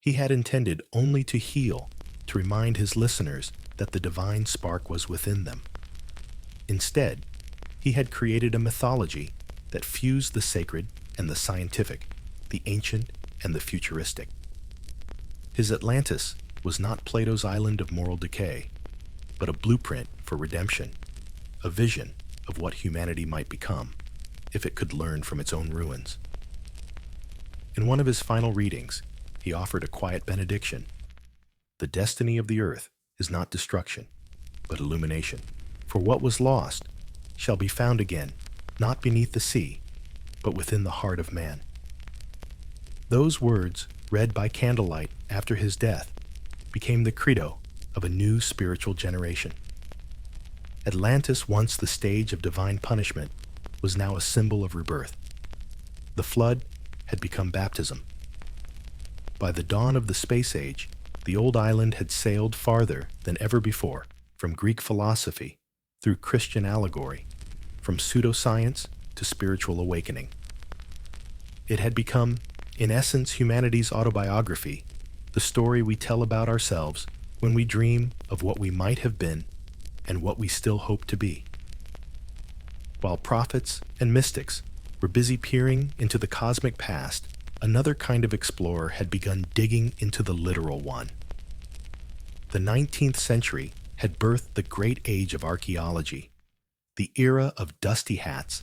He had intended only to heal, to remind his listeners that the divine spark was within them. Instead, he had created a mythology that fused the sacred and the scientific, the ancient and the futuristic. His Atlantis was not Plato's island of moral decay, but a blueprint for redemption, a vision of what humanity might become if it could learn from its own ruins. In one of his final readings, he offered a quiet benediction. The destiny of the earth is not destruction, but illumination. For what was lost shall be found again, not beneath the sea, but within the heart of man. Those words, read by candlelight after his death, became the credo of a new spiritual generation. Atlantis, once the stage of divine punishment, was now a symbol of rebirth. The flood had become baptism, By the dawn of the space age, the old island had sailed farther than ever before, from Greek philosophy through Christian allegory, from pseudoscience to spiritual awakening. It had become, in essence, humanity's autobiography, the story we tell about ourselves when we dream of what we might have been and what we still hope to be. While prophets and mystics were busy peering into the cosmic past, another kind of explorer had begun digging into the literal one. The 19th century had birthed the great age of archaeology, the era of dusty hats,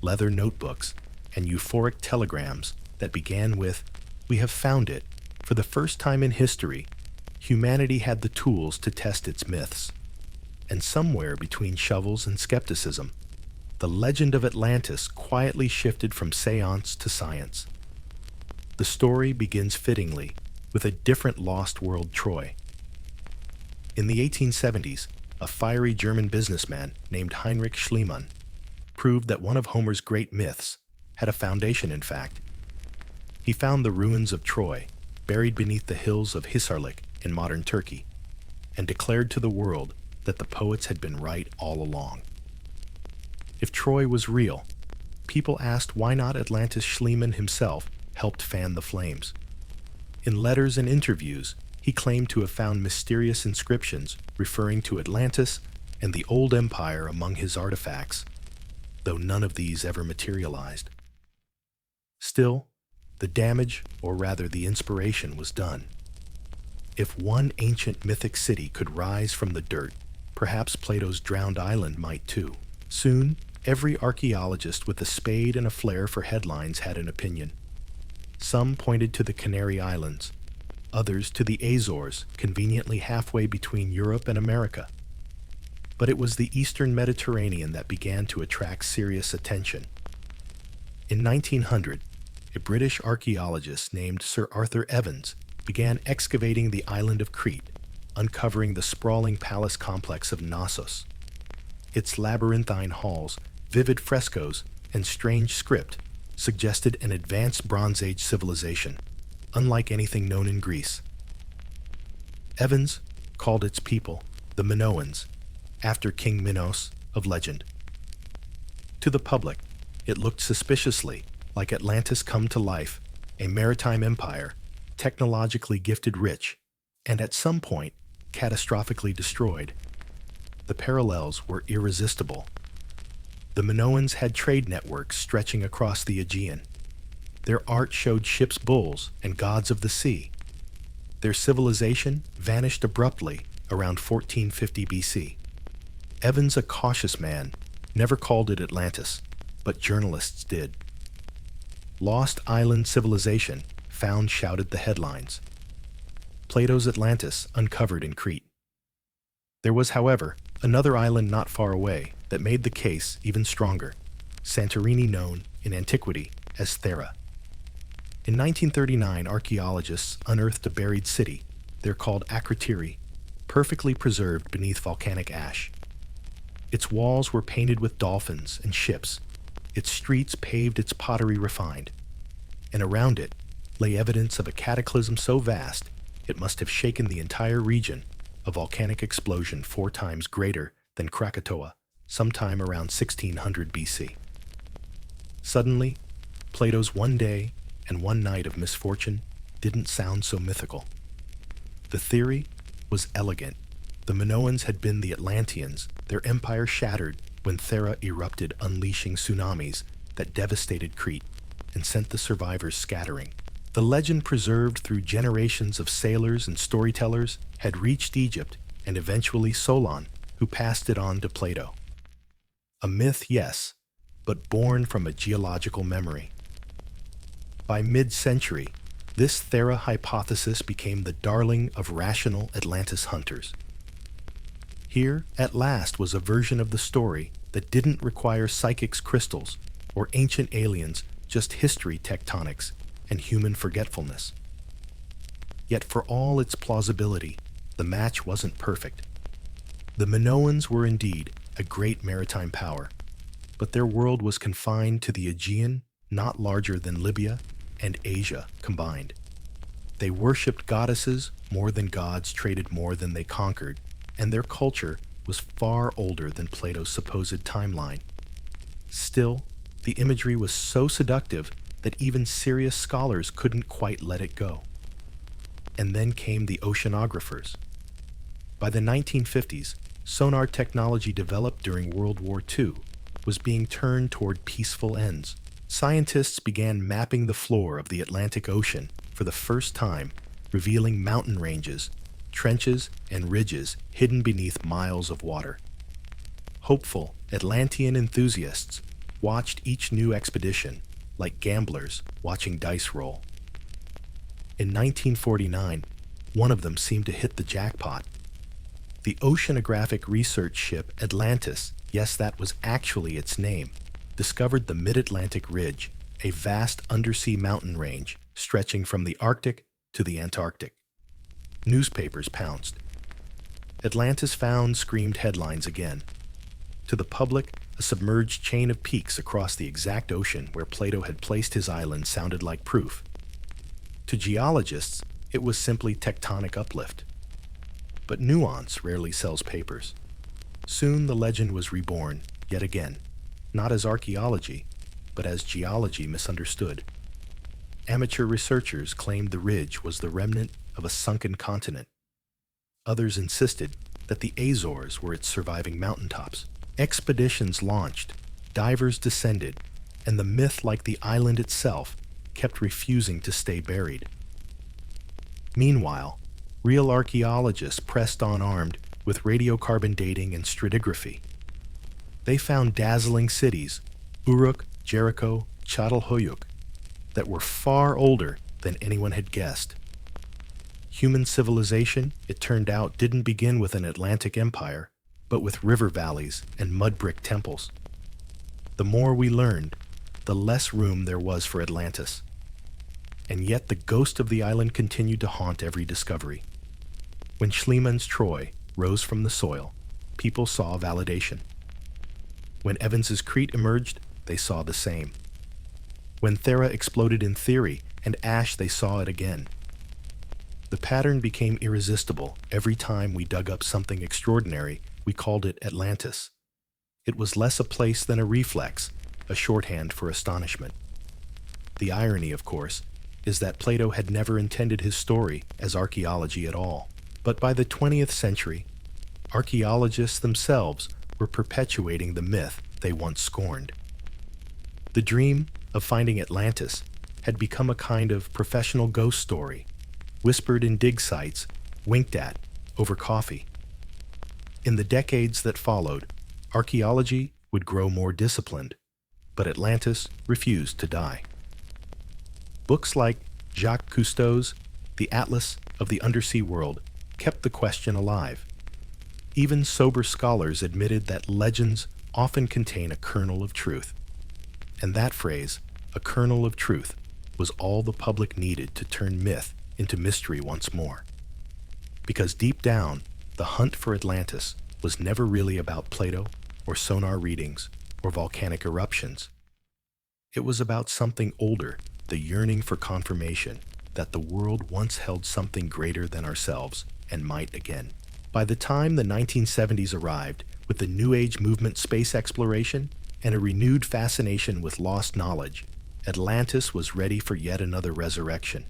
leather notebooks, and euphoric telegrams that began with, "We have found it." For the first time in history, humanity had the tools to test its myths. And somewhere between shovels and skepticism, the legend of Atlantis quietly shifted from seance to science. The story begins fittingly with a different lost world Troy. In the 1870s, a fiery German businessman named Heinrich Schliemann proved that one of Homer's great myths had a foundation, in fact. He found the ruins of Troy, buried beneath the hills of Hisarlik in modern Turkey, and declared to the world that the poets had been right all along. If Troy was real, people asked why not Atlantis. Schliemann himself helped fan the flames. In letters and interviews, he claimed to have found mysterious inscriptions referring to Atlantis and the old empire among his artifacts, though none of these ever materialized. Still, the damage, or rather the inspiration, was done. If one ancient mythic city could rise from the dirt, perhaps Plato's drowned island might too. Soon, every archaeologist with a spade and a flair for headlines had an opinion. Some pointed to the Canary Islands, others to the Azores, conveniently halfway between Europe and America. But it was the Eastern Mediterranean that began to attract serious attention. In 1900, a British archaeologist named Sir Arthur Evans began excavating the island of Crete, uncovering the sprawling palace complex of Knossos. Its labyrinthine halls, vivid frescoes, and strange script suggested an advanced Bronze Age civilization, unlike anything known in Greece. Evans called its people the Minoans, after King Minos of legend. To the public, it looked suspiciously like Atlantis come to life, a maritime empire, technologically gifted rich, and at some point, catastrophically destroyed. The parallels were irresistible. The Minoans had trade networks stretching across the Aegean. Their art showed ships' bulls and gods of the sea. Their civilization vanished abruptly around 1450 BC. Evans, a cautious man, never called it Atlantis, but journalists did. Lost Island Civilization Found shouted the headlines. Plato's Atlantis uncovered in Crete. There was, however, another island not far away that made the case even stronger, Santorini, known in antiquity as Thera. In 1939, archaeologists unearthed a buried city. They're called Akrotiri, perfectly preserved beneath volcanic ash. Its walls were painted with dolphins and ships, its streets paved, its pottery refined, and around it lay evidence of a cataclysm so vast it must have shaken the entire region, a volcanic explosion 4 times greater than Krakatoa, sometime around 1600 BC. Suddenly, Plato's one day and one night of misfortune didn't sound so mythical. The theory was elegant. The Minoans had been the Atlanteans, their empire shattered when Thera erupted, unleashing tsunamis that devastated Crete and sent the survivors scattering. The legend, preserved through generations of sailors and storytellers, had reached Egypt and eventually Solon, who passed it on to Plato. A myth, yes, but born from a geological memory. By mid-century, this Thera hypothesis became the darling of rational Atlantis hunters. Here, at last, was a version of the story that didn't require psychics, crystals, or ancient aliens, just history, tectonics, and human forgetfulness. Yet for all its plausibility, the match wasn't perfect. The Minoans were indeed a great maritime power, but their world was confined to the Aegean, not larger than Libya and Asia combined. They worshipped goddesses more than gods, traded more than they conquered, and their culture was far older than Plato's supposed timeline. Still, the imagery was so seductive that even serious scholars couldn't quite let it go. And then came the oceanographers. By the 1950s, sonar technology developed during World War II was being turned toward peaceful ends. Scientists began mapping the floor of the Atlantic Ocean for the first time, revealing mountain ranges, trenches, and ridges hidden beneath miles of water. Hopeful Atlantean enthusiasts watched each new expedition like gamblers watching dice roll. In 1949, one of them seemed to hit the jackpot. The oceanographic research ship Atlantis, yes, that was actually its name, discovered the Mid-Atlantic Ridge, a vast undersea mountain range stretching from the Arctic to the Antarctic. Newspapers pounced. Atlantis found screamed headlines again. To the public, a submerged chain of peaks across the exact ocean where Plato had placed his island sounded like proof. To geologists, it was simply tectonic uplift. But nuance rarely sells papers. Soon the legend was reborn, yet again, not as archaeology, but as geology misunderstood. Amateur researchers claimed the ridge was the remnant of a sunken continent. Others insisted that the Azores were its surviving mountaintops. Expeditions launched, divers descended, and the myth, like the island itself, kept refusing to stay buried. Meanwhile, real archaeologists pressed on armed with radiocarbon dating and stratigraphy. They found dazzling cities, Uruk, Jericho, Çatalhöyük, that were far older than anyone had guessed. Human civilization, it turned out, didn't begin with an Atlantic empire, but with river valleys and mud brick temples. The more we learned, the less room there was for Atlantis. And yet the ghost of the island continued to haunt every discovery. When Schliemann's Troy rose from the soil, people saw validation. When Evans's Crete emerged, they saw the same. When Thera exploded in theory and ash, they saw it again. The pattern became irresistible. Every time we dug up something extraordinary, we called it Atlantis. It was less a place than a reflex, a shorthand for astonishment. The irony, of course, is that Plato had never intended his story as archaeology at all. But by the 20th century, archaeologists themselves were perpetuating the myth they once scorned. The dream of finding Atlantis had become a kind of professional ghost story, whispered in dig sites, winked at over coffee. In the decades that followed, archaeology would grow more disciplined, but Atlantis refused to die. Books like Jacques Cousteau's The Atlas of the Undersea World kept the question alive. Even sober scholars admitted that legends often contain a kernel of truth. And that phrase, a kernel of truth, was all the public needed to turn myth into mystery once more. Because deep down, the hunt for Atlantis was never really about Plato or sonar readings or volcanic eruptions. It was about something older, the yearning for confirmation that the world once held something greater than ourselves and might again. By the time the 1970s arrived, with the New Age movement, space exploration, and a renewed fascination with lost knowledge, Atlantis was ready for yet another resurrection.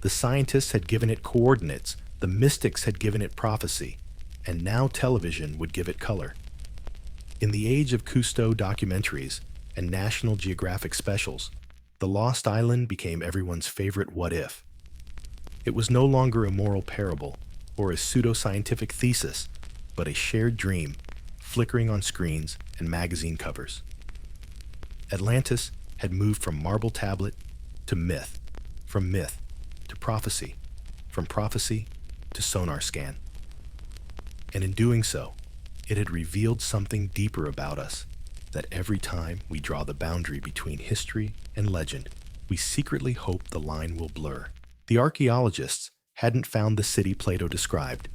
The scientists had given it coordinates, the mystics had given it prophecy, and now television would give it color. In the age of Cousteau documentaries and National Geographic specials, the Lost Island became everyone's favorite what if. It was no longer a moral parable or a pseudoscientific thesis, but a shared dream, flickering on screens and magazine covers. Atlantis had moved from marble tablet to myth, from myth to prophecy, from prophecy to sonar scan. And in doing so, it had revealed something deeper about us, that every time we draw the boundary between history and legend, we secretly hope the line will blur. The archaeologists hadn't found the city Plato described,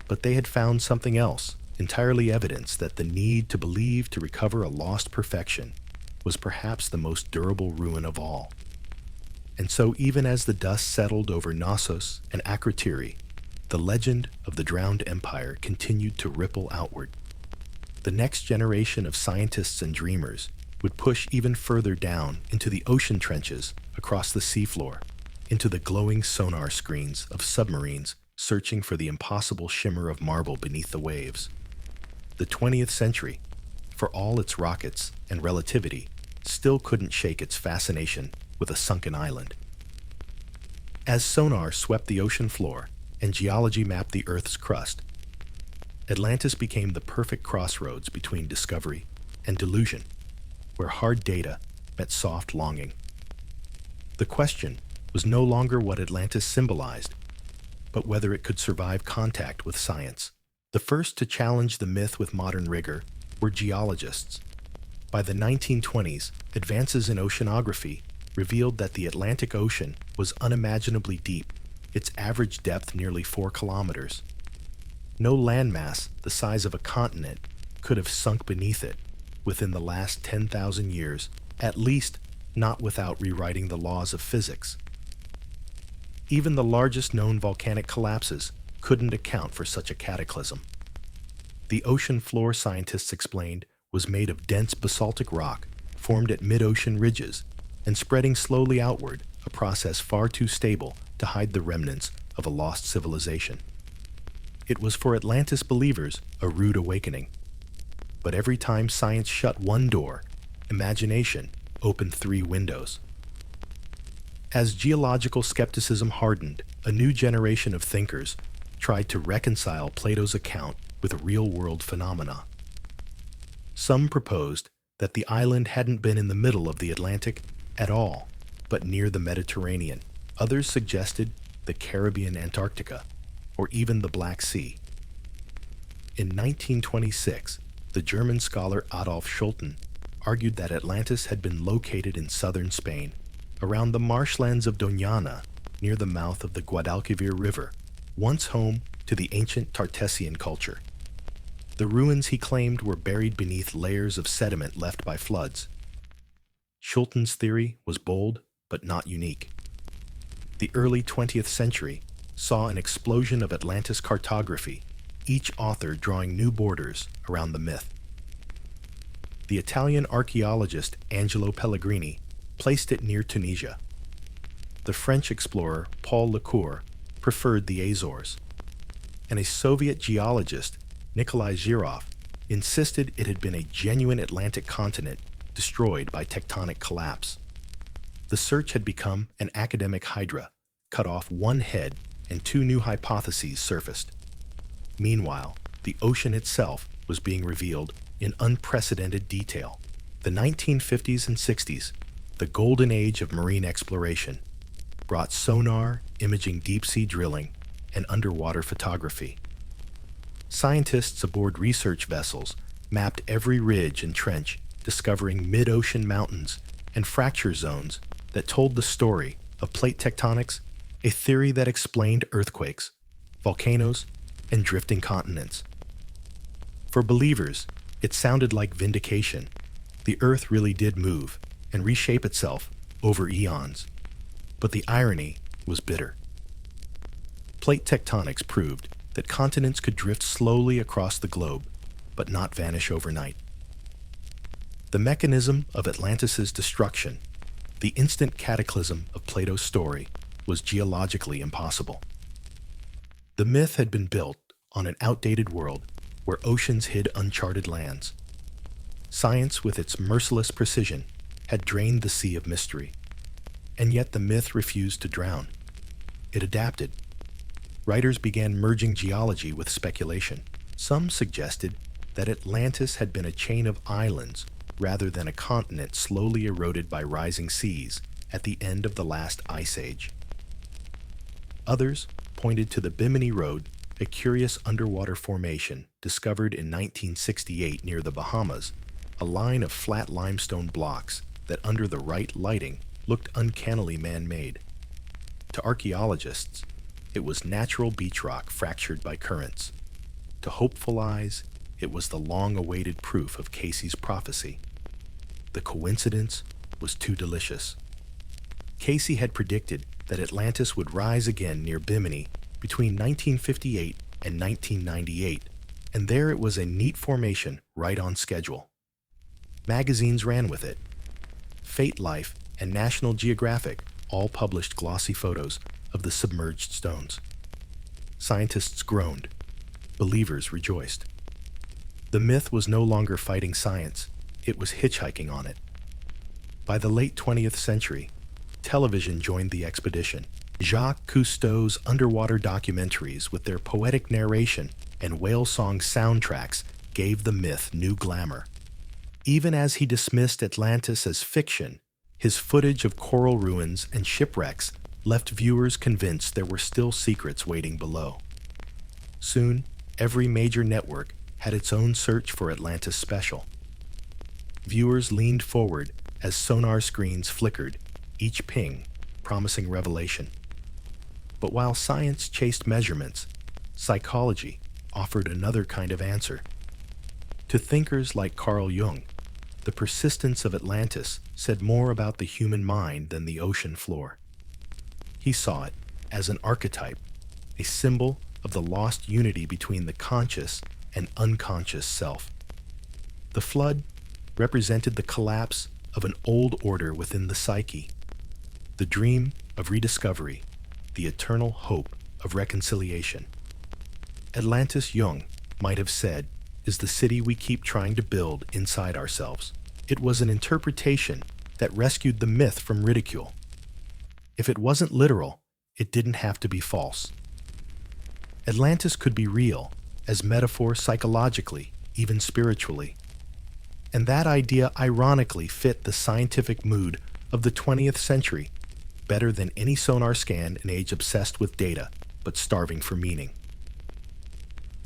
but they had found something else, entirely evidence that the need to believe to recover a lost perfection was perhaps the most durable ruin of all. And so even as the dust settled over Knossos and Akrotiri, the legend of the drowned empire continued to ripple outward. The next generation of scientists and dreamers would push even further down into the ocean trenches across the seafloor, into the glowing sonar screens of submarines searching for the impossible shimmer of marble beneath the waves. The 20th century, for all its rockets and relativity, still couldn't shake its fascination with a sunken island. As sonar swept the ocean floor and geology mapped the Earth's crust, Atlantis became the perfect crossroads between discovery and delusion, where hard data met soft longing. The question was no longer what Atlantis symbolized, but whether it could survive contact with science. The first to challenge the myth with modern rigor were geologists. By the 1920s, advances in oceanography revealed that the Atlantic Ocean was unimaginably deep, its average depth nearly 4 kilometers. No landmass the size of a continent could have sunk beneath it within the last 10,000 years, at least not without rewriting the laws of physics. Even the largest known volcanic collapses couldn't account for such a cataclysm. The ocean floor, scientists explained, was made of dense basaltic rock formed at mid-ocean ridges and spreading slowly outward, a process far too stable to hide the remnants of a lost civilization. It was for Atlantis believers a rude awakening. But every time science shut one door, imagination opened 3 windows. As geological skepticism hardened, a new generation of thinkers tried to reconcile Plato's account with real-world phenomena. Some proposed that the island hadn't been in the middle of the Atlantic at all, but near the Mediterranean. Others suggested the Caribbean Antarctica, or even the Black Sea. In 1926, the German scholar Adolf Schulten argued that Atlantis had been located in southern Spain, around the marshlands of Doñana, near the mouth of the Guadalquivir River, once home to the ancient Tartessian culture. The ruins, he claimed, were buried beneath layers of sediment left by floods. Schulten's theory was bold, but not unique. The early 20th century saw an explosion of Atlantis cartography, each author drawing new borders around the myth. The Italian archaeologist Angelo Pellegrini placed it near Tunisia. The French explorer Paul Lecour preferred the Azores, and a Soviet geologist, Nikolai Zhirov, insisted it had been a genuine Atlantic continent destroyed by tectonic collapse. The search had become an academic hydra, cut off one head, and 2 new hypotheses surfaced. Meanwhile, the ocean itself was being revealed in unprecedented detail. The 1950s and 60s, the golden age of marine exploration, brought sonar, imaging deep-sea drilling, and underwater photography. Scientists aboard research vessels mapped every ridge and trench, discovering mid-ocean mountains and fracture zones that told the story of plate tectonics, a theory that explained earthquakes, volcanoes, and drifting continents. For believers, it sounded like vindication. The Earth really did move and reshape itself over eons. But the irony was bitter. Plate tectonics proved that continents could drift slowly across the globe, but not vanish overnight. The mechanism of Atlantis' destruction, the instant cataclysm of Plato's story, was geologically impossible. The myth had been built on an outdated world where oceans hid uncharted lands. Science, with its merciless precision, had drained the sea of mystery. And yet the myth refused to drown. It adapted. Writers began merging geology with speculation. Some suggested that Atlantis had been a chain of islands rather than a continent slowly eroded by rising seas at the end of the last ice age. Others pointed to the Bimini Road, a curious underwater formation discovered in 1968 near the Bahamas, a line of flat limestone blocks that under the right lighting looked uncannily man-made. To archaeologists, it was natural beach rock fractured by currents. To hopeful eyes, it was the long-awaited proof of Casey's prophecy. The coincidence was too delicious. Casey had predicted that Atlantis would rise again near Bimini between 1958 and 1998, and there it was a neat formation right on schedule. Magazines ran with it. Fate Life and National Geographic all published glossy photos of the submerged stones. Scientists groaned. Believers rejoiced. The myth was no longer fighting science, it was hitchhiking on it. By the late 20th century, television joined the expedition. Jacques Cousteau's underwater documentaries with their poetic narration and whale song soundtracks gave the myth new glamour. Even as he dismissed Atlantis as fiction, his footage of coral ruins and shipwrecks left viewers convinced there were still secrets waiting below. Soon, every major network had its own search for Atlantis special. Viewers leaned forward as sonar screens flickered, each ping promising revelation. But while science chased measurements, psychology offered another kind of answer. To thinkers like Carl Jung, the persistence of Atlantis said more about the human mind than the ocean floor. He saw it as an archetype, a symbol of the lost unity between the conscious and unconscious self. The flood represented the collapse of an old order within the psyche, the dream of rediscovery, the eternal hope of reconciliation. Atlantis, Jung might have said, is the city we keep trying to build inside ourselves. It was an interpretation that rescued the myth from ridicule. If it wasn't literal, it didn't have to be false. Atlantis could be real, as metaphor psychologically, even spiritually. And that idea ironically fit the scientific mood of the 20th century better than any sonar scan an age obsessed with data, but starving for meaning.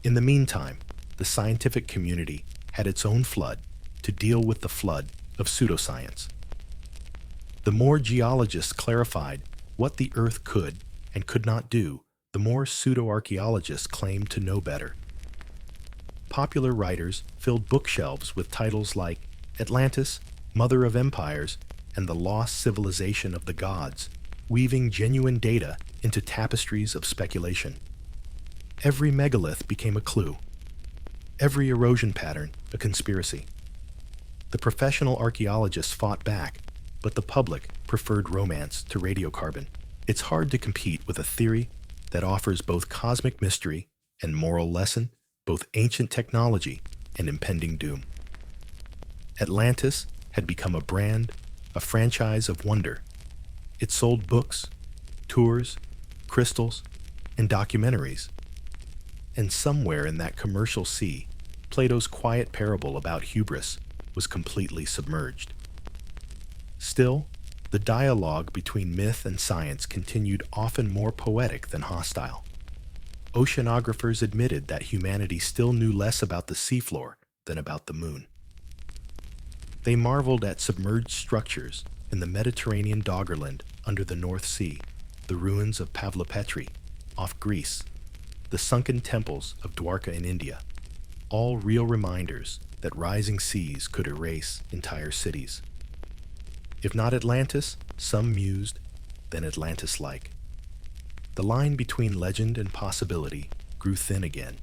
In the meantime, the scientific community had its own flood to deal with the flood of pseudoscience. The more geologists clarified what the Earth could and could not do, the more pseudo-archaeologists claimed to know better. Popular writers filled bookshelves with titles like Atlantis, Mother of Empires, and the Lost Civilization of the Gods, weaving genuine data into tapestries of speculation. Every megalith became a clue. Every erosion pattern a conspiracy. The professional archaeologists fought back, but the public preferred romance to radiocarbon. It's hard to compete with a theory that offers both cosmic mystery and moral lesson, both ancient technology and impending doom. Atlantis had become a brand, a franchise of wonder. It sold books, tours, crystals, and documentaries. And somewhere in that commercial sea, Plato's quiet parable about hubris was completely submerged. Still, the dialogue between myth and science continued often more poetic than hostile. Oceanographers admitted that humanity still knew less about the seafloor than about the moon. They marveled at submerged structures in the Mediterranean Doggerland under the North Sea, the ruins of Pavlopetri off Greece, the sunken temples of Dwarka in India, all real reminders that rising seas could erase entire cities. If not Atlantis, some mused, then Atlantis-like. The line between legend and possibility grew thin again,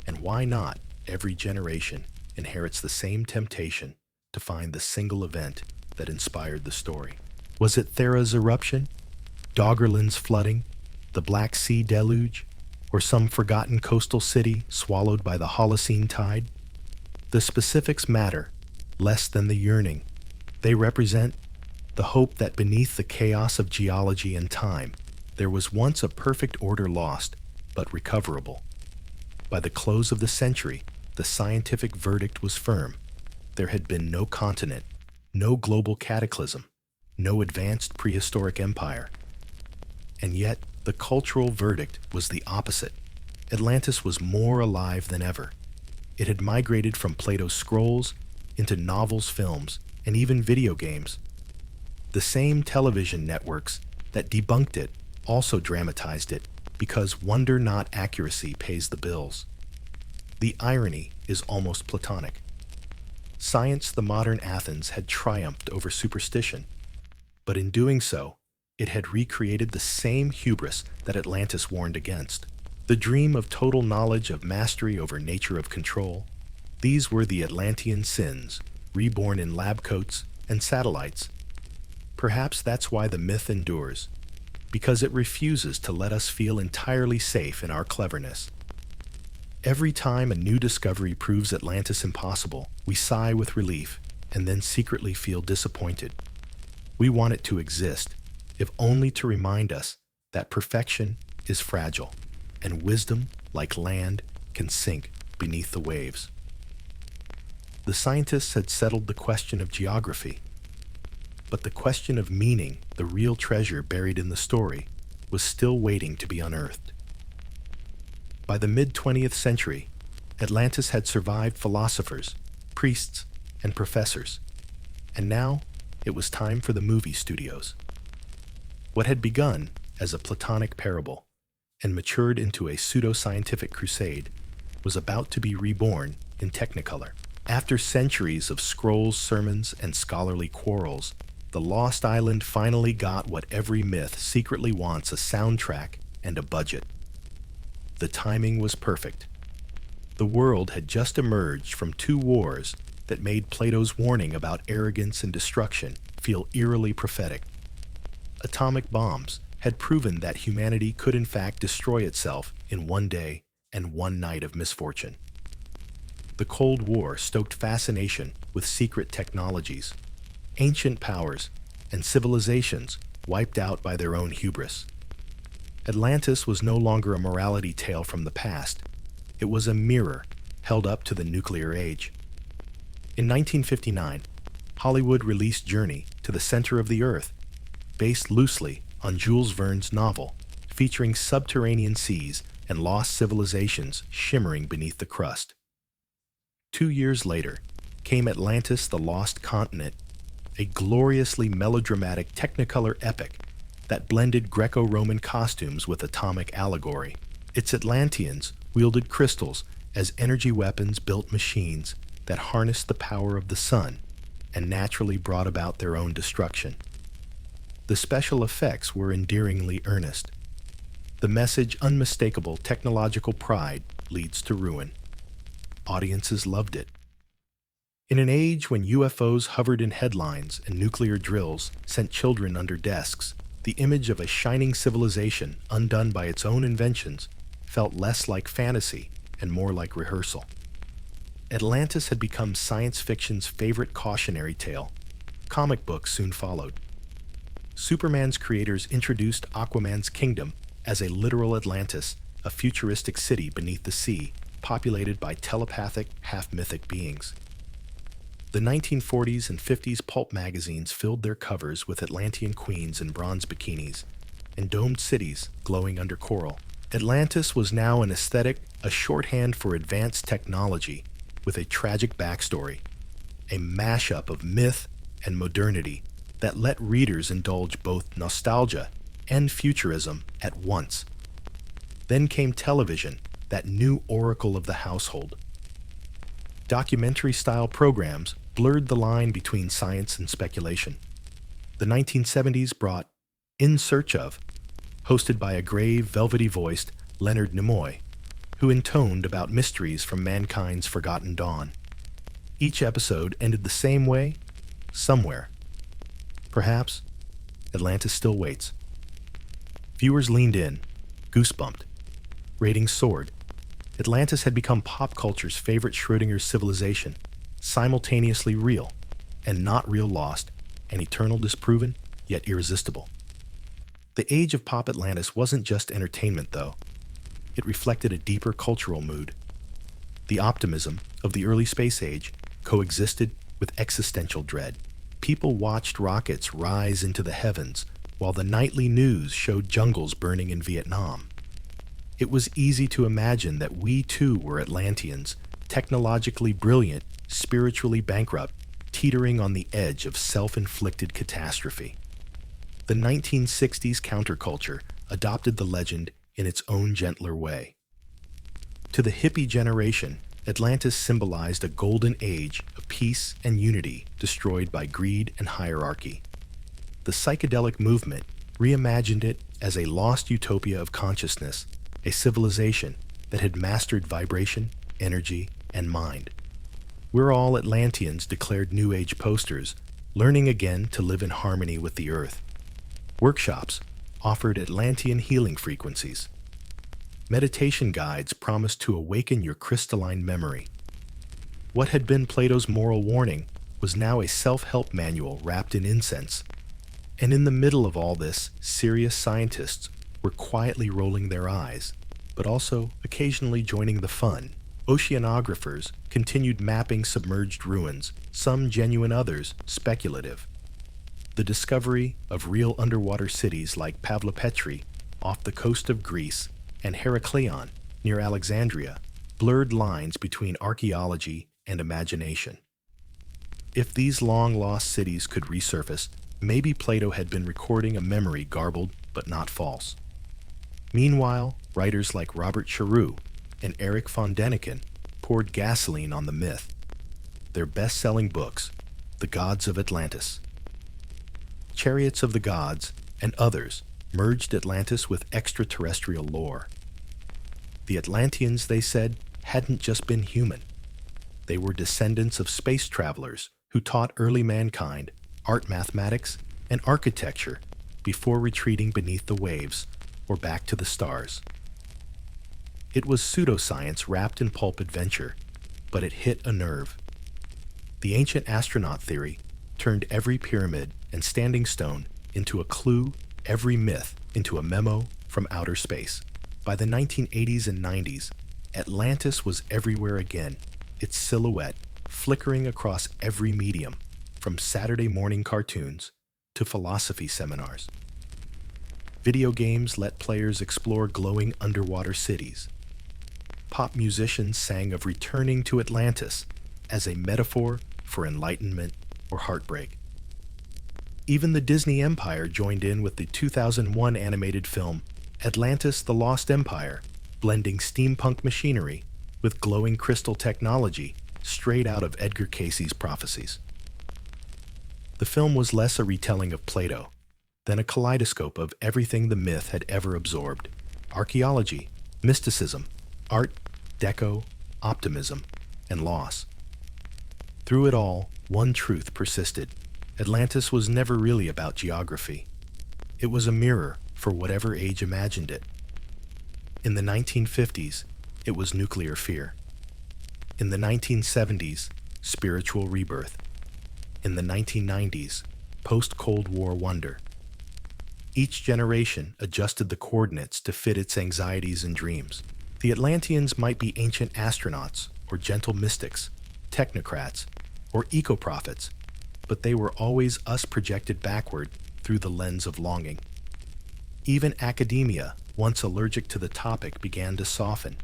and why not every generation inherits the same temptation to find the single event that inspired the story? Was it Thera's eruption, Doggerland's flooding, the Black Sea deluge, or some forgotten coastal city swallowed by the Holocene tide? The specifics matter less than the yearning. They represent the hope that beneath the chaos of geology and time, there was once a perfect order lost, but recoverable. By the close of the century, the scientific verdict was firm. There had been no continent, no global cataclysm, no advanced prehistoric empire. And yet, the cultural verdict was the opposite. Atlantis was more alive than ever. It had migrated from Plato's scrolls into novels, films, and even video games. The same television networks that debunked it also dramatized it because wonder not accuracy pays the bills. The irony is almost platonic. Science, the modern Athens, had triumphed over superstition, but in doing so, It had recreated the same hubris that Atlantis warned against. The dream of total knowledge of mastery over nature of control. These were the Atlantean sins, reborn in lab coats and satellites. Perhaps that's why the myth endures, because it refuses to let us feel entirely safe in our cleverness. Every time a new discovery proves Atlantis impossible, we sigh with relief and then secretly feel disappointed. We want it to exist, if only to remind us that perfection is fragile, and wisdom, like land, can sink beneath the waves. The scientists had settled the question of geography, but the question of meaning, the real treasure buried in the story, was still waiting to be unearthed. By the mid-20th century, Atlantis had survived philosophers, priests, and professors, and now it was time for the movie studios. What had begun as a Platonic parable and matured into a pseudoscientific crusade was about to be reborn in Technicolor. After centuries of scrolls, sermons, and scholarly quarrels, the Lost Island finally got what every myth secretly wants: a soundtrack and a budget. The timing was perfect. The world had just emerged from two wars that made Plato's warning about arrogance and destruction feel eerily prophetic. Atomic bombs had proven that humanity could in fact destroy itself in one day and one night of misfortune. The Cold War stoked fascination with secret technologies, ancient powers, and civilizations wiped out by their own hubris. Atlantis was no longer a morality tale from the past. It was a mirror held up to the nuclear age. In 1959, Hollywood released Journey to the Center of the Earth, based loosely on Jules Verne's novel, featuring subterranean seas and lost civilizations shimmering beneath the crust. 2 years later came Atlantis-The Lost Continent, a gloriously melodramatic Technicolor epic that blended Greco-Roman costumes with atomic allegory. Its Atlanteans wielded crystals as energy weapons, built machines that harnessed the power of the sun and naturally brought about their own destruction. The special effects were endearingly earnest. The message unmistakable: technological pride leads to ruin. Audiences loved it. In an age when UFOs hovered in headlines and nuclear drills sent children under desks, the image of a shining civilization undone by its own inventions felt less like fantasy and more like rehearsal. Atlantis had become science fiction's favorite cautionary tale. Comic books soon followed. Superman's creators introduced Aquaman's kingdom as a literal Atlantis, a futuristic city beneath the sea, populated by telepathic, half-mythic beings. The 1940s and 50s pulp magazines filled their covers with Atlantean queens in bronze bikinis and domed cities glowing under coral. Atlantis was now an aesthetic, a shorthand for advanced technology, with a tragic backstory, a mashup of myth and modernity that let readers indulge both nostalgia and futurism at once. Then came television, that new oracle of the household. Documentary-style programs blurred the line between science and speculation. The 1970s brought In Search Of, hosted by a grave, velvety-voiced Leonard Nimoy, who intoned about mysteries from mankind's forgotten dawn. Each episode ended the same way, somewhere. Perhaps Atlantis still waits. Viewers leaned in, goosebumped. Ratings soared. Atlantis had become pop culture's favorite Schrödinger's civilization, simultaneously real and not real, lost and eternal, disproven, yet irresistible. The age of pop Atlantis wasn't just entertainment, though. It reflected a deeper cultural mood. The optimism of the early space age coexisted with existential dread. People watched rockets rise into the heavens while the nightly news showed jungles burning in Vietnam. It was easy to imagine that we too were Atlanteans, technologically brilliant, spiritually bankrupt, teetering on the edge of self-inflicted catastrophe. The 1960s counterculture adopted the legend in its own gentler way. To the hippie generation, Atlantis symbolized a golden age of peace and unity destroyed by greed and hierarchy. The psychedelic movement reimagined it as a lost utopia of consciousness, a civilization that had mastered vibration, energy, and mind. We're all Atlanteans, declared New Age posters, learning again to live in harmony with the Earth. Workshops offered Atlantean healing frequencies. Meditation guides promised to awaken your crystalline memory. What had been Plato's moral warning was now a self-help manual wrapped in incense. And in the middle of all this, serious scientists were quietly rolling their eyes, but also occasionally joining the fun. Oceanographers continued mapping submerged ruins, some genuine, others speculative. The discovery of real underwater cities like Pavlopetri off the coast of Greece and Heraklion near Alexandria blurred lines between archaeology and imagination. If these long-lost cities could resurface, maybe Plato had been recording a memory garbled but not false. Meanwhile, writers like Robert Charroux and Eric von Däniken poured gasoline on the myth. Their best-selling books, The Gods of Atlantis, Chariots of the Gods, and others merged Atlantis with extraterrestrial lore. The Atlanteans, they said, hadn't just been human. They were descendants of space travelers who taught early mankind art, mathematics, and architecture before retreating beneath the waves or back to the stars. It was pseudoscience wrapped in pulp adventure, but it hit a nerve. The ancient astronaut theory turned every pyramid and standing stone into a clue, every myth into a memo from outer space. By the 1980s and 90s, Atlantis was everywhere again, its silhouette flickering across every medium, from Saturday morning cartoons to philosophy seminars. Video games let players explore glowing underwater cities. Pop musicians sang of returning to Atlantis as a metaphor for enlightenment or heartbreak. Even the Disney Empire joined in with the 2001 animated film Atlantis: The Lost Empire, blending steampunk machinery with glowing crystal technology straight out of Edgar Cayce's prophecies. The film was less a retelling of Plato than a kaleidoscope of everything the myth had ever absorbed: archaeology, mysticism, art, deco, optimism, and loss. Through it all, one truth persisted. Atlantis was never really about geography. It was a mirror for whatever age imagined it. In the 1950s, it was nuclear fear. In the 1970s, spiritual rebirth. In the 1990s, post-Cold War wonder. Each generation adjusted the coordinates to fit its anxieties and dreams. The Atlanteans might be ancient astronauts or gentle mystics, technocrats, or eco-prophets, but they were always us projected backward through the lens of longing. Even academia, once allergic to the topic, began to soften.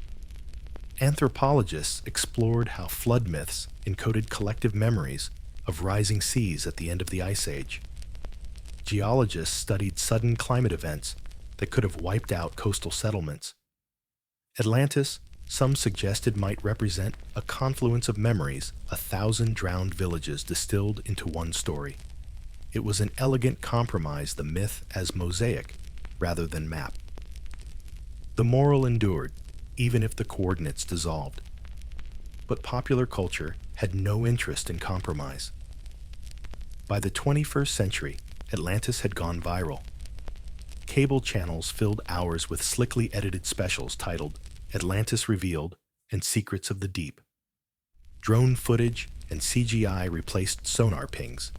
Anthropologists explored how flood myths encoded collective memories of rising seas at the end of the Ice Age. Geologists studied sudden climate events that could have wiped out coastal settlements. Atlantis, some suggested, might represent a confluence of memories, 1,000 drowned villages distilled into one story. It was an elegant compromise, the myth as mosaic rather than map. The moral endured, even if the coordinates dissolved. But popular culture had no interest in compromise. By the 21st century, Atlantis had gone viral. Cable channels filled hours with slickly edited specials titled Atlantis Revealed and Secrets of the Deep. Drone footage and CGI replaced sonar pings.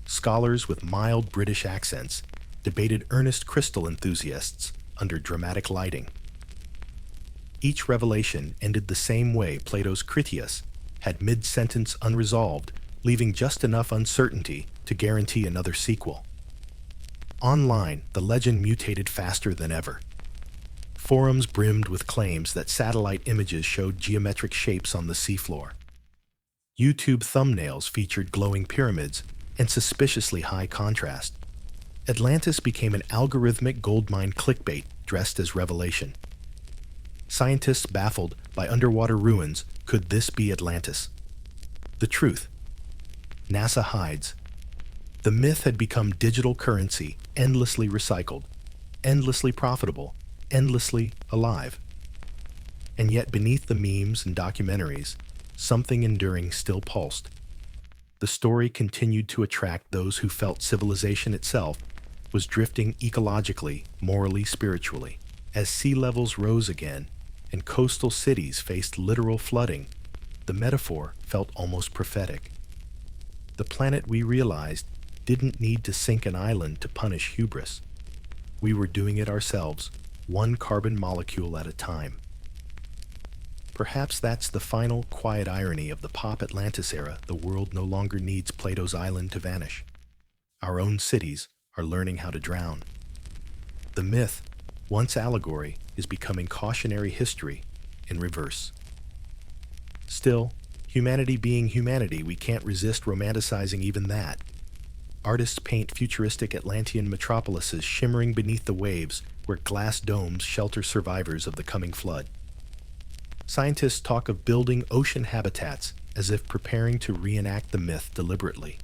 Scholars with mild British accents debated earnest crystal enthusiasts under dramatic lighting. Each revelation ended the same way Plato's Critias had mid-sentence unresolved, leaving just enough uncertainty to guarantee another sequel. Online, the legend mutated faster than ever. Forums brimmed with claims that satellite images showed geometric shapes on the seafloor. YouTube thumbnails featured glowing pyramids and suspiciously high contrast. Atlantis became an algorithmic goldmine clickbait dressed as revelation. Scientists baffled by underwater ruins, could this be Atlantis? The truth. NASA hides. The myth had become digital currency, endlessly recycled, endlessly profitable, endlessly alive. And yet beneath the memes and documentaries, something enduring still pulsed. The story continued to attract those who felt civilization itself was drifting ecologically, morally, spiritually. As sea levels rose again and coastal cities faced literal flooding, the metaphor felt almost prophetic. The planet, we realized, didn't need to sink an island to punish hubris. We were doing it ourselves, one carbon molecule at a time. Perhaps that's the final, quiet irony of the pop Atlantis era. The world no longer needs Plato's island to vanish. Our own cities are learning how to drown. The myth, once allegory, is becoming cautionary history in reverse. Still, humanity being humanity, we can't resist romanticizing even that. Artists paint futuristic Atlantean metropolises shimmering beneath the waves where glass domes shelter survivors of the coming flood. Scientists talk of building ocean habitats as if preparing to reenact the myth deliberately.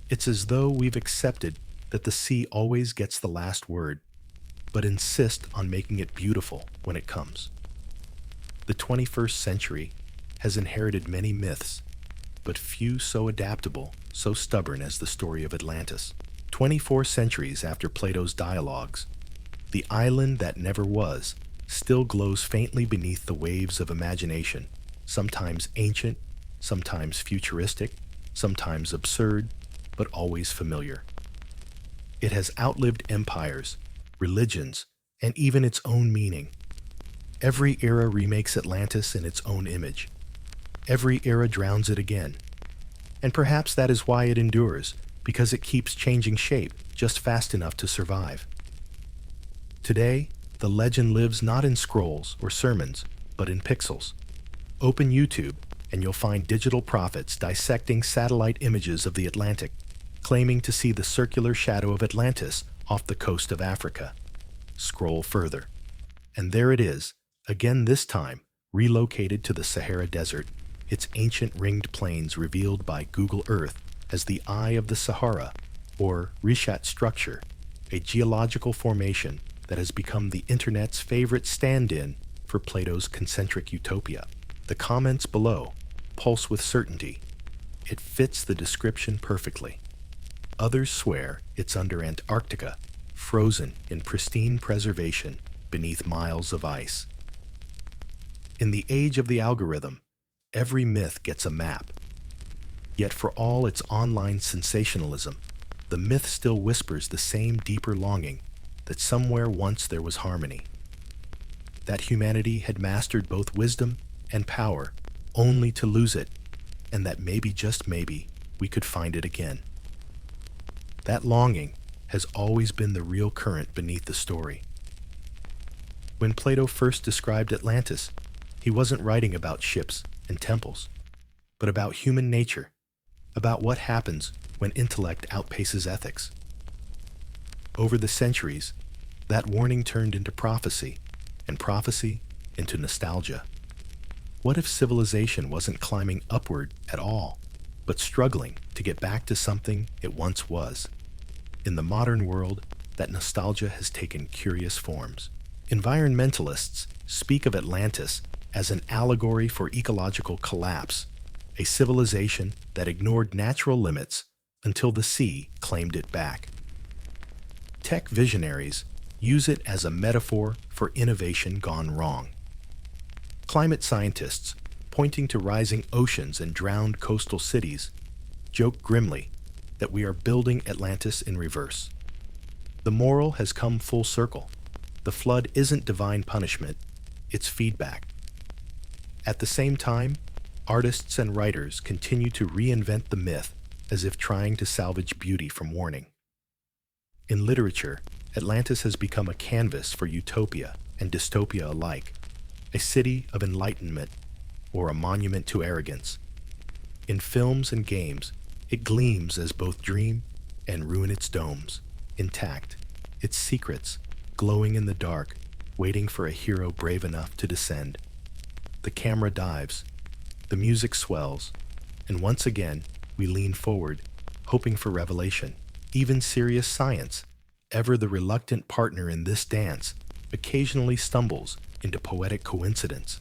It's as though we've accepted that the sea always gets the last word, but insist on making it beautiful when it comes. The 21st century has inherited many myths, but few so adaptable, so stubborn as the story of Atlantis. 24 centuries after Plato's dialogues, the island that never was still glows faintly beneath the waves of imagination, sometimes ancient, sometimes futuristic, sometimes absurd, but always familiar. It has outlived empires, religions, and even its own meaning. Every era remakes Atlantis in its own image. Every era drowns it again. And perhaps that is why it endures, because it keeps changing shape just fast enough to survive. Today, the legend lives not in scrolls or sermons, but in pixels. Open YouTube, and you'll find digital prophets dissecting satellite images of the Atlantic, claiming to see the circular shadow of Atlantis off the coast of Africa. Scroll further, and there it is, again this time, relocated to the Sahara Desert, its ancient ringed plains revealed by Google Earth as the Eye of the Sahara, or Rishat structure, a geological formation that has become the internet's favorite stand-in for Plato's concentric utopia. The comments below pulse with certainty. It fits the description perfectly. Others swear it's under Antarctica, frozen in pristine preservation beneath miles of ice. In the age of the algorithm, every myth gets a map. Yet for all its online sensationalism, the myth still whispers the same deeper longing that somewhere once there was harmony. That humanity had mastered both wisdom and power, only to lose it, and that maybe, just maybe, we could find it again. That longing has always been the real current beneath the story. When Plato first described Atlantis, he wasn't writing about ships and temples, but about human nature, about what happens when intellect outpaces ethics. Over the centuries, that warning turned into prophecy, and prophecy into nostalgia. What if civilization wasn't climbing upward at all, but struggling to get back to something it once was? In the modern world, that nostalgia has taken curious forms. Environmentalists speak of Atlantis as an allegory for ecological collapse, a civilization that ignored natural limits until the sea claimed it back. Tech visionaries use it as a metaphor for innovation gone wrong. Climate scientists, pointing to rising oceans and drowned coastal cities, joke grimly that we are building Atlantis in reverse. The moral has come full circle. The flood isn't divine punishment, it's feedback. At the same time, artists and writers continue to reinvent the myth as if trying to salvage beauty from warning. In literature, Atlantis has become a canvas for utopia and dystopia alike, a city of enlightenment or a monument to arrogance. In films and games, it gleams as both dream and ruin its domes, intact, its secrets glowing in the dark, waiting for a hero brave enough to descend. The camera dives, the music swells, and once again we lean forward, hoping for revelation. Even serious science, ever the reluctant partner in this dance, occasionally stumbles into poetic coincidence.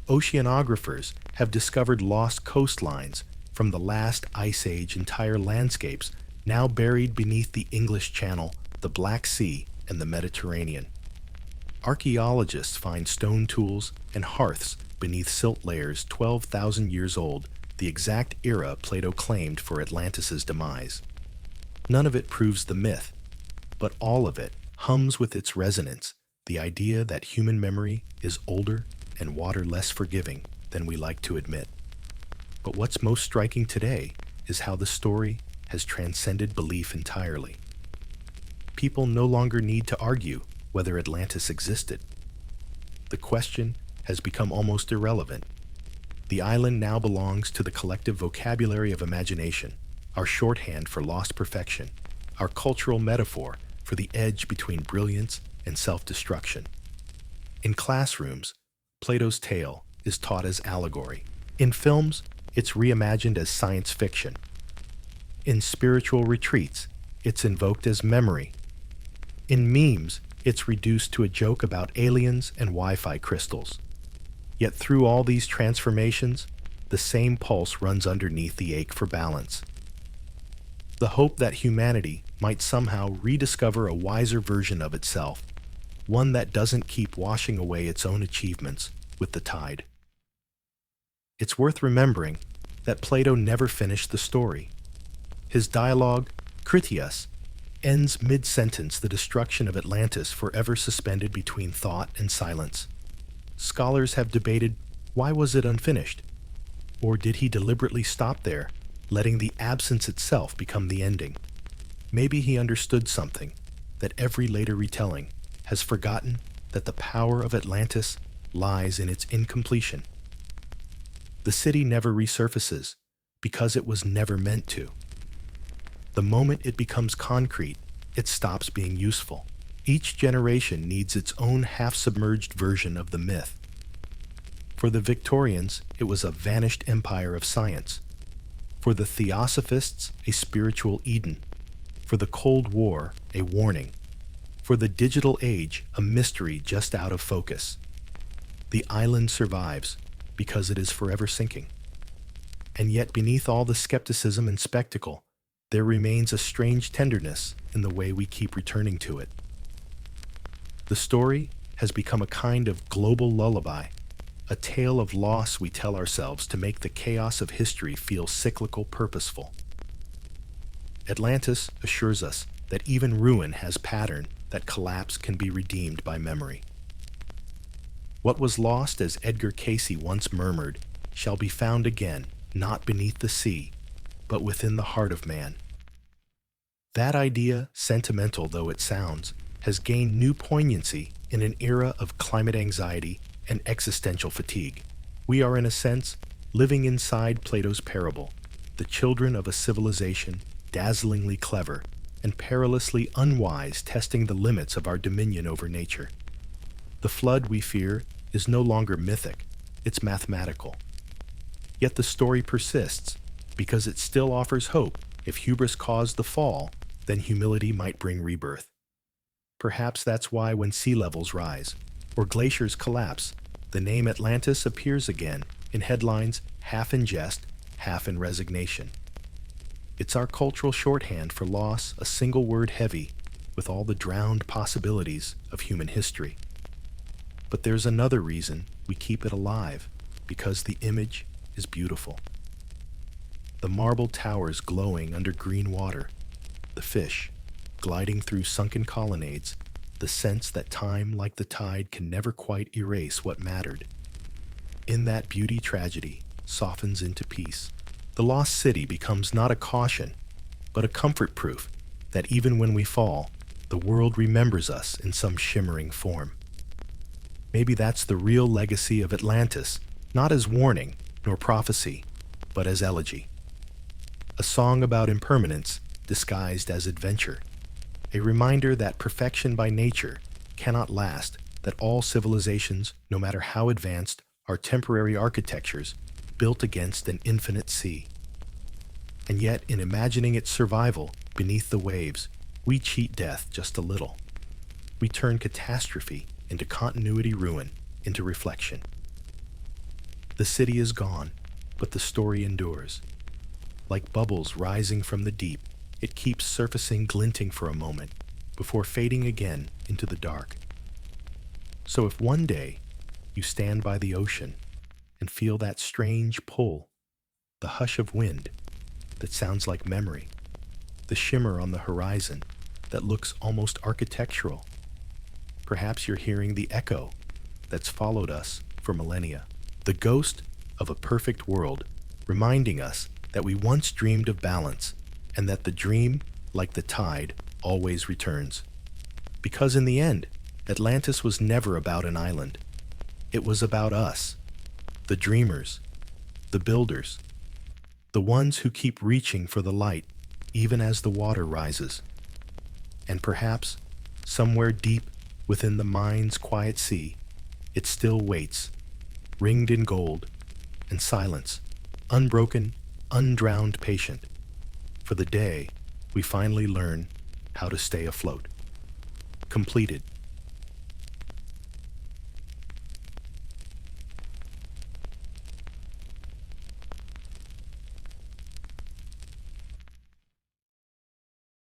Oceanographers have discovered lost coastlines from the last ice age, entire landscapes now buried beneath the English Channel, the Black Sea, and the Mediterranean. Archaeologists find stone tools and hearths beneath silt layers 12,000 years old, the exact era Plato claimed for Atlantis' demise. None of it proves the myth, but all of it hums with its resonance, the idea that human memory is older and water less forgiving than we like to admit. But what's most striking today is how the story has transcended belief entirely. People no longer need to argue whether Atlantis existed. The question has become almost irrelevant. The island now belongs to the collective vocabulary of imagination, our shorthand for lost perfection, our cultural metaphor for the edge between brilliance and self-destruction. In classrooms, Plato's tale is taught as allegory. In films, it's reimagined as science fiction. In spiritual retreats, it's invoked as memory. In memes, it's reduced to a joke about aliens and Wi-Fi crystals. Yet through all these transformations, the same pulse runs underneath the ache for balance. The hope that humanity might somehow rediscover a wiser version of itself, one that doesn't keep washing away its own achievements with the tide. It's worth remembering that Plato never finished the story. His dialogue, Critias, ends mid-sentence, the destruction of Atlantis forever suspended between thought and silence. Scholars have debated, why was it unfinished? Or did he deliberately stop there, letting the absence itself become the ending? Maybe he understood something, that every later retelling has forgotten that the power of Atlantis lies in its incompletion. The city never resurfaces because it was never meant to. The moment it becomes concrete, it stops being useful. Each generation needs its own half-submerged version of the myth. For the Victorians, it was a vanished empire of science. For the Theosophists, a spiritual Eden. For the Cold War, a warning. For the digital age, a mystery just out of focus. The island survives because it is forever sinking. And yet beneath all the skepticism and spectacle, there remains a strange tenderness in the way we keep returning to it. The story has become a kind of global lullaby, a tale of loss we tell ourselves to make the chaos of history feel cyclical, purposeful. Atlantis assures us that even ruin has pattern, that collapse can be redeemed by memory. What was lost, as Edgar Cayce once murmured, shall be found again, not beneath the sea, but within the heart of man. That idea, sentimental though it sounds, has gained new poignancy in an era of climate anxiety and existential fatigue. We are, in a sense, living inside Plato's parable, the children of a civilization dazzlingly clever and perilously unwise, testing the limits of our dominion over nature. The flood we fear is no longer mythic, it's mathematical. Yet the story persists, because it still offers hope. If hubris caused the fall, then humility might bring rebirth. Perhaps that's why when sea levels rise, or glaciers collapse, the name Atlantis appears again in headlines, half in jest, half in resignation. It's our cultural shorthand for loss, a single word heavy with all the drowned possibilities of human history. But there's another reason we keep it alive, because the image is beautiful. The marble towers glowing under green water, the fish gliding through sunken colonnades, the sense that time, like the tide, can never quite erase what mattered. In that beauty, tragedy softens into peace. The lost city becomes not a caution, but a comfort proof that even when we fall, the world remembers us in some shimmering form. Maybe that's the real legacy of Atlantis, not as warning nor prophecy, but as elegy. A song about impermanence disguised as adventure. A reminder that perfection by nature cannot last, that all civilizations, no matter how advanced, are temporary architectures built against an infinite sea. And yet, in imagining its survival beneath the waves, we cheat death just a little. We turn catastrophe into continuity, ruin into reflection. The city is gone, but the story endures. Like bubbles rising from the deep, it keeps surfacing, glinting for a moment, before fading again into the dark. So if one day you stand by the ocean and feel that strange pull, the hush of wind that sounds like memory, the shimmer on the horizon that looks almost architectural, perhaps you're hearing the echo that's followed us for millennia, the ghost of a perfect world, reminding us that we once dreamed of balance and that the dream, like the tide, always returns. Because in the end, Atlantis was never about an island. It was about us, the dreamers, the builders, the ones who keep reaching for the light even as the water rises. And perhaps, somewhere deep within the mind's quiet sea, it still waits, ringed in gold and silence, unbroken, undrowned, patient, for the day we finally learn how to stay afloat. Completed.